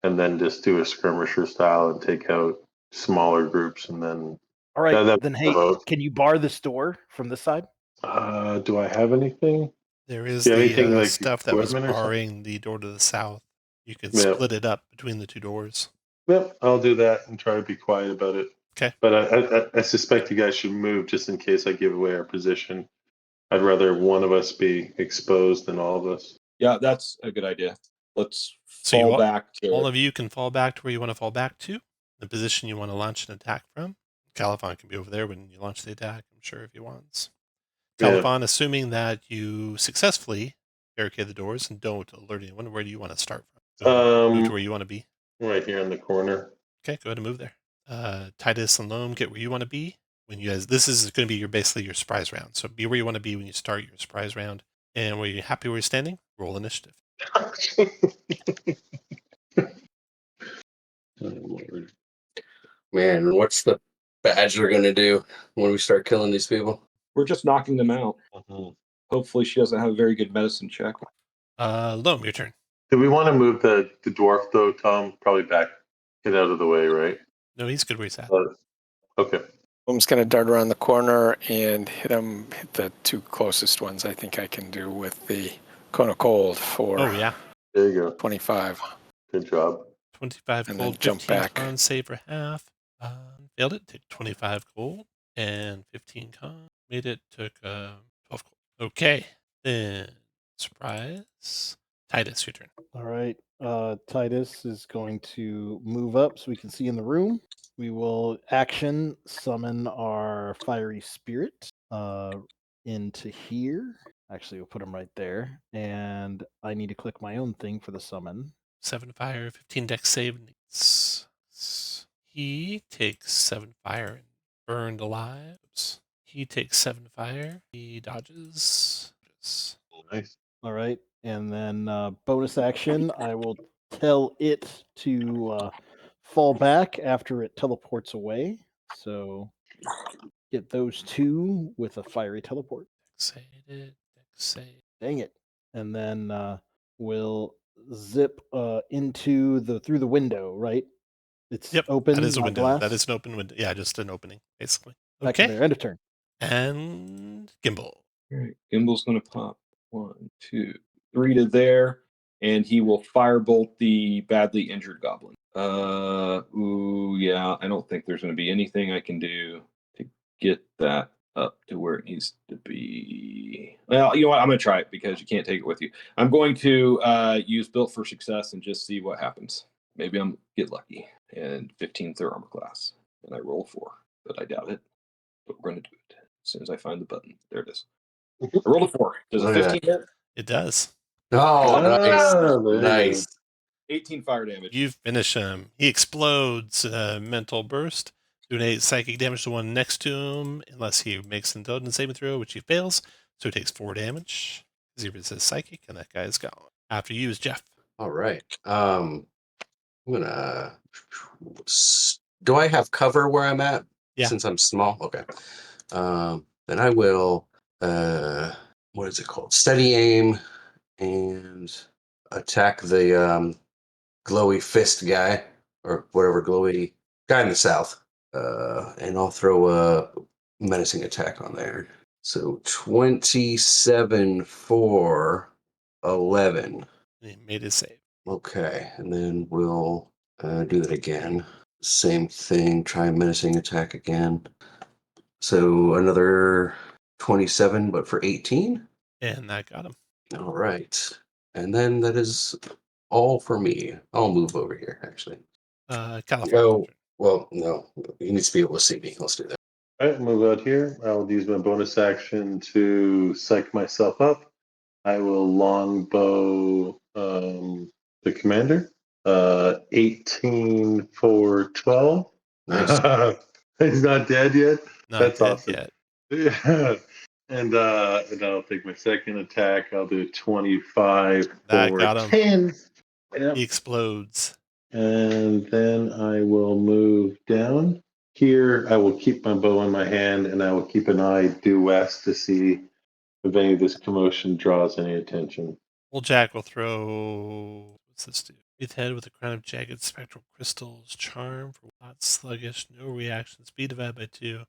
[SPEAKER 6] and then just do a skirmisher style and take out smaller groups, and then.
[SPEAKER 5] All right, then hey, can you bar this door from this side?
[SPEAKER 6] Do I have anything?
[SPEAKER 1] There is
[SPEAKER 6] anything like
[SPEAKER 1] stuff that was
[SPEAKER 6] equipment or
[SPEAKER 1] barring the door to the south. You can split it up between the 2 doors.
[SPEAKER 6] Yep, I'll do that and try to be quiet about it.
[SPEAKER 1] Okay.
[SPEAKER 6] But I suspect you guys should move just in case I give away our position. I'd rather one of us be exposed than all of us.
[SPEAKER 2] Yeah, that's a good idea. Let's fall back to...
[SPEAKER 1] All of you can fall back to where you want to fall back to, the position you want to launch an attack from. Califon can be over there when you launch the attack, I'm sure, if he wants. Califon, assuming that you successfully barricade the doors and don't alert anyone, where do you want to start from? Move to where you want to be?
[SPEAKER 6] Right here in the corner.
[SPEAKER 1] Okay, go ahead and move there. Titus and Loam, get where you want to be. When you guys, this is going to be basically your surprise round. So be where you want to be when you start your surprise round. And were you happy where you're standing? Roll initiative.
[SPEAKER 3] Man, what's the Badger gonna do when we start killing these people?
[SPEAKER 2] We're just knocking them out. Hopefully she doesn't have a very good medicine check.
[SPEAKER 1] Loam, your turn.
[SPEAKER 6] Do we want to move the dwarf though, Tom? Probably back. Get out of the way, right?
[SPEAKER 1] No, he's good where he's at.
[SPEAKER 6] Okay.
[SPEAKER 4] I'm just going to dart around the corner and hit the 2 closest ones. I think I can do with the Cone of Cold for
[SPEAKER 1] there
[SPEAKER 6] you go.
[SPEAKER 4] 25.
[SPEAKER 6] Good job.
[SPEAKER 1] 25
[SPEAKER 4] and
[SPEAKER 1] gold,
[SPEAKER 4] then jump
[SPEAKER 1] 15
[SPEAKER 4] back.
[SPEAKER 1] con, save for half. Failed it, took 25 gold and 15 con. Made it, took 12 gold. Okay, then surprise. Titus, your turn.
[SPEAKER 5] All right. Titus is going to move up so we can see in the room. We will action summon our fiery spirit into here. Actually, we'll put him right there. And I need to click my own thing for the summon.
[SPEAKER 1] 7 fire, 15 dex save. He takes 7 fire and burned alive. Oops. He takes 7 fire. He dodges.
[SPEAKER 6] Nice.
[SPEAKER 5] All right. And then bonus action, I will tell it to fall back after it teleports away. So get those 2 with a fiery teleport.
[SPEAKER 1] Fixated. Fixate.
[SPEAKER 5] Dang it. And then we'll zip into through the window, right? It's
[SPEAKER 1] Yep.
[SPEAKER 5] open,
[SPEAKER 1] That is a
[SPEAKER 5] not
[SPEAKER 1] window.
[SPEAKER 5] glass.
[SPEAKER 1] That is an open window. Yeah, just an opening, basically.
[SPEAKER 5] Back to
[SPEAKER 1] Okay.
[SPEAKER 5] there. End of turn.
[SPEAKER 1] And Gimbal.
[SPEAKER 2] All right. Gimble's going to pop 1, 2, 3 to there, and he will firebolt the badly injured goblin. Ooh, yeah. I don't think there's going to be anything I can do to get that up to where it needs to be. Well, you know what? I'm going to try it because you can't take it with you. I'm going to use Built for Success and just see what happens. Maybe I'm get lucky. And 15th their armor class, and I roll a 4, but I doubt it. But we're going to do it as soon as I find the button. There it is. I rolled a 4. Does a
[SPEAKER 3] Look at
[SPEAKER 2] 15 hit?
[SPEAKER 1] It does.
[SPEAKER 3] Oh, nice.
[SPEAKER 6] There you go.
[SPEAKER 3] Nice.
[SPEAKER 2] 18 fire damage.
[SPEAKER 1] You finish him. He explodes. Mental burst. Doing 8 psychic damage to one next to him, unless he makes an intelligence saving throw, which he fails. So he takes 4 damage. 'Cause he resists psychic, and that guy is gone. After you is Jeff.
[SPEAKER 3] All right. I'm gonna. Do I have cover where I'm at?
[SPEAKER 1] Yeah.
[SPEAKER 3] Since I'm small. Okay. Then I will. What is it called? Steady aim and attack the glowy fist guy or whatever glowy guy in the south. And I'll throw a menacing attack on there. So 27 for 11.
[SPEAKER 1] And he made his save.
[SPEAKER 3] Okay, and then we'll do that again. Same thing, try a menacing attack again. So another 27, but for 18.
[SPEAKER 1] And that got him.
[SPEAKER 3] All right. And then that is all for me. I'll move over here, actually.
[SPEAKER 1] California.
[SPEAKER 3] Oh, well, no. He needs to be able to see me. Let's do that.
[SPEAKER 6] All right, move out here. I'll use my bonus action to psych myself up. I will longbow the commander. 18 for 12.
[SPEAKER 3] Nice.
[SPEAKER 6] He's not dead yet.
[SPEAKER 1] Not
[SPEAKER 6] That's
[SPEAKER 1] dead
[SPEAKER 6] awesome.
[SPEAKER 1] yet.
[SPEAKER 6] Yeah. And I'll take my second attack. I'll do 25
[SPEAKER 1] That
[SPEAKER 6] for
[SPEAKER 1] got him.
[SPEAKER 6] 10. Yep.
[SPEAKER 1] He explodes.
[SPEAKER 6] And then I will move down. Here, I will keep my bow in my hand, and I will keep an eye due west to see if any of this commotion draws any attention.
[SPEAKER 1] Old Jack will throw. What's this do? Hit head with a crown of jagged spectral crystals. Charm for not sluggish. No reaction. Speed divided by 2.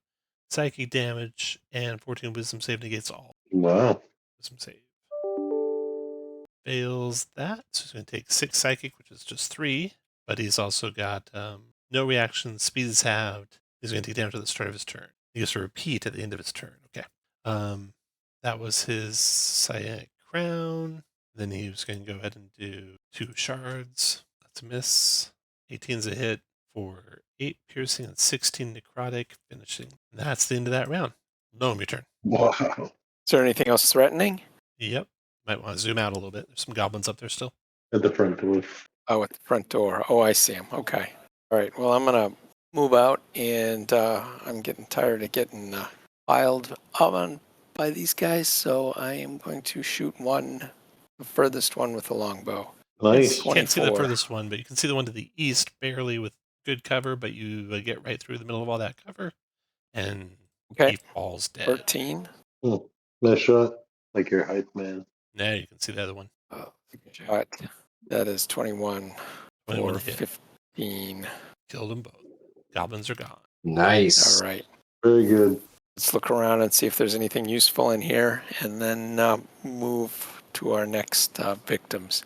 [SPEAKER 1] Psychic damage and 14 wisdom save negates all.
[SPEAKER 6] Wow.
[SPEAKER 1] Wisdom save. Fails that. So he's going to take 6 psychic, which is just 3. But he's also got no reaction. Speed is halved. He's going to take damage at the start of his turn. He gets to repeat at the end of his turn. Okay. That was his psionic crown. Then he was going to go ahead and do 2 shards. That's a miss. 18's a hit for 8 piercing and 16 necrotic, finishing. And that's the end of that round. Gnome, your turn.
[SPEAKER 6] Wow.
[SPEAKER 4] Is there anything else threatening?
[SPEAKER 1] Yep. Might want to zoom out a little bit. There's some goblins up there still.
[SPEAKER 6] At the front door.
[SPEAKER 4] Oh, at the front door. Oh, I see him. Okay. All right. Well, I'm going to move out, and I'm getting tired of getting piled on by these guys, so I am going to shoot one, the furthest one with a longbow.
[SPEAKER 6] Nice.
[SPEAKER 1] You can't see the
[SPEAKER 4] 24.
[SPEAKER 1] furthest one, but you can see the one to the east barely with good cover, but you get right through the middle of all that cover, and
[SPEAKER 4] Okay.
[SPEAKER 1] he falls dead.
[SPEAKER 4] 13.
[SPEAKER 6] Nice shot. Like your hype man.
[SPEAKER 1] Now you can see the other one.
[SPEAKER 4] Shot. That is 21
[SPEAKER 1] 21
[SPEAKER 4] for
[SPEAKER 1] hit.
[SPEAKER 4] 15.
[SPEAKER 1] Killed them both. Goblins are gone.
[SPEAKER 3] Nice.
[SPEAKER 4] All right.
[SPEAKER 6] Very good.
[SPEAKER 4] Let's look around and see if there's anything useful in here, and then move to our next victims.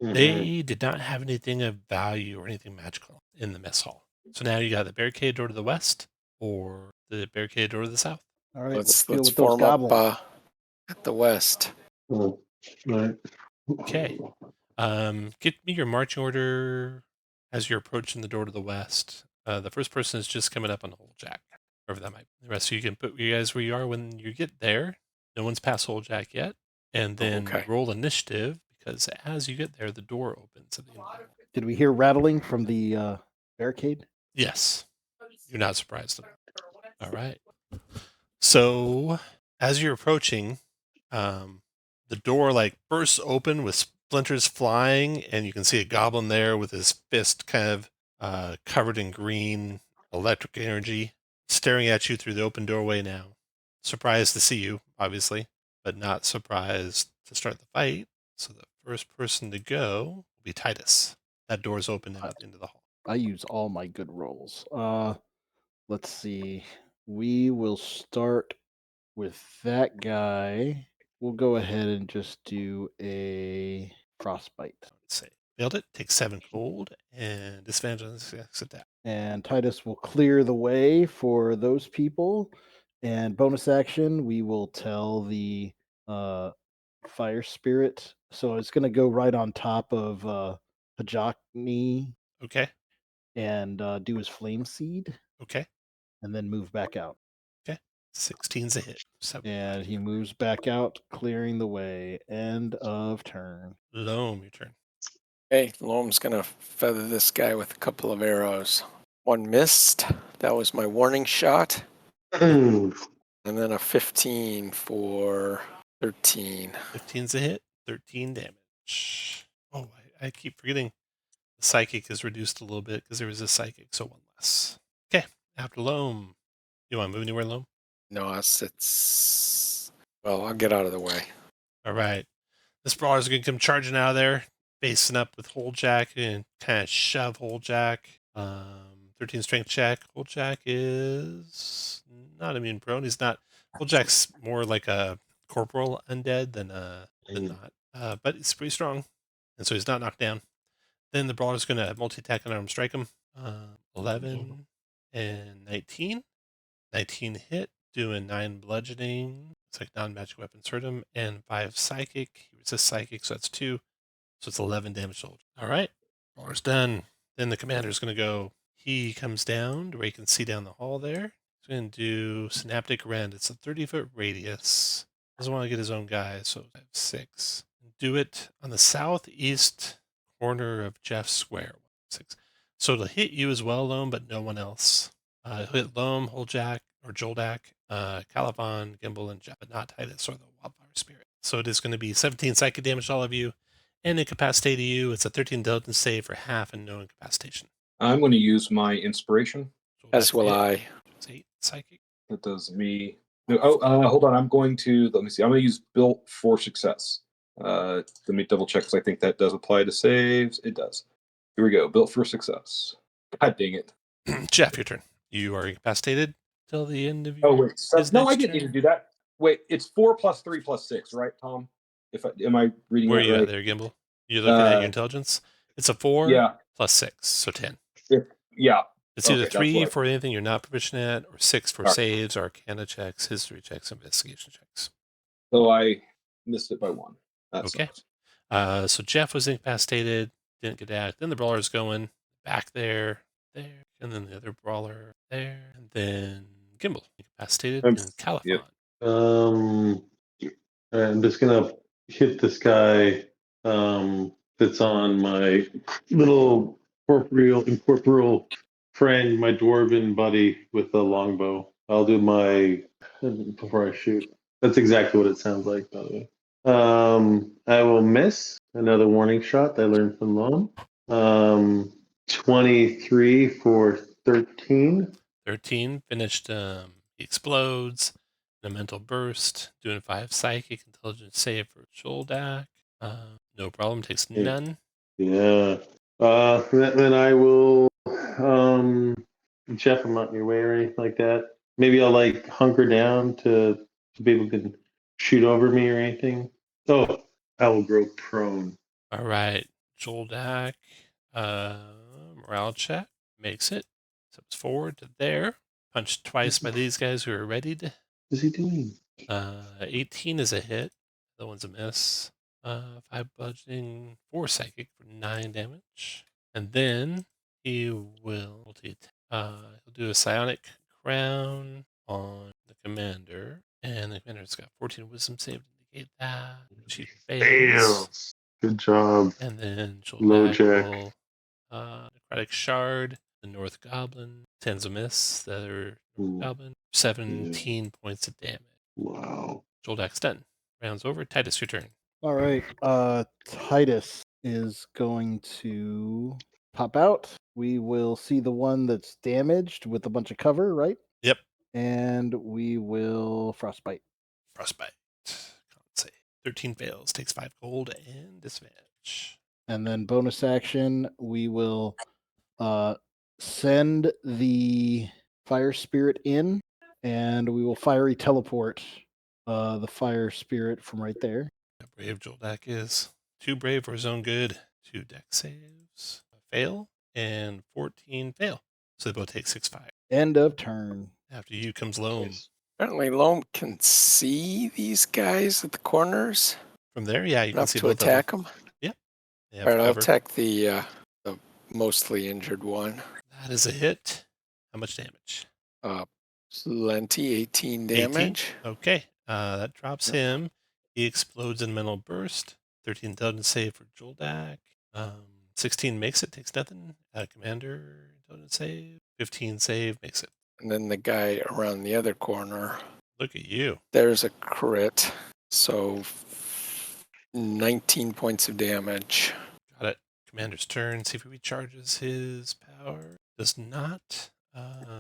[SPEAKER 6] Mhm.
[SPEAKER 1] They did not have anything of value or anything magical in the mess hall. So now you got the barricade door to the west or the barricade door to the south.
[SPEAKER 5] All right,
[SPEAKER 4] Let's
[SPEAKER 5] deal with those
[SPEAKER 4] form up
[SPEAKER 5] goblins.
[SPEAKER 4] at the west.
[SPEAKER 6] All right.
[SPEAKER 1] Okay. Give me your marching order as you're approaching the door to the west. The first person is just coming up on Old Jack, wherever that might be. The rest of you can put you guys where you are when you get there. No one's past Old Jack yet. And then
[SPEAKER 4] Okay.
[SPEAKER 1] roll initiative, because as you get there, the door opens at the end of the room.
[SPEAKER 5] Did we hear rattling from the barricade?
[SPEAKER 1] Yes. You're not surprised. All right. So as you're approaching, the door like bursts open with splinters flying, and you can see a goblin there with his fist kind of covered in green electric energy, staring at you through the open doorway now. Surprised to see you, obviously, but not surprised to start the fight. So the first person to go will be Titus. That door's open now into the hall.
[SPEAKER 5] I use all my good rolls. Let's see. We will start with that guy. We'll go ahead and just do a frostbite.
[SPEAKER 1] Say, failed it. Take 7 cold and disadvantage on this next attack.
[SPEAKER 5] And Titus will clear the way for those people. And bonus action, we will tell the fire spirit. So it's going to go right on top of Hajakni
[SPEAKER 1] Okay.
[SPEAKER 5] and do his flame seed,
[SPEAKER 1] Okay.
[SPEAKER 5] and then move back out.
[SPEAKER 1] 16's a hit. 7.
[SPEAKER 5] And he moves back out, clearing the way. End of turn.
[SPEAKER 1] Loam, your turn.
[SPEAKER 4] Hey, Loam's gonna feather this guy with a couple of arrows. One missed. That was my warning shot. And then a 15 for 13.
[SPEAKER 1] 15's a hit. 13 damage. Oh, I keep forgetting the psychic is reduced a little bit because there was a psychic, so 1 less. Okay. After Loam. You want to move anywhere, Loam?
[SPEAKER 4] No, it's well, I'll get out of the way.
[SPEAKER 1] All right. This brawler's going to come charging out of there, facing up with Holdjack and kind of shove Holdjack. 13 strength check. Holdjack is not immune prone. He's not. Holdjack's more like a corporal undead than not. But he's pretty strong, and so he's not knocked down. Then the brawler's going to multi-attack and arm strike him. 11 and 19. 19 hit, doing 9 bludgeoning. It's like non-magic weapons hurt him, and 5 psychic. He resists psychic, so that's 2. So it's 11 damage total. All right, brawler's done. Then the commander's going to go. He comes down to where you can see down the hall there. He's going to do Synaptic Rend. It's a 30-foot radius. Doesn't want to get his own guy, so I have 6. Do it on the southeast corner of Jeff Square. 6. So it'll hit you as well, Loam, but no one else. It'll hit Loam, Holdjack, or Joldak, Caliban, Gimbal, and Jeff, but not Titus or the Wildfire Spirit. So it is going to be 17 psychic damage to all of you, and incapacitate you. It's a 13 intelligence save for half and no incapacitation.
[SPEAKER 2] I'm going to use my inspiration.
[SPEAKER 4] As will I.
[SPEAKER 1] It's 8 psychic.
[SPEAKER 2] That does me. No, hold on. I'm going to. Let me see. I'm going to use Built for Success. Let me double check because I think that does apply to saves. It does. Here we go. Built for Success. God dang it.
[SPEAKER 1] Jeff, your turn. You are incapacitated till the end of your.
[SPEAKER 2] Oh wait, no, I didn't
[SPEAKER 1] turn.
[SPEAKER 2] need to do that. Wait, it's 4 plus 3 plus 6, right, Tom? Am I reading
[SPEAKER 1] Where
[SPEAKER 2] that
[SPEAKER 1] are you
[SPEAKER 2] right?
[SPEAKER 1] at there, Gimbal? You're looking at your intelligence. It's a 4 plus 6, so 10.
[SPEAKER 2] Yeah.
[SPEAKER 1] It's either 3 for anything you're not proficient at, or 6 for saves, Arcana checks, history checks, investigation checks.
[SPEAKER 2] So I missed it by 1. That's
[SPEAKER 1] okay. So Jeff was incapacitated, didn't get out. Then the brawler's going back there, and then the other brawler there, and then Gimbal incapacitated, and Caliban.
[SPEAKER 6] I'm just gonna hit this guy that's on my little incorporeal friend, my dwarven buddy with the longbow. I'll do my before I shoot. That's exactly what it sounds like, by the way. I will miss another warning shot. I learned from Loam. 23 for 13.
[SPEAKER 1] 13 finished. He explodes in a mental burst, doing 5 psychic intelligence save for Joldak. No problem. Takes none.
[SPEAKER 6] Yeah. Then I will. Jeff, I'm not in your way or anything like that. Maybe I'll like hunker down to people can shoot over me or anything. Oh, I will grow prone.
[SPEAKER 1] All right, Joldak. Morale check makes it. Steps forward to there. Punched twice by these guys who are readied.
[SPEAKER 6] What is he doing?
[SPEAKER 1] 18 is a hit. The one's a miss. 5 bludgeoning, 4 psychic for 9 damage. And then he will he'll do a psionic crown on the commander. And the commander's got 14 wisdom save to negate that. She fails.
[SPEAKER 6] Good job.
[SPEAKER 1] And then
[SPEAKER 6] Lojack
[SPEAKER 1] will necrotic shard, the North Goblin, 10's a miss. The other
[SPEAKER 6] Ooh,
[SPEAKER 1] Albin, 17 points of damage.
[SPEAKER 6] wow.
[SPEAKER 1] Joldak's done. Round's over. Titus, your turn.
[SPEAKER 5] All right. Titus is going to pop out. We will see the one that's damaged with a bunch of cover, right?
[SPEAKER 1] Yep.
[SPEAKER 5] And we will frostbite.
[SPEAKER 1] Frostbite. Con save. 13 fails. Takes 5 gold and disadvantage.
[SPEAKER 5] And then bonus action, we will send the fire spirit in, and we will fiery teleport the fire spirit from right there.
[SPEAKER 1] How brave Joldak is. Too brave for his own good. 2 deck saves. Fail. And 14 fail. So they both take 6 fire.
[SPEAKER 5] End of turn.
[SPEAKER 1] After you comes Loam.
[SPEAKER 6] Nice.
[SPEAKER 4] Apparently, Loam can see these guys at the corners
[SPEAKER 1] From there, yeah, you can
[SPEAKER 4] enough
[SPEAKER 1] see
[SPEAKER 4] to
[SPEAKER 1] both
[SPEAKER 4] attack them.
[SPEAKER 1] of them. They have
[SPEAKER 4] All right, I'll
[SPEAKER 1] cover.
[SPEAKER 4] attack the mostly injured one.
[SPEAKER 1] That is a hit. How much damage?
[SPEAKER 4] Plenty, 18
[SPEAKER 1] 18?
[SPEAKER 4] damage.
[SPEAKER 1] Okay. That drops him. He explodes in mental burst. 13 doesn't save for Joldak. 16 makes it, takes nothing. Commander doesn't save. 15 save, makes it.
[SPEAKER 4] And then the guy around the other corner,
[SPEAKER 1] Look at you.
[SPEAKER 4] there's a crit. So 19 points of damage.
[SPEAKER 1] Got it. Commander's turn. See if he recharges his power. Does not.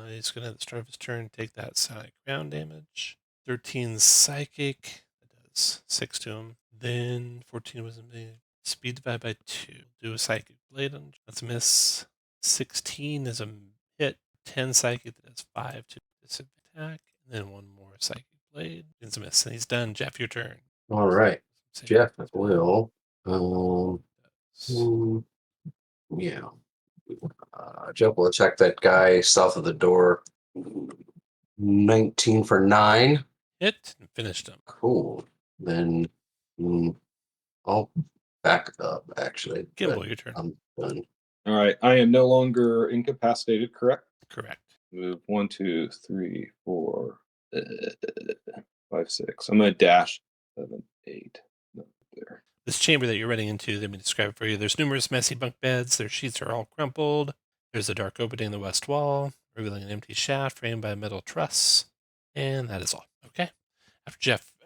[SPEAKER 1] He's going to, at the start of his turn, take that sonic ground damage. 13 psychic. That does 6 to him. Then 14 was a speed divided by 2. Do a psychic blade on. That's a miss. 16 is a hit. 10 psychic. That does 5 to this attack. And then 1 more psychic blade. It's a miss. And he's done. Jeff, your turn.
[SPEAKER 3] All right.
[SPEAKER 1] Save.
[SPEAKER 3] Jeff will. Yeah. Jeff will attack that guy south of the door. 19 for 9.
[SPEAKER 1] Hit and finished him.
[SPEAKER 3] Cool. Then I'll back up, actually. but
[SPEAKER 1] Gimbal, your turn.
[SPEAKER 3] I'm done.
[SPEAKER 2] All right. I am no longer incapacitated, correct?
[SPEAKER 1] Correct.
[SPEAKER 2] Move 1, 2, 3, 4, 5, 6. I'm going to dash 7, 8. No, there.
[SPEAKER 1] This chamber that you're running into, let me describe it for you. There's numerous messy bunk beds. Their sheets are all crumpled. There's a dark opening in the west wall, revealing an empty shaft framed by a metal truss. And that is all. Okay.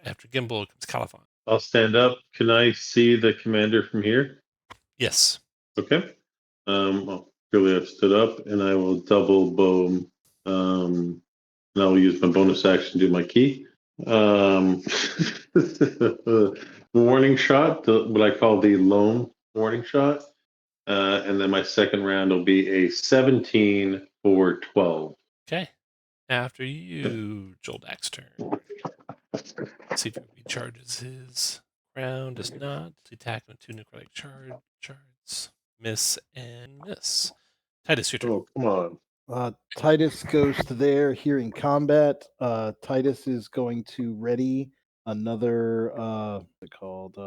[SPEAKER 1] After Gimbal comes Caliphon.
[SPEAKER 6] I'll stand up. Can I see the commander from here?
[SPEAKER 1] Yes.
[SPEAKER 6] Okay. Well, clearly I've stood up, and I will double bow. And I will use my bonus action to do my key. Warning shot, what I call the lone warning shot. And then my second round will be a 17 for 12.
[SPEAKER 1] Okay. After you, Joldak's turn. See if he recharges his round. Does not. Attack with 2 necrotic shards. Miss and miss. Titus, your turn.
[SPEAKER 6] Oh, come on.
[SPEAKER 5] Titus goes to there, hearing combat. Titus is going to ready another what's it called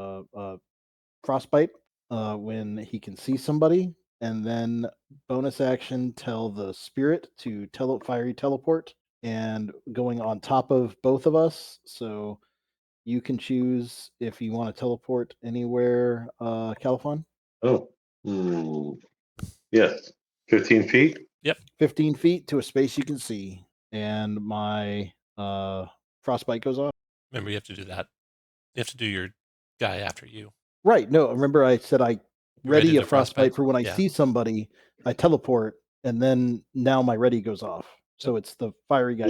[SPEAKER 5] frostbite when he can see somebody, and then bonus action tell the spirit to fiery teleport, and going on top of both of us. So you can choose if you want to teleport anywhere, Califon.
[SPEAKER 6] Oh. Yes. 15 feet?
[SPEAKER 5] 15 feet to a space you can see, and my frostbite goes off.
[SPEAKER 1] Remember, you have to do that. You have to do your guy after you.
[SPEAKER 5] Right. No, remember I said I ready
[SPEAKER 1] ready
[SPEAKER 5] a
[SPEAKER 1] to
[SPEAKER 5] frostbite
[SPEAKER 1] frostbite.
[SPEAKER 5] for when I
[SPEAKER 1] Yeah.
[SPEAKER 5] see somebody, I teleport, and then now my ready goes off. So it's the fiery guy.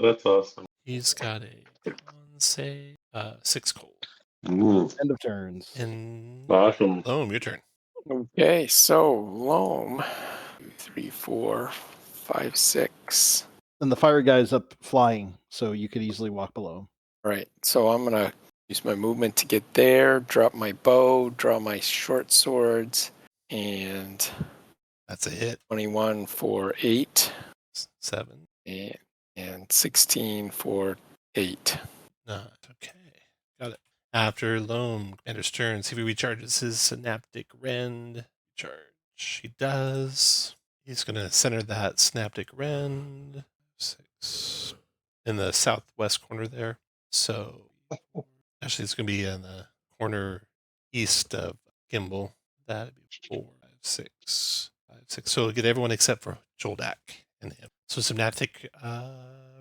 [SPEAKER 6] That's awesome.
[SPEAKER 1] He's got a con save, 6 cold.
[SPEAKER 5] End of turns.
[SPEAKER 1] And
[SPEAKER 6] Awesome.
[SPEAKER 1] Loam, your turn.
[SPEAKER 4] Okay, so Loam, 2, 3, 4, 5, 6.
[SPEAKER 5] And the fire guy's up flying, so you could easily walk below.
[SPEAKER 4] Right, so I'm going to use my movement to get there, drop my bow, draw my short swords, and
[SPEAKER 1] That's a hit.
[SPEAKER 4] 21 for 8,
[SPEAKER 1] 7.
[SPEAKER 4] and 16 for 8.
[SPEAKER 1] Not okay. Got it. After Loam, Commander's turn, see if he recharges his synaptic rend. Charge. He does. He's going to center that synaptic rend. 6. In the southwest corner there. So, actually, it's going to be in the corner east of Gimbal. That'd be 4, 5, 6, 5, 6. So, we'll get everyone except for Joldak and him. So Synaptic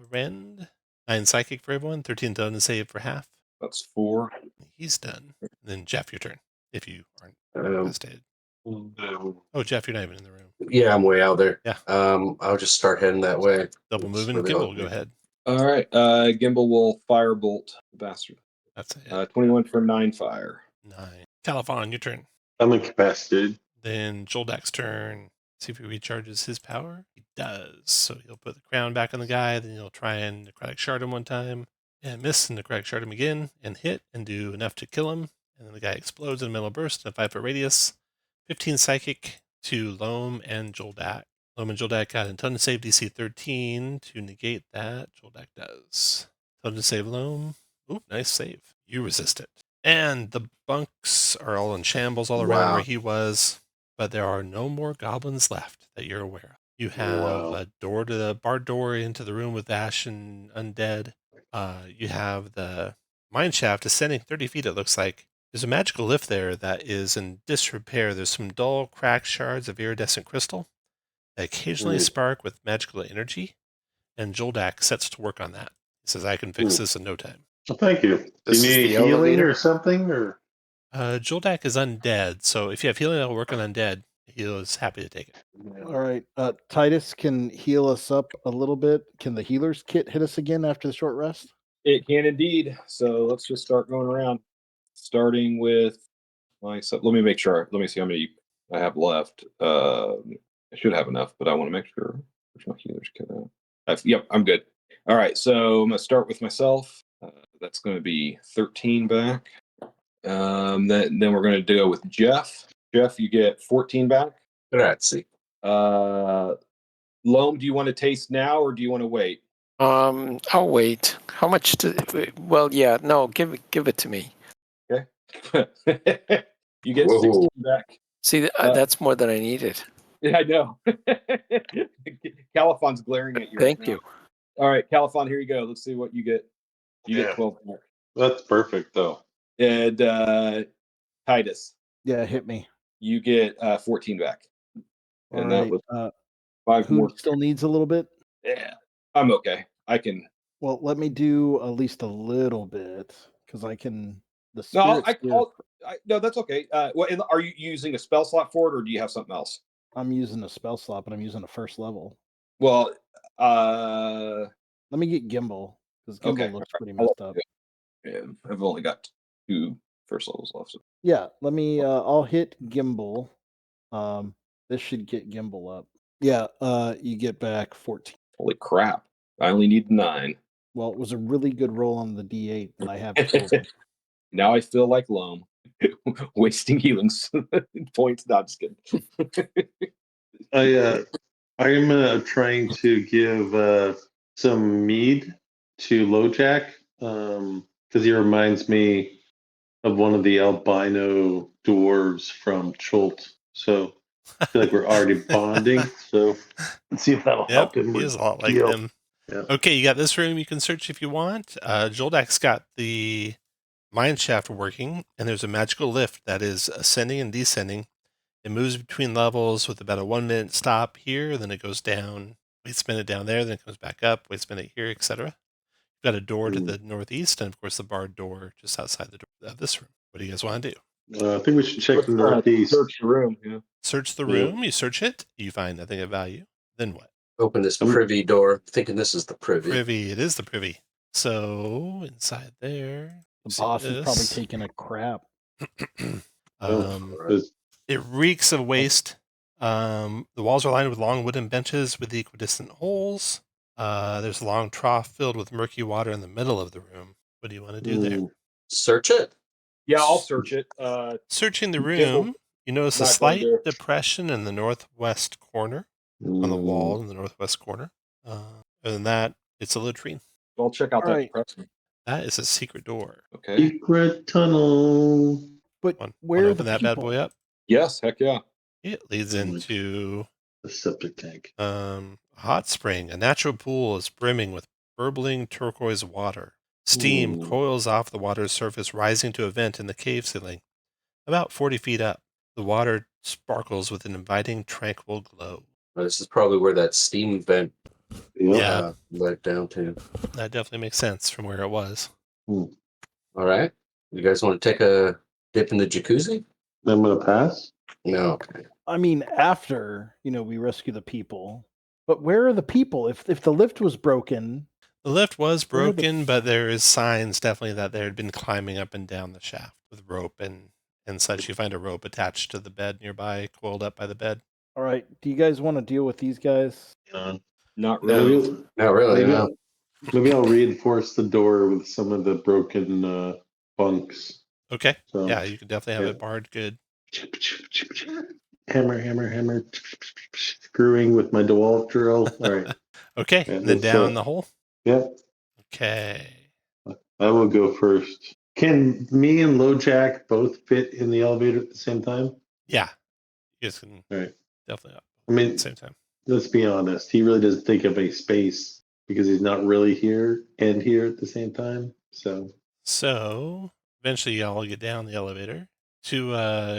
[SPEAKER 1] Rend, 9 Psychic for everyone, 13 done and save for half.
[SPEAKER 2] That's 4.
[SPEAKER 1] He's done. Then Jeff, your turn, if you aren't
[SPEAKER 3] Um,
[SPEAKER 1] incapacitated. Oh, Jeff, you're not even in the room.
[SPEAKER 3] yeah, I'm way out there.
[SPEAKER 1] Yeah.
[SPEAKER 3] I'll just start heading that way.
[SPEAKER 1] Double
[SPEAKER 3] That's
[SPEAKER 1] moving.
[SPEAKER 3] where they
[SPEAKER 1] Gimbal,
[SPEAKER 3] are.
[SPEAKER 1] go ahead.
[SPEAKER 2] All right. Gimbal will firebolt the bastard.
[SPEAKER 1] That's it.
[SPEAKER 2] 21 for 9 fire.
[SPEAKER 1] 9. Califon, your turn.
[SPEAKER 6] I'm incapacitated.
[SPEAKER 1] Then Joldak's turn. See if he recharges his power. He does. So he'll put the crown back on the guy. Then he'll try and necrotic shard him one time and miss, and necrotic shard him again and hit and do enough to kill him. And then the guy explodes in a metal burst in a 5-foot radius. 15 psychic to Loam and Joldak. Loam and Joldak got a ton to save DC 13 to negate that. Joldak does. Ton to save Loam. Oop, nice save. You resist it. And the bunks are all in shambles all around
[SPEAKER 3] Wow.
[SPEAKER 1] where he was, but there are no more goblins left that you're aware of. You have a door to the bar door into the room with Ash and Undead. You have the mine shaft ascending 30 feet, it looks like. There's a magical lift there that is in disrepair. There's some dull, cracked shards of iridescent crystal that occasionally spark with magical energy, and Joldak sets to work on that. He says, I can fix this in no time.
[SPEAKER 6] Well, thank you. Do
[SPEAKER 4] This
[SPEAKER 6] you
[SPEAKER 4] is
[SPEAKER 6] need
[SPEAKER 4] the
[SPEAKER 6] healing
[SPEAKER 4] elevator?
[SPEAKER 6] or something? Or
[SPEAKER 1] Joldak is undead, so if you have healing that'll work on undead, he is happy to take it.
[SPEAKER 5] All right. Titus can heal us up a little bit. Can the healer's kit hit us again after the short rest?
[SPEAKER 2] It can indeed. So let's just start going around. Starting with let me make sure. Let me see how many I have left. I should have enough, but I want to make sure. Where's my healer's kit at? Yep, I'm good. All right, so I'm going to start with myself. That's going to be 13 back. Then we're going to go with Jeff. Jeff, you get 14 back.
[SPEAKER 3] Grazie.
[SPEAKER 2] Loam, do you want to taste now or do you want to wait?
[SPEAKER 4] I'll wait. How much well, yeah, no, give it to me.
[SPEAKER 2] Okay. You get
[SPEAKER 3] Whoa.
[SPEAKER 2] 16 back.
[SPEAKER 4] See, that's more than I needed.
[SPEAKER 2] Yeah, I know. Califon's glaring at you.
[SPEAKER 4] Thank
[SPEAKER 2] right now.
[SPEAKER 4] you.
[SPEAKER 2] All right, Califon, here you go. Let's see what you get. You get 12 back.
[SPEAKER 6] that's perfect, though.
[SPEAKER 2] And Titus,
[SPEAKER 5] Yeah, hit me.
[SPEAKER 2] you get 14 back.
[SPEAKER 5] All
[SPEAKER 2] And
[SPEAKER 5] right.
[SPEAKER 2] that was 5
[SPEAKER 5] Who
[SPEAKER 2] more.
[SPEAKER 5] still needs a little bit?
[SPEAKER 2] Yeah, I'm okay. I can.
[SPEAKER 5] Well, let me do at least a little bit because I can. The
[SPEAKER 2] No,
[SPEAKER 5] spirit.
[SPEAKER 2] no, that's okay. Are you using a spell slot for it, or do you have something else?
[SPEAKER 5] I'm using a spell slot, but I'm using a first level.
[SPEAKER 2] Well,
[SPEAKER 5] Let me get Gimbal because Gimbal
[SPEAKER 2] okay.
[SPEAKER 5] looks pretty messed up.
[SPEAKER 2] Yeah, I've only got 2 first levels left. So.
[SPEAKER 5] Yeah, let me. I'll hit Gimbal. This should get Gimbal up. Yeah. You get back 14.
[SPEAKER 2] Holy crap! I only need 9.
[SPEAKER 5] Well, it was a really good roll on the D8 that I have total.
[SPEAKER 2] Now I feel like Loam, wasting healing points. Not just kidding.
[SPEAKER 6] I'm trying to give some mead to LoJack because he reminds me of one of the albino dwarves from Chult. So I feel like we're already bonding. So let's see if that'll help him.
[SPEAKER 1] He is a lot like
[SPEAKER 6] heal.
[SPEAKER 1] them.
[SPEAKER 6] Yeah.
[SPEAKER 1] Okay, you got this room you can search if you want. Joldak's got the mine shaft working, and there's a magical lift that is ascending and descending. It moves between levels with about a 1-minute stop here, then it goes down, waits a minute down there, then it comes back up, waits a minute here, etc. You've got a door to the northeast, and of course the barred door just outside the door of this room. What do you guys want to do?
[SPEAKER 6] I think we should check the northeast.
[SPEAKER 2] Search the room. Yeah.
[SPEAKER 1] Search the room, you search it, you find nothing of value. Then what?
[SPEAKER 3] Open this privy door, thinking this is the privy.
[SPEAKER 1] Privy, it is the privy. So inside there,
[SPEAKER 5] The boss is probably taking a crap.
[SPEAKER 1] It reeks of waste. The walls are lined with long wooden benches with equidistant holes. There's a long trough filled with murky water in the middle of the room. What do you want to do there?
[SPEAKER 3] Search it.
[SPEAKER 2] Yeah, I'll search it.
[SPEAKER 1] Searching the room, you notice a
[SPEAKER 2] Not
[SPEAKER 1] slight
[SPEAKER 2] going to-
[SPEAKER 1] depression in the northwest corner, on the wall in the northwest corner. Other than that, it's a latrine.
[SPEAKER 2] I'll check out
[SPEAKER 5] All
[SPEAKER 2] that
[SPEAKER 5] right.
[SPEAKER 2] depression.
[SPEAKER 1] That is a secret door.
[SPEAKER 2] Okay.
[SPEAKER 6] Secret tunnel.
[SPEAKER 5] But
[SPEAKER 1] Wanna
[SPEAKER 5] where are
[SPEAKER 1] open
[SPEAKER 5] the
[SPEAKER 1] that bad
[SPEAKER 5] people?
[SPEAKER 1] boy up?
[SPEAKER 2] Yes, heck yeah.
[SPEAKER 1] It leads into
[SPEAKER 6] The septic tank.
[SPEAKER 1] a hot spring. A natural pool is brimming with burbling turquoise water. Steam coils off the water's surface, rising to a vent in the cave ceiling, about 40 feet up. The water sparkles with an inviting, tranquil glow.
[SPEAKER 3] This is probably where that steam vent
[SPEAKER 1] Yeah.
[SPEAKER 3] Let down to.
[SPEAKER 1] That definitely makes sense from where it was.
[SPEAKER 3] All right. You guys want to take a dip in the jacuzzi?
[SPEAKER 6] I'm gonna pass.
[SPEAKER 3] No. Okay.
[SPEAKER 5] I mean, after we rescue the people, but where are the people? If the lift was broken,
[SPEAKER 1] The lift was
[SPEAKER 5] Where are the-
[SPEAKER 1] broken, but there is signs definitely that there had been climbing up and down the shaft with rope and such. You find a rope attached to the bed nearby, coiled up by the bed.
[SPEAKER 5] all right. Do you guys want to deal with these guys?
[SPEAKER 2] Not
[SPEAKER 1] No.
[SPEAKER 2] really.
[SPEAKER 6] Maybe,
[SPEAKER 3] Not really.
[SPEAKER 6] maybe,
[SPEAKER 3] No.
[SPEAKER 6] I'll, maybe I'll reinforce the door with some of the broken bunks.
[SPEAKER 1] Okay.
[SPEAKER 6] So
[SPEAKER 1] Yeah, you could definitely have
[SPEAKER 6] yeah.
[SPEAKER 1] it barred good.
[SPEAKER 6] Hammer, screwing with my DeWalt drill. All right.
[SPEAKER 1] Okay.
[SPEAKER 6] Yeah,
[SPEAKER 1] And then
[SPEAKER 6] let's
[SPEAKER 1] down
[SPEAKER 6] go.
[SPEAKER 1] the hole.
[SPEAKER 6] Yep,
[SPEAKER 1] Okay.
[SPEAKER 6] I will go first. Can me and LoJack both fit in the elevator at the same time?
[SPEAKER 1] Yeah. You guys can
[SPEAKER 6] All right.
[SPEAKER 1] definitely up
[SPEAKER 6] I
[SPEAKER 1] at
[SPEAKER 6] mean,
[SPEAKER 1] the same time.
[SPEAKER 6] let's be honest. He really doesn't take up any space because he's not really here and here at the same time.
[SPEAKER 1] So eventually y'all get down the elevator to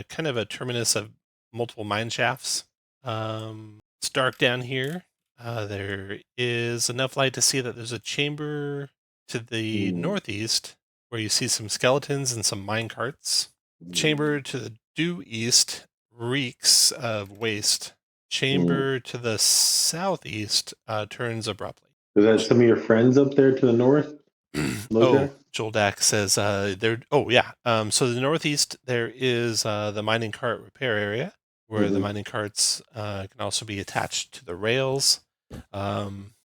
[SPEAKER 1] kind of a terminus of multiple mine shafts. It's dark down here. There is enough light to see that there's a chamber to the northeast where you see some skeletons and some mine carts. Chamber to the due east reeks of waste. Chamber to the southeast turns abruptly.
[SPEAKER 6] Is that some of your friends up there to the north? LoJack?
[SPEAKER 1] Joldak says there. Oh yeah. So the northeast there is the mining cart repair area where the mining carts can also be attached to the rails.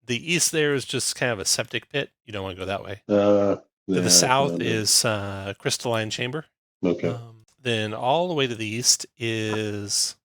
[SPEAKER 1] The east there is just kind of a septic pit. You don't want to go that way. To the south is crystalline chamber.
[SPEAKER 6] Okay.
[SPEAKER 1] Then all the way to the east is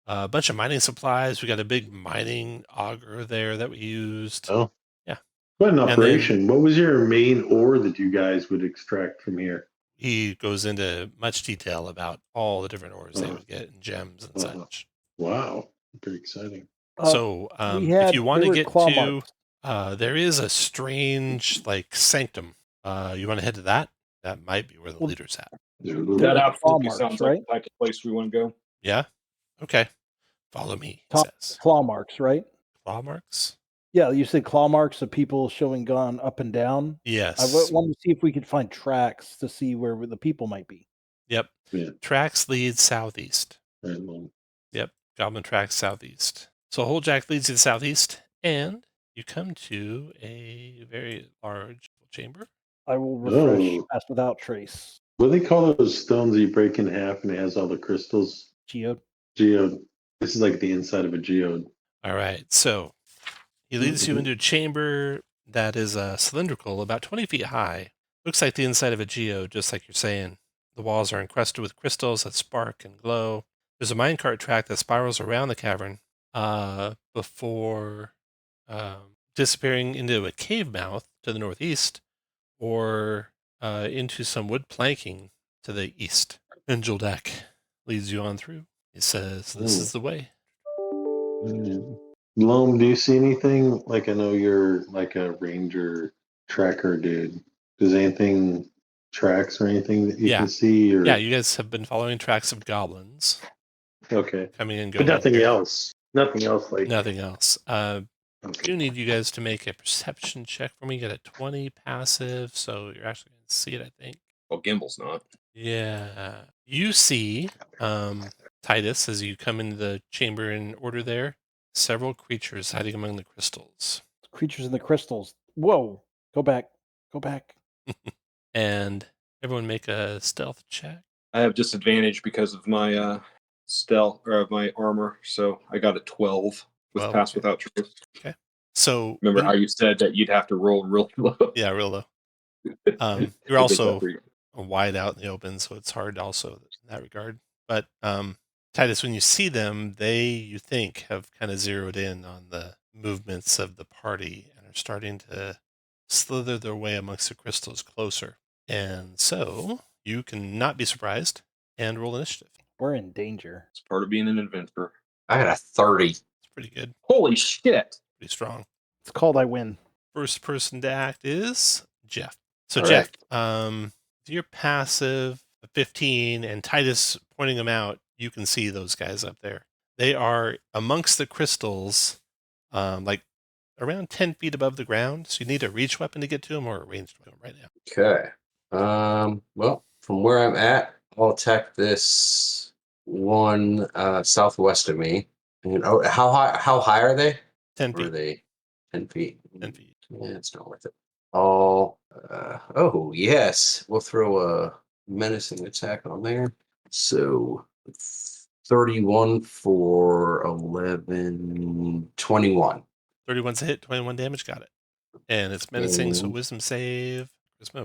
[SPEAKER 1] a bunch of mining supplies. We got a big mining auger there that we used.
[SPEAKER 6] Oh.
[SPEAKER 1] Yeah.
[SPEAKER 6] What an
[SPEAKER 1] And
[SPEAKER 6] operation. What was your main ore that you guys would extract from here?
[SPEAKER 1] He goes into much detail about all the different ores they would get and gems and such.
[SPEAKER 6] Wow. Very exciting.
[SPEAKER 1] So if you want to get
[SPEAKER 5] claw
[SPEAKER 1] to,
[SPEAKER 5] marks.
[SPEAKER 1] there is a strange like sanctum. You want to head to that? That might be where the leader's at.
[SPEAKER 2] That absolutely
[SPEAKER 5] marks,
[SPEAKER 2] sounds
[SPEAKER 5] right?
[SPEAKER 2] like the type of place we want to go.
[SPEAKER 1] Yeah. Okay. Follow me. He says.
[SPEAKER 5] Claw marks, right?
[SPEAKER 1] Claw marks.
[SPEAKER 5] Yeah, you said claw marks of people showing gone up and down.
[SPEAKER 1] Yes.
[SPEAKER 5] I wanted to see if we could find tracks to see where the people might be.
[SPEAKER 1] Yep.
[SPEAKER 6] Yeah.
[SPEAKER 1] Tracks lead southeast.
[SPEAKER 6] Right, well,
[SPEAKER 1] Yep. Goblin tracks southeast. So Whole Jack leads you to the southeast, and you come to a very large chamber.
[SPEAKER 5] I will refresh
[SPEAKER 6] Oh.
[SPEAKER 5] Pass Without Trace.
[SPEAKER 6] What do they call those stones that you break in half and it has all the crystals?
[SPEAKER 5] Geode.
[SPEAKER 6] Geode. This is like the inside of a geode.
[SPEAKER 1] All right. So he leads you into a chamber that is cylindrical, about 20 feet high. Looks like the inside of a geode, just like you're saying. The walls are encrusted with crystals that spark and glow. There's a minecart track that spirals around the cavern before disappearing into a cave mouth to the northeast or into some wood planking to the east. And Joldak leads you on through. He says, "This is the way."
[SPEAKER 6] Loam, do you see anything? Like, I know you're like a ranger tracker dude. Does anything tracks or anything that you
[SPEAKER 1] Yeah.
[SPEAKER 6] can see? Or
[SPEAKER 1] Yeah, you guys have been following tracks of goblins
[SPEAKER 6] okay,
[SPEAKER 1] coming and
[SPEAKER 6] but
[SPEAKER 1] going.
[SPEAKER 6] nothing
[SPEAKER 1] here.
[SPEAKER 6] else. Nothing else. Like
[SPEAKER 1] Nothing else. I
[SPEAKER 6] okay.
[SPEAKER 1] do need you guys to make a perception check for me. You get a 20 passive, so you're actually going to see it, I think.
[SPEAKER 2] Well, Gimbel's not.
[SPEAKER 1] Yeah. You see, Titus, as you come into the chamber in order there, several creatures hiding among the crystals.
[SPEAKER 5] Creatures in the crystals. Whoa. Go back. Go back.
[SPEAKER 1] And everyone make a stealth check.
[SPEAKER 2] I have disadvantage because of my stealth or my armor, so I got a 12 with
[SPEAKER 1] 12,
[SPEAKER 2] Pass
[SPEAKER 1] okay.
[SPEAKER 2] Without Trace.
[SPEAKER 1] So
[SPEAKER 2] Remember
[SPEAKER 1] when-
[SPEAKER 2] how you said that you'd have to roll real low?
[SPEAKER 1] Yeah, real low. You're
[SPEAKER 2] I did that
[SPEAKER 1] also
[SPEAKER 2] for you.
[SPEAKER 1] wide out in the open, so it's hard also in that regard. But Titus, when you see them, you think, have kind of zeroed in on the movements of the party and are starting to slither their way amongst the crystals closer. And so you can not be surprised and roll initiative.
[SPEAKER 5] We're in danger.
[SPEAKER 2] It's part of being an adventurer.
[SPEAKER 3] I got a 30.
[SPEAKER 1] It's pretty good,
[SPEAKER 2] Holy shit!
[SPEAKER 1] pretty strong.
[SPEAKER 5] It's called I Win.
[SPEAKER 1] First person to act is Jeff. So
[SPEAKER 3] All
[SPEAKER 1] Jeff, your passive 15 and Titus pointing them out, you can see those guys up there. They are amongst the crystals, like around 10 feet above the ground. So you need a reach weapon to get to him or a ranged weapon right now.
[SPEAKER 3] Okay. Well, from where I'm at, I'll attack this one southwest of me. And how high are they?
[SPEAKER 1] 10
[SPEAKER 3] Or are
[SPEAKER 1] feet.
[SPEAKER 3] they 10 feet?
[SPEAKER 1] 10 feet.
[SPEAKER 3] Yeah, it's not worth it. Oh yes, we'll throw a menacing attack on there. So 31 for 11, 21.
[SPEAKER 1] 31's a hit, 21 damage, got it. And it's menacing, so
[SPEAKER 3] And-
[SPEAKER 1] wisdom save.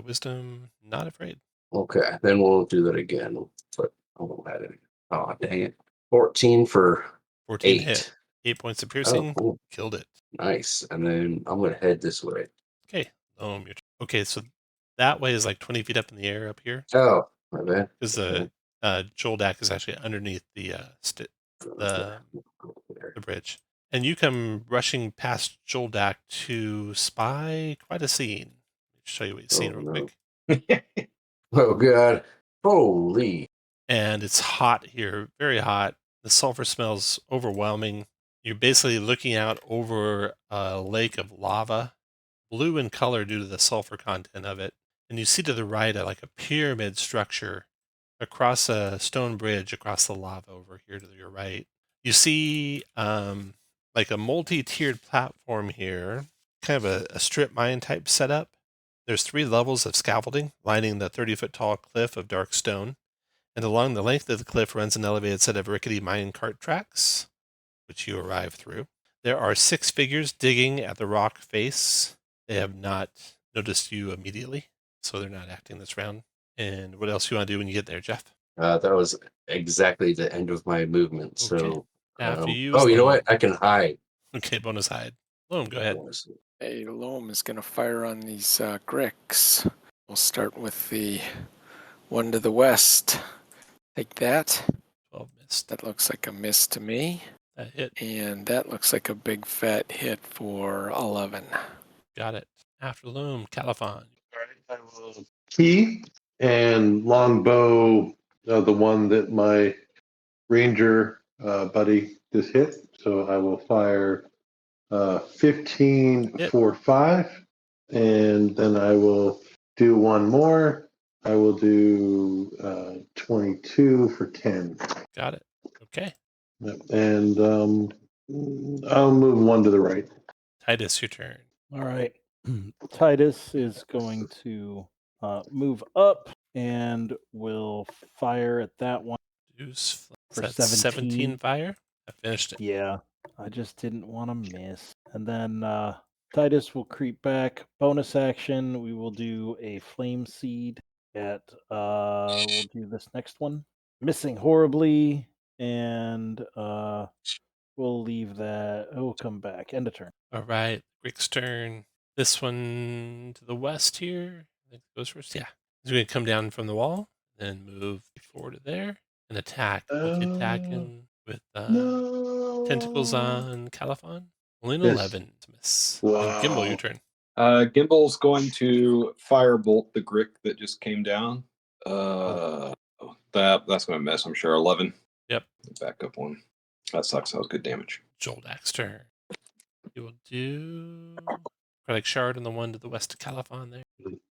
[SPEAKER 1] Wisdom, not afraid.
[SPEAKER 3] Okay, then we'll do that again. But I won't add it. Oh dang it! 14 for
[SPEAKER 1] 14
[SPEAKER 3] 8.
[SPEAKER 1] hit. 8 points of
[SPEAKER 3] Oh,
[SPEAKER 1] piercing.
[SPEAKER 3] cool.
[SPEAKER 1] Killed it.
[SPEAKER 3] Nice. And then I'm gonna head this way.
[SPEAKER 1] Okay. Okay, so that way is like 20 feet up in the air up here.
[SPEAKER 3] Oh, my bad.
[SPEAKER 1] Because
[SPEAKER 3] Okay.
[SPEAKER 1] the Joldak is actually underneath the bridge. And you come rushing past Joldak to spy quite a scene. Let me show you what you've seen
[SPEAKER 3] Oh,
[SPEAKER 1] real
[SPEAKER 3] no.
[SPEAKER 1] quick.
[SPEAKER 3] Oh god. Holy.
[SPEAKER 1] And it's hot here, very hot. The sulfur smells overwhelming. You're basically looking out over a lake of lava, blue in color due to the sulfur content of it. And you see to the right like a pyramid structure across a stone bridge across the lava over here to your right. You see like a multi-tiered platform here, kind of a strip mine type setup. There's 3 levels of scaffolding lining the 30-foot tall cliff of dark stone. And along the length of the cliff runs an elevated set of rickety mine cart tracks, which you arrive through. There are 6 figures digging at the rock face. They have not noticed you immediately, so they're not acting this round. And what else you want to do when you get there, Jeff?
[SPEAKER 3] That was exactly the end of my movement.
[SPEAKER 1] Okay.
[SPEAKER 3] So,
[SPEAKER 1] After you,
[SPEAKER 3] oh, you know
[SPEAKER 1] Loam.
[SPEAKER 3] what? I can hide.
[SPEAKER 1] Okay, bonus hide. Loam, go ahead.
[SPEAKER 4] Hey, Loam is going to fire on these Gricks. We'll start with the one to the west. Take that.
[SPEAKER 1] 12 missed.
[SPEAKER 4] That looks like a miss to me.
[SPEAKER 1] That hit.
[SPEAKER 4] And that looks like a big fat hit for 11.
[SPEAKER 1] Got it. After Loam, Califon.
[SPEAKER 6] I will key and longbow, the one that my ranger buddy just hit. So I will fire 15
[SPEAKER 1] Hit.
[SPEAKER 6] for 5, and then I will do one more. I will do 22 for 10.
[SPEAKER 1] Got it. Okay.
[SPEAKER 6] Yep. And I'll move one to the right.
[SPEAKER 1] Titus, your turn.
[SPEAKER 5] All right. Titus is going to move up and will fire at that one.
[SPEAKER 1] Deuce.
[SPEAKER 5] For
[SPEAKER 1] That's
[SPEAKER 5] 17.
[SPEAKER 1] 17 fire. I finished it.
[SPEAKER 5] Yeah, I just didn't want to miss. And then Titus will creep back. Bonus action, we will do a flame seed at we'll do this next one. Missing horribly, and we'll leave that. We'll come back. End of turn.
[SPEAKER 1] All right. Rick's turn. This one to the west here. I think it goes first. Yeah. He's going to come down from the wall, then move forward to there and attack. Multi-attacking with
[SPEAKER 6] No.
[SPEAKER 1] tentacles on Califon. Only an
[SPEAKER 6] Yes.
[SPEAKER 1] 11 to miss.
[SPEAKER 6] Wow.
[SPEAKER 1] And Gimbal, your turn.
[SPEAKER 2] Gimbal's going to firebolt the Grick that just came down. That's going to miss, I'm sure. 11.
[SPEAKER 1] Yep.
[SPEAKER 2] Back up one. That sucks. That was good damage.
[SPEAKER 1] Joldak's turn. You will do Chronic Shard on the one to the west of Califon there.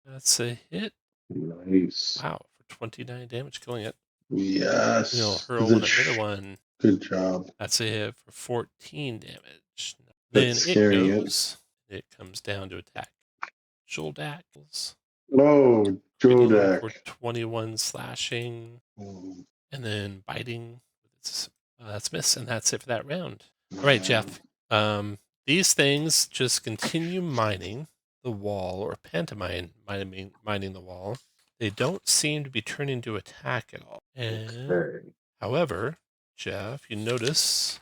[SPEAKER 1] That's a hit.
[SPEAKER 6] Nice.
[SPEAKER 1] Wow, for 29 damage, killing it.
[SPEAKER 6] Yes.
[SPEAKER 1] You'll hurl one at the other one.
[SPEAKER 6] Good job.
[SPEAKER 1] That's a hit for 14 damage.
[SPEAKER 6] That's
[SPEAKER 1] Then
[SPEAKER 6] scary,
[SPEAKER 1] it goes. It comes down to attack. Joldak.
[SPEAKER 6] Oh, Jodak.
[SPEAKER 1] For 21 slashing.
[SPEAKER 6] Oh,
[SPEAKER 1] And then biting. That's miss, and that's it for that round. All right, Jeff. These things just continue mining the wall, or pantomime mining the wall. They don't seem to be turning to attack at all. And
[SPEAKER 3] Okay.
[SPEAKER 1] however, Jeff, you notice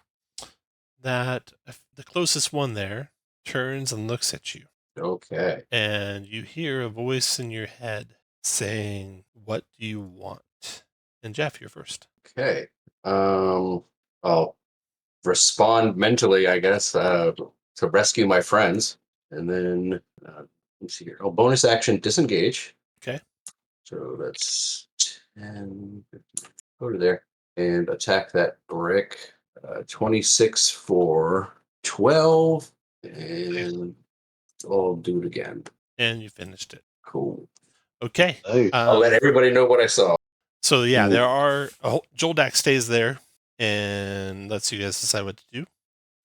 [SPEAKER 1] that the closest one there turns and looks at you.
[SPEAKER 3] Okay.
[SPEAKER 1] And you hear a voice in your head saying, "What do you want?" And Jeff, you're first.
[SPEAKER 3] Okay. I'll respond mentally, I guess, to rescue my friends, and then let's see here. Oh, bonus action, disengage.
[SPEAKER 1] Okay.
[SPEAKER 3] So that's 10. Go to there and attack that brick. 26 for 12, And I'll do it again.
[SPEAKER 1] And you finished it.
[SPEAKER 3] Cool.
[SPEAKER 1] Okay.
[SPEAKER 6] Nice.
[SPEAKER 3] I'll let everybody know what I saw.
[SPEAKER 1] So yeah,
[SPEAKER 6] Ooh.
[SPEAKER 1] there are. Joldak stays there and lets you guys decide what to do.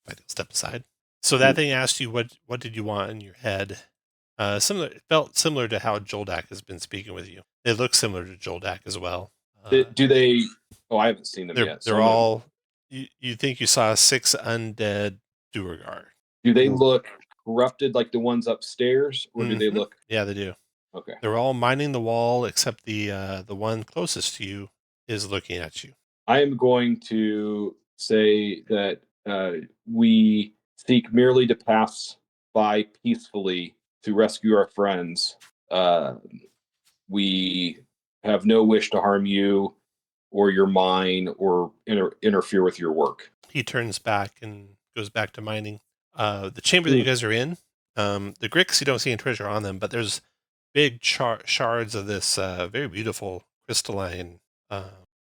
[SPEAKER 1] I can step aside. So that thing asked you what did you want in your head. Similar, it felt similar to how Joldak has been speaking with you. They look similar to Joldak as well.
[SPEAKER 2] Do they? Oh, I haven't seen them
[SPEAKER 1] They're
[SPEAKER 2] yet.
[SPEAKER 1] they're all. You think you saw 6 undead Duergar.
[SPEAKER 2] Do they look corrupted like the ones upstairs, or do they
[SPEAKER 1] Mhm.
[SPEAKER 2] look?
[SPEAKER 1] Yeah, they do.
[SPEAKER 2] Okay.
[SPEAKER 1] They're all mining the wall except the one closest to you is looking at you.
[SPEAKER 2] I am going to say that we seek merely to pass by peacefully to rescue our friends. We have no wish to harm you or your mine or interfere with your work.
[SPEAKER 1] He turns back and goes back to mining. The chamber that you guys are in, the Gricks, you don't see any treasure on them, but there's big shards of this very beautiful crystalline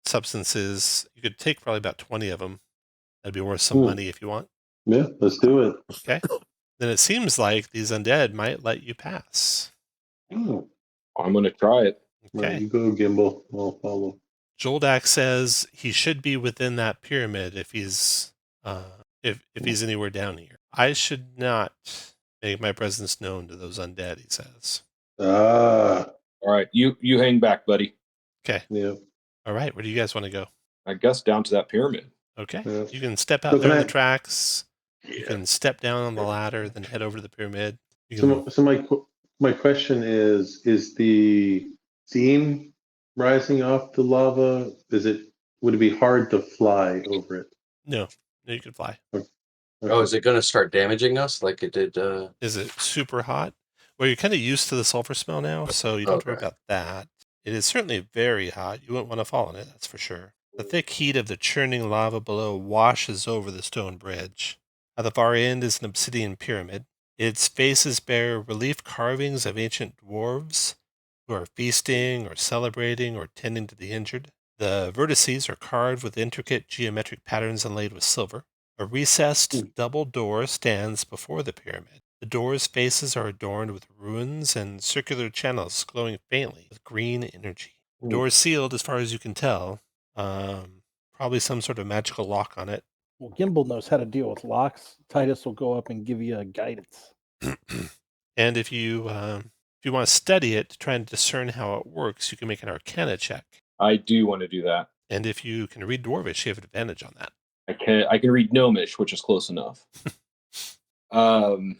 [SPEAKER 1] substances. You could take probably about 20 of them. That'd be worth some
[SPEAKER 6] Ooh.
[SPEAKER 1] money if you want.
[SPEAKER 6] Yeah, let's do it.
[SPEAKER 1] Okay. Then it seems like these undead might let you pass.
[SPEAKER 6] Oh,
[SPEAKER 2] I'm going to try it.
[SPEAKER 6] right,
[SPEAKER 1] Okay.
[SPEAKER 6] you go, Gimbal. I'll follow.
[SPEAKER 1] Joldak says he should be within that pyramid if he's if he's anywhere down here. I should not make my presence known to those undead, he says.
[SPEAKER 6] Ah,
[SPEAKER 2] All right, you hang back, buddy.
[SPEAKER 1] Okay.
[SPEAKER 6] yeah.
[SPEAKER 1] All right. Where do you guys want to go?
[SPEAKER 2] I guess down to that pyramid.
[SPEAKER 1] Okay.
[SPEAKER 6] Yeah.
[SPEAKER 1] You can step out
[SPEAKER 6] So
[SPEAKER 1] there
[SPEAKER 6] can
[SPEAKER 1] on the
[SPEAKER 6] I-
[SPEAKER 1] tracks. You
[SPEAKER 6] Yeah.
[SPEAKER 1] can step down on the ladder, then head over to the pyramid. You can,
[SPEAKER 6] So my question is the steam rising off the lava? Would it be hard to fly over it?
[SPEAKER 1] no, you can fly.
[SPEAKER 3] Oh,
[SPEAKER 6] Okay.
[SPEAKER 3] is it going to start damaging us like it did?
[SPEAKER 1] Is it super hot? Well, you're kind of used to the sulfur smell now, so you don't have to worry
[SPEAKER 3] Okay.
[SPEAKER 1] about that. It is certainly very hot. You wouldn't want to fall in it, that's for sure. The thick heat of the churning lava below washes over the stone bridge. At the far end is an obsidian pyramid. Its faces bear relief carvings of ancient dwarves who are feasting or celebrating or tending to the injured. The vertices are carved with intricate geometric patterns inlaid with silver. A recessed double door stands before the pyramid. The door's faces are adorned with runes and circular channels glowing faintly with green energy. The door is sealed as far as you can tell. Probably some sort of magical lock on it.
[SPEAKER 5] Well, Gimbal knows how to deal with locks. Titus will go up and give you a guidance.
[SPEAKER 1] And if you want to study it to try and discern how it works, you can make an Arcana check.
[SPEAKER 2] I do want to do that.
[SPEAKER 1] And if you can read Dwarvish, you have an advantage on that.
[SPEAKER 2] I can read Gnomish, which is close enough. I'm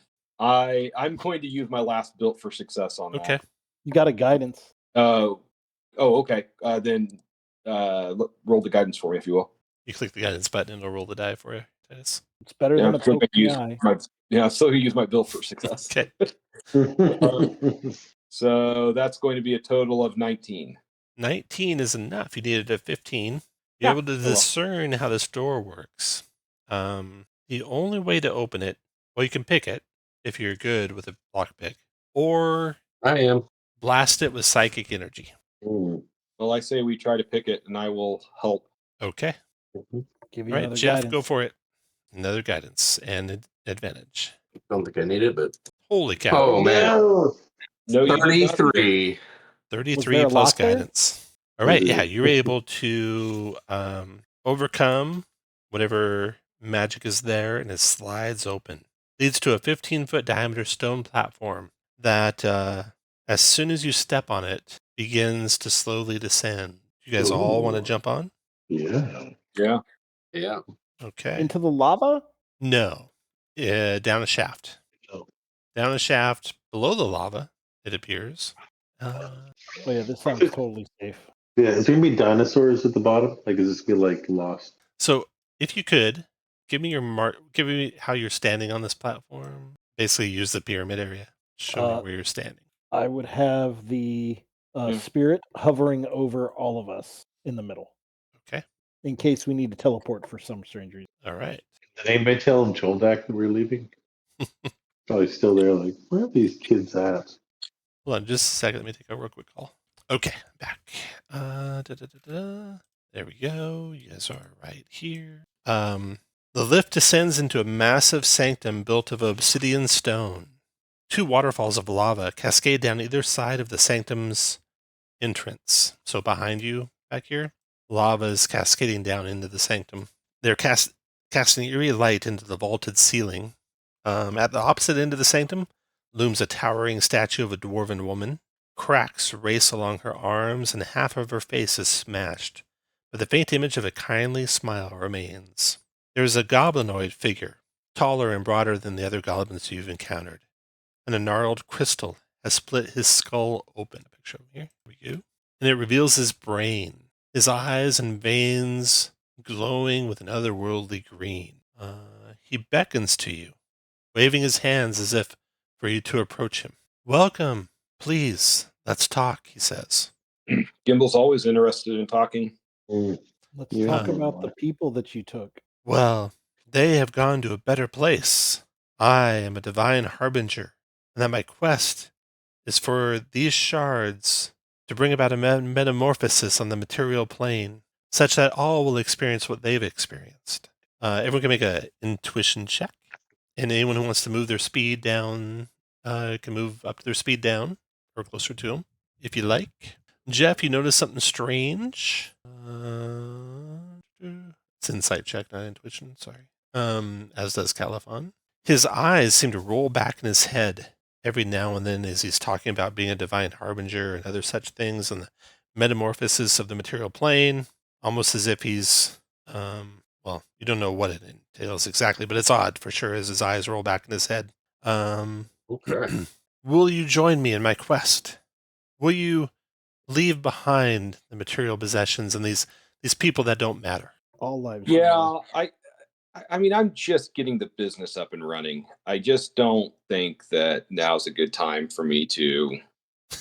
[SPEAKER 2] going to use my last built for success on
[SPEAKER 1] Okay.
[SPEAKER 2] that.
[SPEAKER 5] You got a guidance.
[SPEAKER 2] Okay. Then roll the guidance for me, if you will.
[SPEAKER 1] You click the guidance button and it'll roll the die for you, Titus.
[SPEAKER 5] It's better
[SPEAKER 2] Yeah,
[SPEAKER 5] than
[SPEAKER 2] I'm
[SPEAKER 5] a
[SPEAKER 2] still going
[SPEAKER 5] poking
[SPEAKER 2] to
[SPEAKER 5] eye.
[SPEAKER 2] use my built for success.
[SPEAKER 1] Okay.
[SPEAKER 2] So that's going to be a total of 19.
[SPEAKER 1] 19 is enough. You needed a 15. You're
[SPEAKER 5] Yeah.
[SPEAKER 1] able to discern how this door works. The only way to open it, well, you can pick it if you're good with a lockpick, or
[SPEAKER 3] I am.
[SPEAKER 1] blast it with psychic energy.
[SPEAKER 2] Well, I say we try to pick it, and I will help.
[SPEAKER 1] Okay.
[SPEAKER 5] Give you
[SPEAKER 1] All right,
[SPEAKER 5] another
[SPEAKER 1] Jeff,
[SPEAKER 5] guidance.
[SPEAKER 1] go for it. Another guidance and advantage.
[SPEAKER 3] Don't think I need it, but
[SPEAKER 1] Holy cow.
[SPEAKER 3] oh man,
[SPEAKER 6] No.
[SPEAKER 2] No, you did not need it.
[SPEAKER 3] 33.
[SPEAKER 1] 33
[SPEAKER 5] there a
[SPEAKER 1] plus
[SPEAKER 5] lock there?
[SPEAKER 1] guidance. All right, yeah, you're able to overcome whatever magic is there, and it slides open. Leads to a 15-foot diameter stone platform that, as soon as you step on it, begins to slowly descend. You guys all want to
[SPEAKER 6] Ooh.
[SPEAKER 1] jump on?
[SPEAKER 6] Yeah.
[SPEAKER 2] Yeah.
[SPEAKER 3] Yeah.
[SPEAKER 1] Okay.
[SPEAKER 5] Into the lava?
[SPEAKER 1] No. Down a shaft.
[SPEAKER 6] Oh.
[SPEAKER 1] Down a shaft below the lava, it appears.
[SPEAKER 5] Oh yeah, this sounds totally safe.
[SPEAKER 6] Yeah, is there gonna be dinosaurs at the bottom? Like, is this gonna be like Lost?
[SPEAKER 1] So, if you could, give me give me how you're standing on this platform. Basically, use the pyramid area. Show me where you're standing.
[SPEAKER 5] I would have the spirit hovering over all of us in the middle.
[SPEAKER 1] Okay.
[SPEAKER 5] In case we need to teleport for some strange reason.
[SPEAKER 1] All right.
[SPEAKER 6] Did anybody tell Joldak that we're leaving? Probably still there. Like, where are these kids at?
[SPEAKER 1] Hold on just a second. Let me take a real quick call. Okay, back. There we go. You guys are right here. The lift descends into a massive sanctum built of obsidian stone. 2 waterfalls of lava cascade down either side of the sanctum's entrance. So behind you, back here, lava is cascading down into the sanctum. They're casting eerie light into the vaulted ceiling. At the opposite end of the sanctum looms a towering statue of a dwarven woman. Cracks race along her arms, and half of her face is smashed, but the faint image of a kindly smile remains. There is a goblinoid figure, taller and broader than the other goblins you've encountered, and a gnarled crystal has split his skull open. A picture over here. Here we go. And it reveals his brain, his eyes and veins glowing with an otherworldly green. He beckons to you, waving his hands as if for you to approach him. Welcome. Please, let's talk, he says.
[SPEAKER 2] Gimble's always interested in talking.
[SPEAKER 5] Let's talk about the people that you took.
[SPEAKER 1] Well, they have gone to a better place. I am a divine harbinger, and that my quest is for these shards to bring about a metamorphosis on the material plane, such that all will experience what they've experienced. Everyone can make an intuition check, and anyone who wants to move their speed down can move up to their speed down or closer to them, if you like. Jeff, you notice something strange. It's insight check, not intuition. Sorry. As does Califon. His eyes seem to roll back in his head every now and then as he's talking about being a divine harbinger and other such things, and the metamorphosis of the material plane, almost as if he's, well, you don't know what it entails exactly, but it's odd for sure as his eyes roll back in his head.
[SPEAKER 3] Okay.
[SPEAKER 1] Will you join me in my quest? Will you leave behind the material possessions and these people that don't matter?
[SPEAKER 5] All lives.
[SPEAKER 2] Yeah, I mean, I'm just getting the business up and running. I just don't think that now's a good time for me to.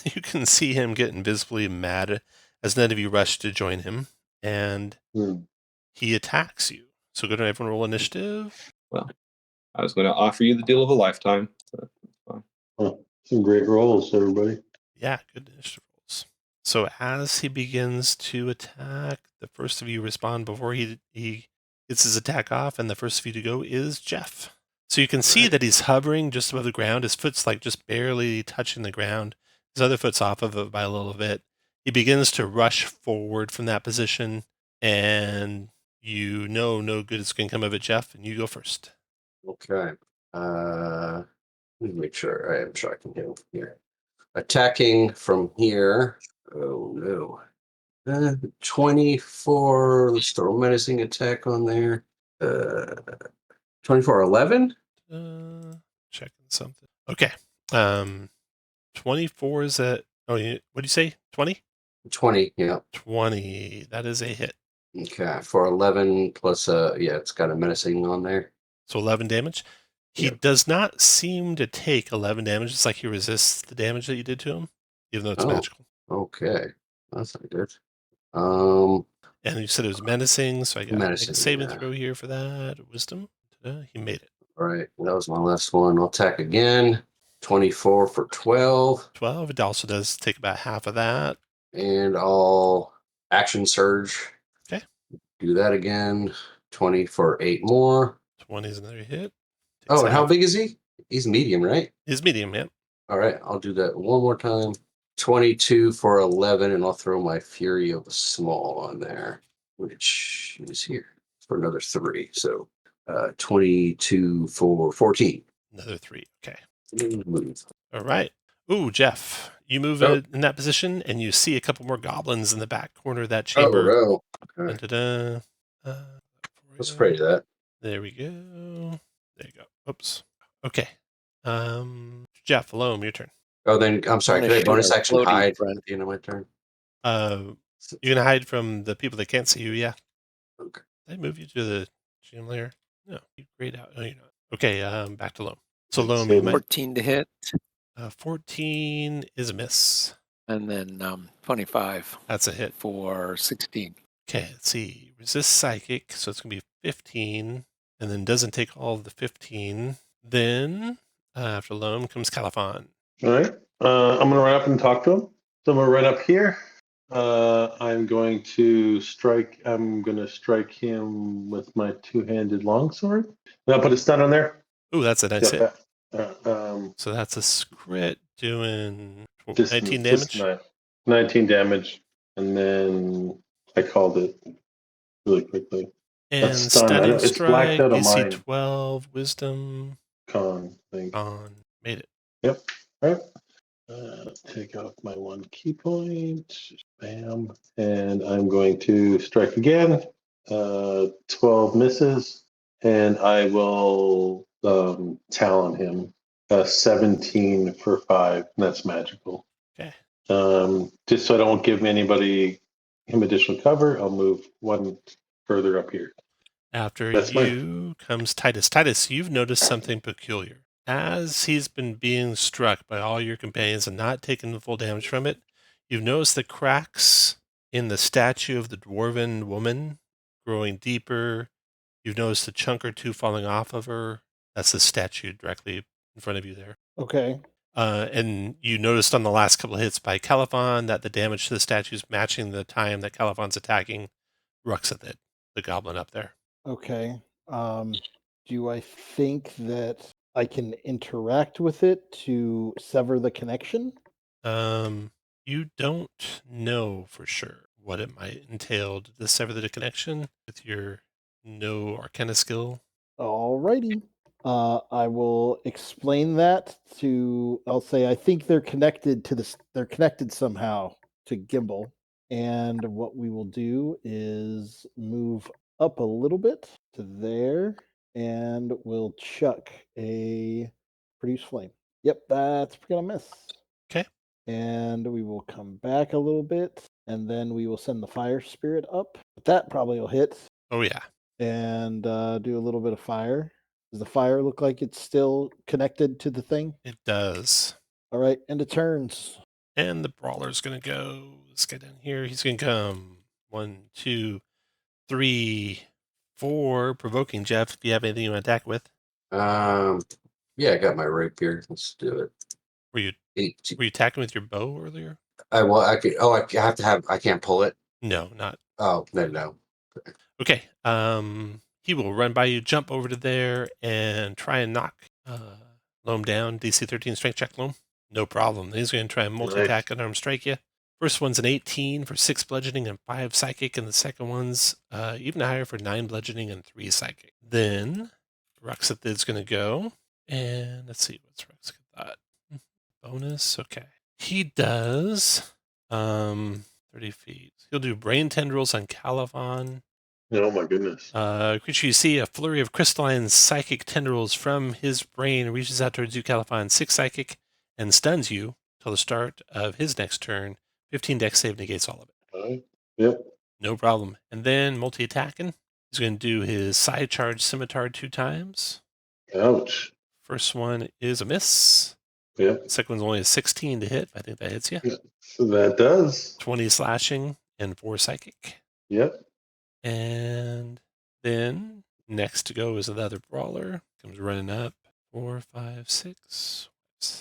[SPEAKER 1] You can see him getting visibly mad as none of you rush to join him, and he attacks you. So go to everyone roll initiative.
[SPEAKER 2] Well, I was going to offer you the deal of a lifetime. So
[SPEAKER 6] Some great rolls, everybody.
[SPEAKER 1] Yeah, good initiative rolls. So as he begins to attack, the first of you respond before he gets his attack off, and the first of you to go is Jeff. So you can see that he's hovering just above the ground. His foot's like just barely touching the ground. His other foot's off of it by a little bit. He begins to rush forward from that position, and you know no good is going to come of it, Jeff, and you go first.
[SPEAKER 3] Okay. Let me make sure I am tracking him here. Attacking from here. Oh no. 24. Let's throw a menacing attack on there. 24, 11?
[SPEAKER 1] Checking something. Okay. 24 is at, what do you say? 20?
[SPEAKER 3] 20, yeah.
[SPEAKER 1] 20. That is a hit.
[SPEAKER 3] Okay. For 11 plus, yeah, it's got a menacing on there.
[SPEAKER 1] So 11 damage. He does not seem to take 11 damage. It's like he resists the damage that you did to him, even though it's magical.
[SPEAKER 3] Okay. That's not good.
[SPEAKER 1] And you said it was menacing, so I got to make a
[SPEAKER 3] Menacing,
[SPEAKER 1] saving
[SPEAKER 3] yeah.
[SPEAKER 1] throw here for that. Wisdom. He made it.
[SPEAKER 3] All right. That was my last one. I'll attack again. 24 for 12.
[SPEAKER 1] 12. It also does take about half of that.
[SPEAKER 3] And I'll action surge.
[SPEAKER 1] Okay.
[SPEAKER 3] Do that again. 20 for 8 more.
[SPEAKER 1] 20 is another hit.
[SPEAKER 3] Oh, and how big is he? He's medium, right?
[SPEAKER 1] He's medium, yeah.
[SPEAKER 3] All right. I'll do that one more time. 22 for 11, and I'll throw my Fury of the Small on there, which is here for another 3. So 22 for 14.
[SPEAKER 1] Another 3. Okay.
[SPEAKER 3] Move.
[SPEAKER 1] All right. Ooh, Jeff, you move in that position, and you see a couple more goblins in the back corner of that chamber.
[SPEAKER 3] Oh, no. Okay.
[SPEAKER 1] Da-da-da.
[SPEAKER 3] Let's pray to that.
[SPEAKER 1] There we go. There you go. Oops. Okay. Jeff, Loam, your turn.
[SPEAKER 3] Oh, then I'm sorry. Could I bonus action
[SPEAKER 4] Floating
[SPEAKER 3] hide
[SPEAKER 4] friend.
[SPEAKER 3] at the end of my turn?
[SPEAKER 1] You're gonna hide from the people that can't see you, yeah.
[SPEAKER 3] Okay.
[SPEAKER 1] Did I move you to the gym layer? No, you grayed out. No, you're not. Okay, back to Loam. So Loam, you might
[SPEAKER 4] 14 to hit,
[SPEAKER 1] 14 is a miss.
[SPEAKER 4] and then 25
[SPEAKER 1] That's a hit.
[SPEAKER 4] for 16.
[SPEAKER 1] Okay, let's see. Resist psychic, so it's gonna be 15, and then doesn't take all of the 15. Then after Loam comes Califon.
[SPEAKER 6] All right. I'm going to run up and talk to him. So I'm going to run up here. I'm going to strike. I'm going to strike him with my two-handed longsword. And I'll put a stun on there.
[SPEAKER 1] Ooh, that's a nice hit.
[SPEAKER 6] Yep.
[SPEAKER 1] So that's a crit doing
[SPEAKER 6] Just
[SPEAKER 1] 19
[SPEAKER 6] just
[SPEAKER 1] damage.
[SPEAKER 6] 19 damage, and then I called it really quickly.
[SPEAKER 1] And
[SPEAKER 6] stun. I know
[SPEAKER 1] stunning
[SPEAKER 6] it's blacked
[SPEAKER 1] strike,
[SPEAKER 6] out on
[SPEAKER 1] DC
[SPEAKER 6] mine.
[SPEAKER 1] 12, wisdom
[SPEAKER 6] Con thing.
[SPEAKER 1] on. Made it.
[SPEAKER 6] Yep. All right. Take off my one key point. Bam. And I'm going to strike again. 12 misses. And I will talon him. 17 for 5. And that's magical.
[SPEAKER 1] Okay.
[SPEAKER 6] Just so I don't give him additional cover, I'll move one further up here.
[SPEAKER 1] After
[SPEAKER 6] That's
[SPEAKER 1] you comes Titus. Titus, you've noticed something peculiar. As he's been being struck by all your companions and not taking the full damage from it, you've noticed the cracks in the statue of the dwarven woman growing deeper. You've noticed a chunk or two falling off of her. That's the statue directly in front of you there.
[SPEAKER 5] Okay.
[SPEAKER 1] And you noticed on the last couple of hits by Caliphon that the damage to the statue is matching the time that Caliphon's attacking Ruxathid, the goblin up there.
[SPEAKER 5] Okay. Do I think that I can interact with it to sever the connection?
[SPEAKER 1] You don't know for sure what it might entail to sever the connection with your no Arcana skill.
[SPEAKER 5] Alrighty. I will explain that to. I'll say I think they're connected to this. They're connected somehow to Gimbal, and what we will do is move up a little bit to there, and we'll chuck a produce flame. Yep, that's gonna miss.
[SPEAKER 1] Okay.
[SPEAKER 5] And we will come back a little bit, and then we will send the fire spirit up. That probably will hit
[SPEAKER 1] Oh yeah.
[SPEAKER 5] and do a little bit of fire. Does the fire look like it's still connected to the thing?
[SPEAKER 1] It does.
[SPEAKER 5] All right, end of turns.
[SPEAKER 1] And the brawler's gonna go. This guy down here, he's gonna come 1, 2, 3, 4, provoking Jeff. If you have anything you want to attack with,
[SPEAKER 3] Yeah, I got my rapier. Let's do it.
[SPEAKER 1] were you
[SPEAKER 3] 18.
[SPEAKER 1] were you attacking with your bow earlier?
[SPEAKER 3] I have to have. I can't pull it.
[SPEAKER 1] No, not.
[SPEAKER 3] Oh no.
[SPEAKER 1] Okay. He will run by you, jump over to there, and try and knock Loam down. DC 13 strength check, Loam. No problem. He's going to try and multi-attack and arm strike you. First one's an 18 for 6 bludgeoning and 5 psychic, and the second one's even higher for 9 bludgeoning and 3 psychic. Then Ruxathid's going to go, and let's see what's Ruxathid got. Bonus, okay. He does 30 feet. He'll do brain tendrils on Caliphon.
[SPEAKER 6] Oh my goodness.
[SPEAKER 1] Creature, you see a flurry of crystalline psychic tendrils from his brain reaches out towards you, Caliphon, 6 psychic, and stuns you till the start of his next turn. 15 dex save negates all of it.
[SPEAKER 6] All right. Yep.
[SPEAKER 1] No problem. And then multi-attacking. He's going to do his side charge scimitar 2 times.
[SPEAKER 6] Ouch.
[SPEAKER 1] First one is a miss.
[SPEAKER 6] Yep.
[SPEAKER 1] Second one's only a 16 to hit. I think that hits you.
[SPEAKER 6] So that does.
[SPEAKER 1] 20 slashing and 4 psychic.
[SPEAKER 6] Yep.
[SPEAKER 1] And then next to go is another brawler. Comes running up. 4, 5, 6. So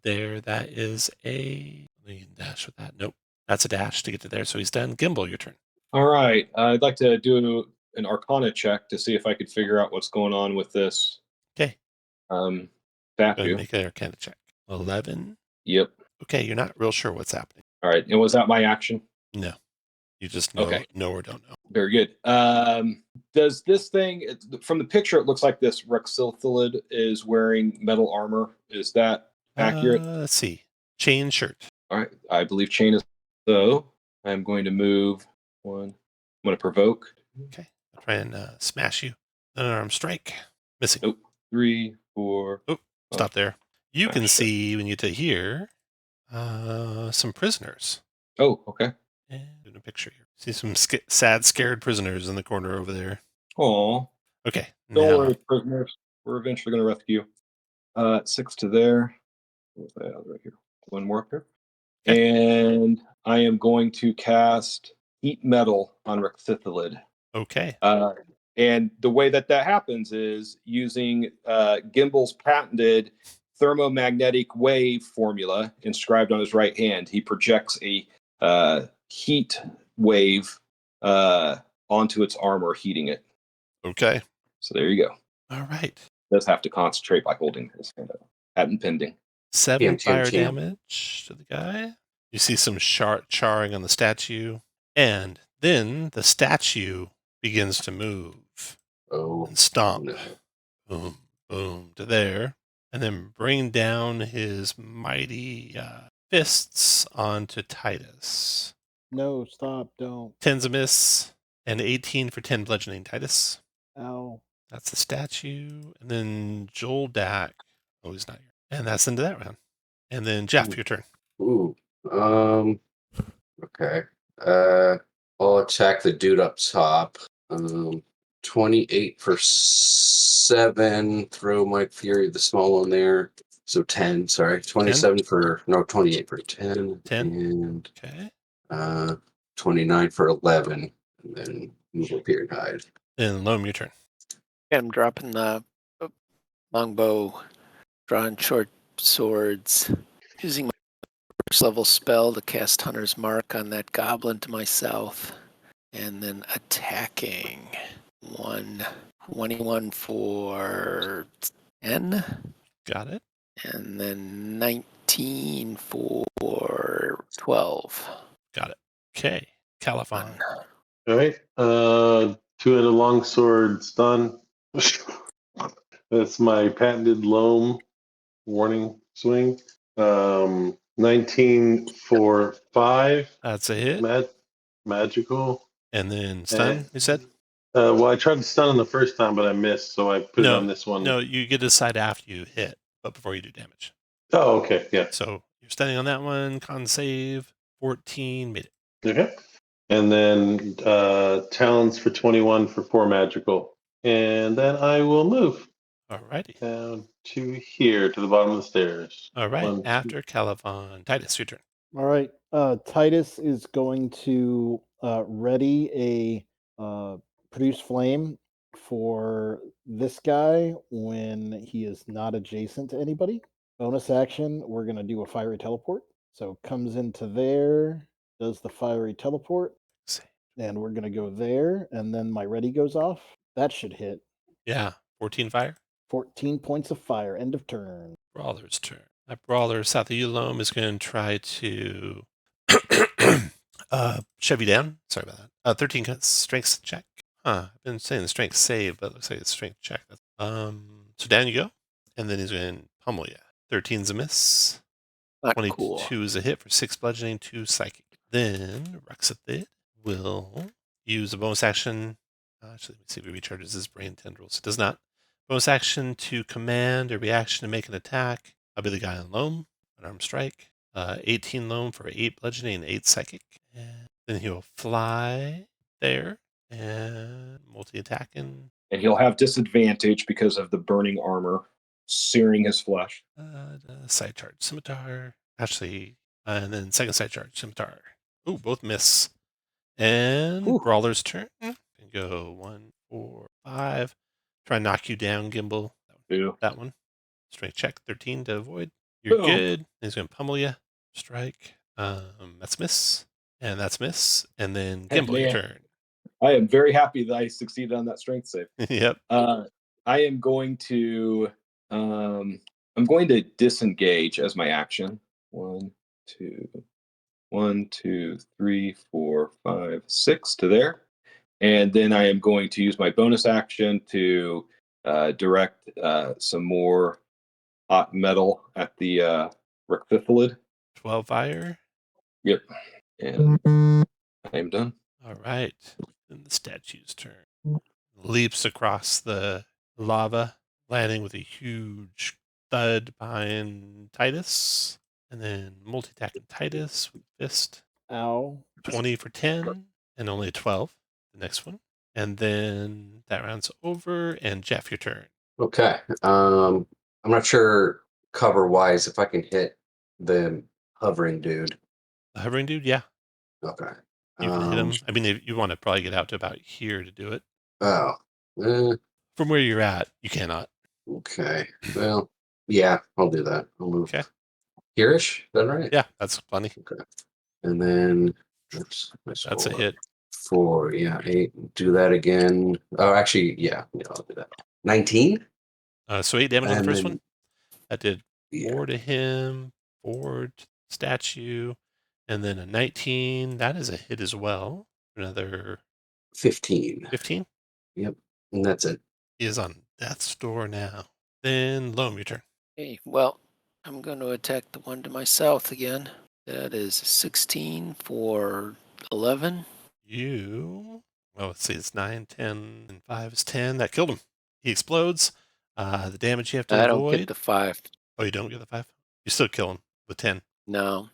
[SPEAKER 1] there, that is a. Let me dash with that. Nope. That's a dash to get to there. So he's done. Gimbal, your turn.
[SPEAKER 2] All right. I'd like to do an Arcana check to see if I could figure out what's going on with this.
[SPEAKER 1] Okay. Go ahead
[SPEAKER 2] Statue.
[SPEAKER 1] and make an Arcana check. 11.
[SPEAKER 2] Yep.
[SPEAKER 1] Okay, you're not real sure what's happening.
[SPEAKER 2] All right. And was that my action?
[SPEAKER 1] No. You just know,
[SPEAKER 2] Okay.
[SPEAKER 1] know or don't know.
[SPEAKER 2] Very good. Does this thing, from the picture, it looks like this Ruxathid is wearing metal armor. Is that accurate?
[SPEAKER 1] Let's see. Chain shirt.
[SPEAKER 2] All right. I believe chain is so. I'm going to move one. I'm going to provoke.
[SPEAKER 1] Okay. I'll try and smash you. Unarmed strike. Missing.
[SPEAKER 2] Nope. 3, 4.
[SPEAKER 1] Oh, stop there. You can
[SPEAKER 2] sure.
[SPEAKER 1] see when you to here some prisoners.
[SPEAKER 2] Oh, okay.
[SPEAKER 1] And in a picture here. See some sad, scared prisoners in the corner over there.
[SPEAKER 2] Aw.
[SPEAKER 1] Okay.
[SPEAKER 2] Don't
[SPEAKER 1] Now,
[SPEAKER 2] worry, prisoners. We're eventually going to rescue. 6 to there. What's that right here? One more up here. And I am going to cast Heat Metal on Ruxathid.
[SPEAKER 1] okay.
[SPEAKER 2] And the way that happens is using Gimbal's patented thermomagnetic wave formula inscribed on his right hand. He projects a heat wave onto its armor, heating it.
[SPEAKER 1] Okay.
[SPEAKER 2] So there you go.
[SPEAKER 1] All right.
[SPEAKER 2] Does have to concentrate by holding his hand up. Patent pending.
[SPEAKER 1] 7
[SPEAKER 3] TM.
[SPEAKER 1] fire damage to the guy. You see some charring on the statue. And then the statue begins to move
[SPEAKER 3] Oh,
[SPEAKER 1] and stomp.
[SPEAKER 3] no.
[SPEAKER 1] Boom, boom to there. And then bring down his mighty fists onto Titus.
[SPEAKER 5] No, stop, don't.
[SPEAKER 1] 10's a miss. And 18 for 10 bludgeoning Titus.
[SPEAKER 5] Ow.
[SPEAKER 1] That's the statue. And then Joel Dak. Oh, he's not here. And that's into that round. And then Jeff, your turn.
[SPEAKER 3] Ooh. Okay. I'll attack the dude up top. 28 for 7. Throw my Fury, the small one there. So 10, sorry. 28 for 10.
[SPEAKER 1] 10.
[SPEAKER 3] And
[SPEAKER 1] Okay.
[SPEAKER 3] 29 for 11. And then move up here and hide.
[SPEAKER 1] Then Loam, your turn.
[SPEAKER 4] I'm dropping the longbow, drawing short swords, using my first level spell to cast Hunter's Mark on that goblin to my south, and then attacking. 21 for 10,
[SPEAKER 1] Got it.
[SPEAKER 4] and then 19 for 12.
[SPEAKER 1] Got it. Okay. Califon.
[SPEAKER 6] All right. Two-handed longsword stun. That's my patented loam warning swing. 19 for 5.
[SPEAKER 1] That's a hit.
[SPEAKER 6] Magical.
[SPEAKER 1] And then stun, you said?
[SPEAKER 6] Well, I tried to stun him the first time, but I missed, so I put it on this one.
[SPEAKER 1] No, you get to decide after you hit, but before you do damage.
[SPEAKER 6] Oh, okay. Yeah.
[SPEAKER 1] So you're stunning on that one. Con save. 14. Made it.
[SPEAKER 6] Okay. And then talons for 21 for 4 magical. And then I will move
[SPEAKER 1] Alrighty.
[SPEAKER 6] down to here, to the bottom of the stairs.
[SPEAKER 1] All right.
[SPEAKER 6] 1, 2.
[SPEAKER 1] After Califon. Titus, your turn.
[SPEAKER 5] All right. Titus is going to ready a produce flame for this guy when he is not adjacent to anybody. Bonus action, we're going to do a fiery teleport. So comes into there, does the fiery teleport, and we're going to go there, and then my ready goes off. That should hit.
[SPEAKER 1] Yeah. 14 fire.
[SPEAKER 5] 14 points of fire. End of turn.
[SPEAKER 1] Brawler's turn. That brawler south of you, Loam, is going to try to shove you down. Sorry about that. 13 strength check. I've been saying the strength save, but it looks like it's strength check. So down you go. And then he's going to pummel you. 13's a miss.
[SPEAKER 4] Not
[SPEAKER 1] 22
[SPEAKER 4] cool.
[SPEAKER 1] is a hit for 6 bludgeoning, 2 psychic. Then Rexathid will use a bonus action. Actually, let me see if he recharges his brain tendrils. It does not. Bonus action to command a reaction to make an attack. I'll be the guy on Loam. Unarmed strike. 18 Loam for 8 bludgeoning and 8 psychic. And then he'll fly there and multi-attack. And
[SPEAKER 2] he'll have disadvantage because of the burning armor searing his flesh.
[SPEAKER 1] side charge scimitar. Actually, and then second side charge scimitar. Ooh, both miss. And
[SPEAKER 5] Ooh.
[SPEAKER 1] Brawler's turn. Can go 1, 4, 5. Try and knock you down, Gimbal.
[SPEAKER 2] Ew.
[SPEAKER 1] That one. Strength check 13 to avoid. You're
[SPEAKER 2] Boom.
[SPEAKER 1] good. He's going to pummel you. Strike. That's miss. And that's miss. And then Gimbal, your turn.
[SPEAKER 2] I am very happy that I succeeded on that strength save.
[SPEAKER 1] Yep.
[SPEAKER 2] I am going to disengage as my action. 1, 2, 3, 4, 5, 6 to there. And then I am going to use my bonus action to direct some more hot metal at the Rectithalid.
[SPEAKER 1] 12 fire.
[SPEAKER 2] Yep. And I am done.
[SPEAKER 1] All right. Then the statue's turn. Leaps across the lava, landing with a huge thud behind Titus. And then multi-attacking Titus with fist.
[SPEAKER 5] Ow.
[SPEAKER 1] 20 for 10 and only a 12. The next one. And then that round's over. And Jeff, your turn.
[SPEAKER 3] Okay. I'm not sure cover-wise if I can hit the hovering dude.
[SPEAKER 1] The hovering dude, yeah.
[SPEAKER 3] Okay.
[SPEAKER 1] You can hit him. I mean, you want to probably get out to about here to do it.
[SPEAKER 3] Oh.
[SPEAKER 1] From where you're at, you cannot.
[SPEAKER 3] Okay. Well, yeah, I'll do that. I'll move.
[SPEAKER 1] Okay.
[SPEAKER 3] Here-ish? Is that right?
[SPEAKER 1] Yeah, that's plenty.
[SPEAKER 3] Okay. And then Oops, my
[SPEAKER 1] That's a
[SPEAKER 3] score.
[SPEAKER 1] hit.
[SPEAKER 3] 4, yeah, 8. Do that again. Oh, actually, yeah, I'll do that. 19.
[SPEAKER 1] So 8 damage on the
[SPEAKER 3] And
[SPEAKER 1] first
[SPEAKER 3] then,
[SPEAKER 1] one. That did
[SPEAKER 3] yeah,
[SPEAKER 1] 4 to him, 4 to the statue, and then a 19. That is a hit as well. Another
[SPEAKER 3] 15.
[SPEAKER 1] 15.
[SPEAKER 3] Yep, and that's it.
[SPEAKER 1] He is on death's door now. Then Loam, your turn.
[SPEAKER 4] Okay, well, I'm going to attack the one to my south again. That is 16 for 11.
[SPEAKER 1] Let's see, it's 9, 10, and 5 is 10. That killed him. He explodes. The damage you have to
[SPEAKER 4] I
[SPEAKER 1] avoid.
[SPEAKER 4] don't get the 5.
[SPEAKER 1] Oh, you don't get the 5? You still kill him with 10.
[SPEAKER 4] No.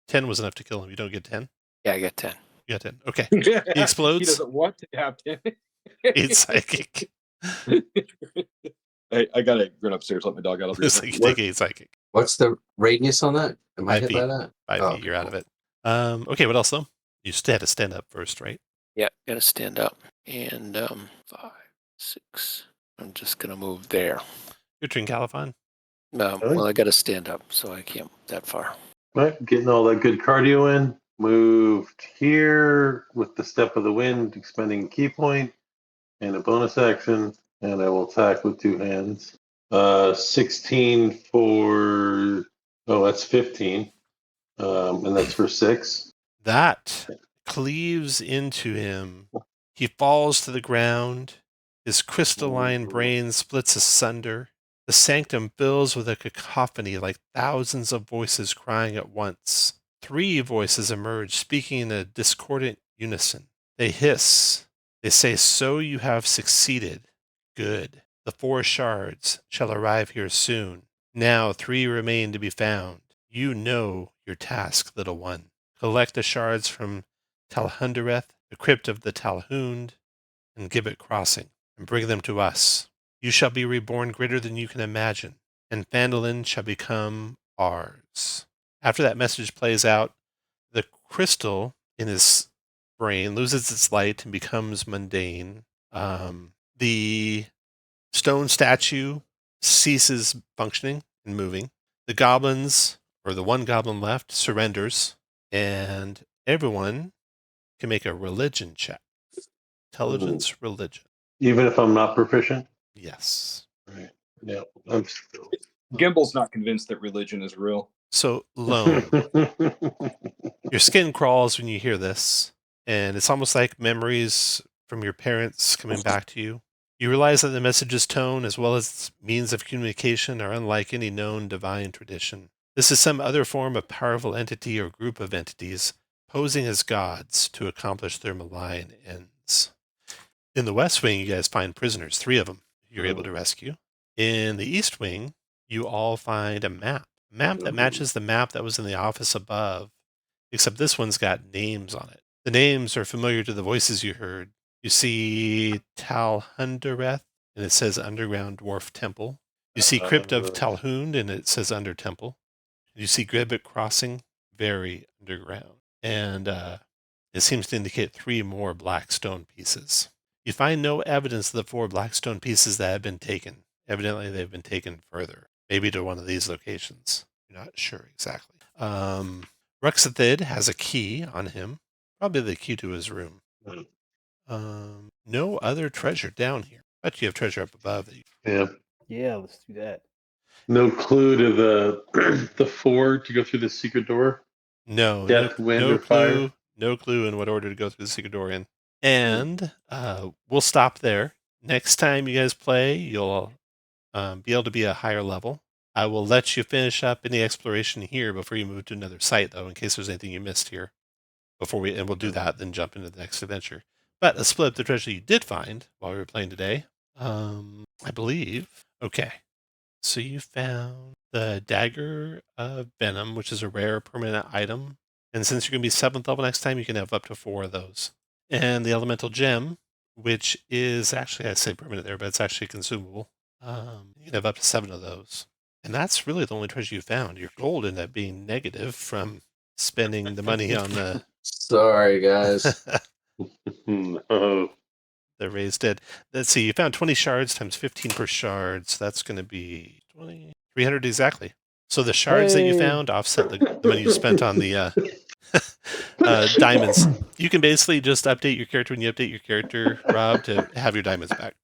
[SPEAKER 1] 10 was enough to kill him. You don't get 10?
[SPEAKER 4] Yeah, I get 10.
[SPEAKER 1] You got 10. Okay.
[SPEAKER 2] He
[SPEAKER 1] explodes.
[SPEAKER 2] doesn't want to have 10.
[SPEAKER 1] He's psychic.
[SPEAKER 2] Hey, I gotta run upstairs. Let my dog out. I'll be
[SPEAKER 1] It's
[SPEAKER 2] right
[SPEAKER 1] like
[SPEAKER 2] back.
[SPEAKER 1] you take 8 psychic.
[SPEAKER 3] What's the radius on that? Am I
[SPEAKER 1] 5
[SPEAKER 3] hit
[SPEAKER 1] feet.
[SPEAKER 3] by that?
[SPEAKER 1] 5
[SPEAKER 3] Oh,
[SPEAKER 1] feet, you're out of
[SPEAKER 3] cool.
[SPEAKER 1] it. Okay, what else though? You still had to stand up first, right?
[SPEAKER 4] Yeah, gotta stand up. And 5, 6. I'm just gonna move there.
[SPEAKER 1] Your turn, Califon.
[SPEAKER 4] Well, I gotta stand up, so I can't move that far.
[SPEAKER 6] Right, getting all that good cardio in. Moved here with the step of the wind, expending key point and a bonus action, and I will attack with 2 hands. 16 for that's 15, and that's for 6.
[SPEAKER 1] That cleaves into him. He falls to the ground. His crystalline brain splits asunder. The sanctum fills with a cacophony like thousands of voices crying at once. 3 voices emerge, speaking in a discordant unison. They hiss. They say, "So you have succeeded. Good. The 4 shards shall arrive here soon. Now 3 remain to be found. You know your task, little one. Collect the shards from Talhundereth, the crypt of the Talhund, and Gibbet Crossing, and bring them to us. You shall be reborn greater than you can imagine, and Phandalin shall become ours." After that message plays out, the crystal in his brain loses its light and becomes mundane. The stone statue ceases functioning and moving. The goblins, or the one goblin left, surrenders, and everyone can make a religion check. Intelligence, religion.
[SPEAKER 6] Even if I'm not proficient?
[SPEAKER 1] Yes.
[SPEAKER 6] Right. Yeah, I'm still.
[SPEAKER 2] Gimble's not convinced that religion is real.
[SPEAKER 1] So, Loam, your skin crawls when you hear this, and it's almost like memories from your parents coming back to you. You realize that the message's tone, as well as its means of communication, are unlike any known divine tradition. This is some other form of powerful entity or group of entities posing as gods to accomplish their malign ends. In the West Wing, you guys find prisoners, 3 of them you're able to rescue. In the East Wing, you all find a map that matches the map that was in the office above, except this one's got names on it. The names are familiar to the voices you heard. You see Talhundereth, and it says Underground Dwarf Temple. You see Crypt of Talhund, and it says Under Temple. You see Gibbet Crossing, very underground. And it seems to indicate 3 more black stone pieces. You find no evidence of the 4 black stone pieces that have been taken. Evidently, they've been taken further, maybe to one of these locations. You're not sure exactly. Ruxathid has a key on him, probably the key to his room. No other treasure down here, but you have treasure up above.
[SPEAKER 6] Yeah.
[SPEAKER 5] Yeah, let's do that.
[SPEAKER 6] No clue to the 4 to go through the secret door?
[SPEAKER 1] No,
[SPEAKER 6] Death, wind,
[SPEAKER 1] no
[SPEAKER 6] or
[SPEAKER 1] clue.
[SPEAKER 6] fire?
[SPEAKER 1] No clue in what order to go through the secret door in. And we'll stop there. Next time you guys play, you'll be able to be a higher level. I will let you finish up any exploration here before you move to another site, though, in case there's anything you missed here. And we'll do that, then jump into the next adventure. But let's split up the treasure you did find while we were playing today. I believe. Okay. So you found the Dagger of Venom, which is a rare permanent item. And since you're going to be 7th level next time, you can have up to 4 of those. And the Elemental Gem, which is actually, I say permanent there, but it's actually consumable. You can have up to 7 of those. And that's really the only treasure you found. Your gold ended up being negative from spending the money on the...
[SPEAKER 3] Sorry, guys.
[SPEAKER 6] Oh,
[SPEAKER 1] the raised dead. Let's see, you found 20 shards times 15 per shard, so that's going to be 300 exactly. So the shards that you found offset the money you spent on the Diamonds. You can basically just update your character when you update your character, Rob, to have your diamonds back.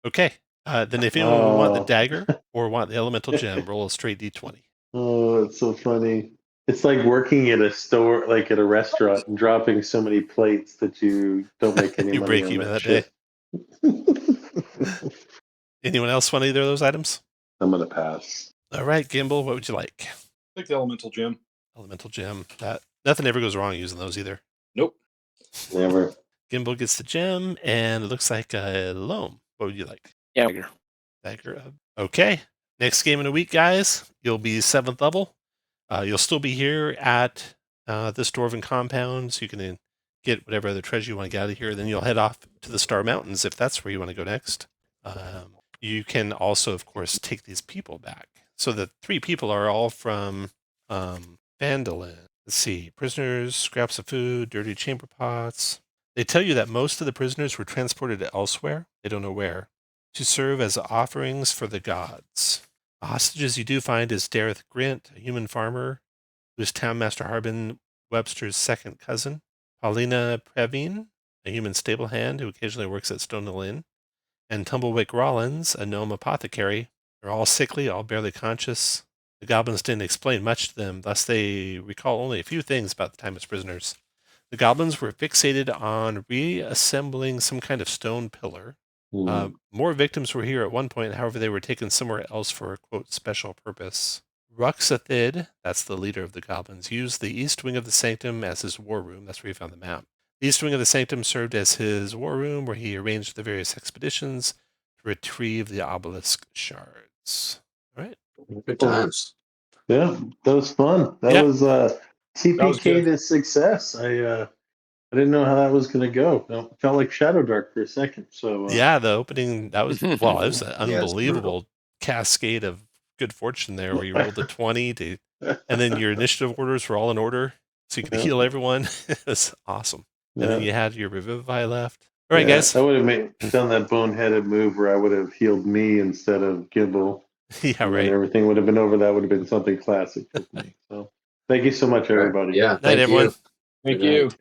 [SPEAKER 1] Okay. Then if anyone would want the dagger or want the elemental gem, roll a straight d20.
[SPEAKER 6] Oh, it's so funny. It's like working at a store, like at a restaurant, and dropping so many plates that you don't make any
[SPEAKER 1] You
[SPEAKER 6] money
[SPEAKER 1] break
[SPEAKER 6] on
[SPEAKER 1] even
[SPEAKER 6] that
[SPEAKER 1] that
[SPEAKER 6] shit.
[SPEAKER 1] Anyone else want either of those items?
[SPEAKER 6] I'm gonna pass.
[SPEAKER 1] All right, Gimbal, what would you like?
[SPEAKER 2] Take the elemental gem.
[SPEAKER 1] Elemental gem. Nothing ever goes wrong using those either.
[SPEAKER 2] Nope.
[SPEAKER 6] Never.
[SPEAKER 1] Gimbal gets the gem, and it looks like a loam. What would you like?
[SPEAKER 4] Yeah.
[SPEAKER 1] Dagger. Okay. Next game in a week, guys. You'll be 7th level. You'll still be here at this dwarven compound, so you can get whatever other treasure you want to get out of here. Then you'll head off to the Star Mountains if that's where you want to go next. You can also, of course, take these people back. So the 3 people are all from Phandalver. Let's see. Prisoners, scraps of food, dirty chamber pots. They tell you that most of the prisoners were transported elsewhere, they don't know where, to serve as offerings for the gods. The hostages you do find is Dareth Grint, a human farmer who is Townmaster Harbin Webster's second cousin. Paulina Previne, a human stable hand who occasionally works at Stonehill Inn. And Tumblewick Rollins, a gnome apothecary. They're all sickly, all barely conscious. The goblins didn't explain much to them, thus they recall only a few things about the time as prisoners. The goblins were fixated on reassembling some kind of stone pillar. More victims were here at one point, however, they were taken somewhere else for a, quote, special purpose. Ruxathid, that's the leader of the goblins, used the east wing of the sanctum as his war room. That's where he found the map. The east wing of the sanctum served as his war room, where he arranged the various expeditions to retrieve the obelisk shards. All right.
[SPEAKER 3] Good times.
[SPEAKER 6] Yeah, that was fun. That
[SPEAKER 1] Yeah.
[SPEAKER 6] was TPK
[SPEAKER 2] good.
[SPEAKER 6] to success. I didn't know how that was going to go. It felt like Shadow Dark for a second. So
[SPEAKER 1] Yeah, the opening, that was, well, it was an
[SPEAKER 3] Yeah, it's
[SPEAKER 1] unbelievable cascade of good fortune there, where you rolled a 20 to, and then your initiative orders were all in order, so you could heal everyone. It was awesome. And then you had your Revivify left. All right, guys.
[SPEAKER 6] I would have done that boneheaded move where I would have healed me instead of Gimbal.
[SPEAKER 1] Yeah,
[SPEAKER 6] And
[SPEAKER 1] right.
[SPEAKER 6] everything would have been over. That would have been something classic with me. So thank you so much, everybody.
[SPEAKER 3] Yeah.
[SPEAKER 1] Night,
[SPEAKER 3] Thank
[SPEAKER 1] everyone.
[SPEAKER 3] you.
[SPEAKER 2] Thank
[SPEAKER 3] Good
[SPEAKER 2] you.
[SPEAKER 3] night.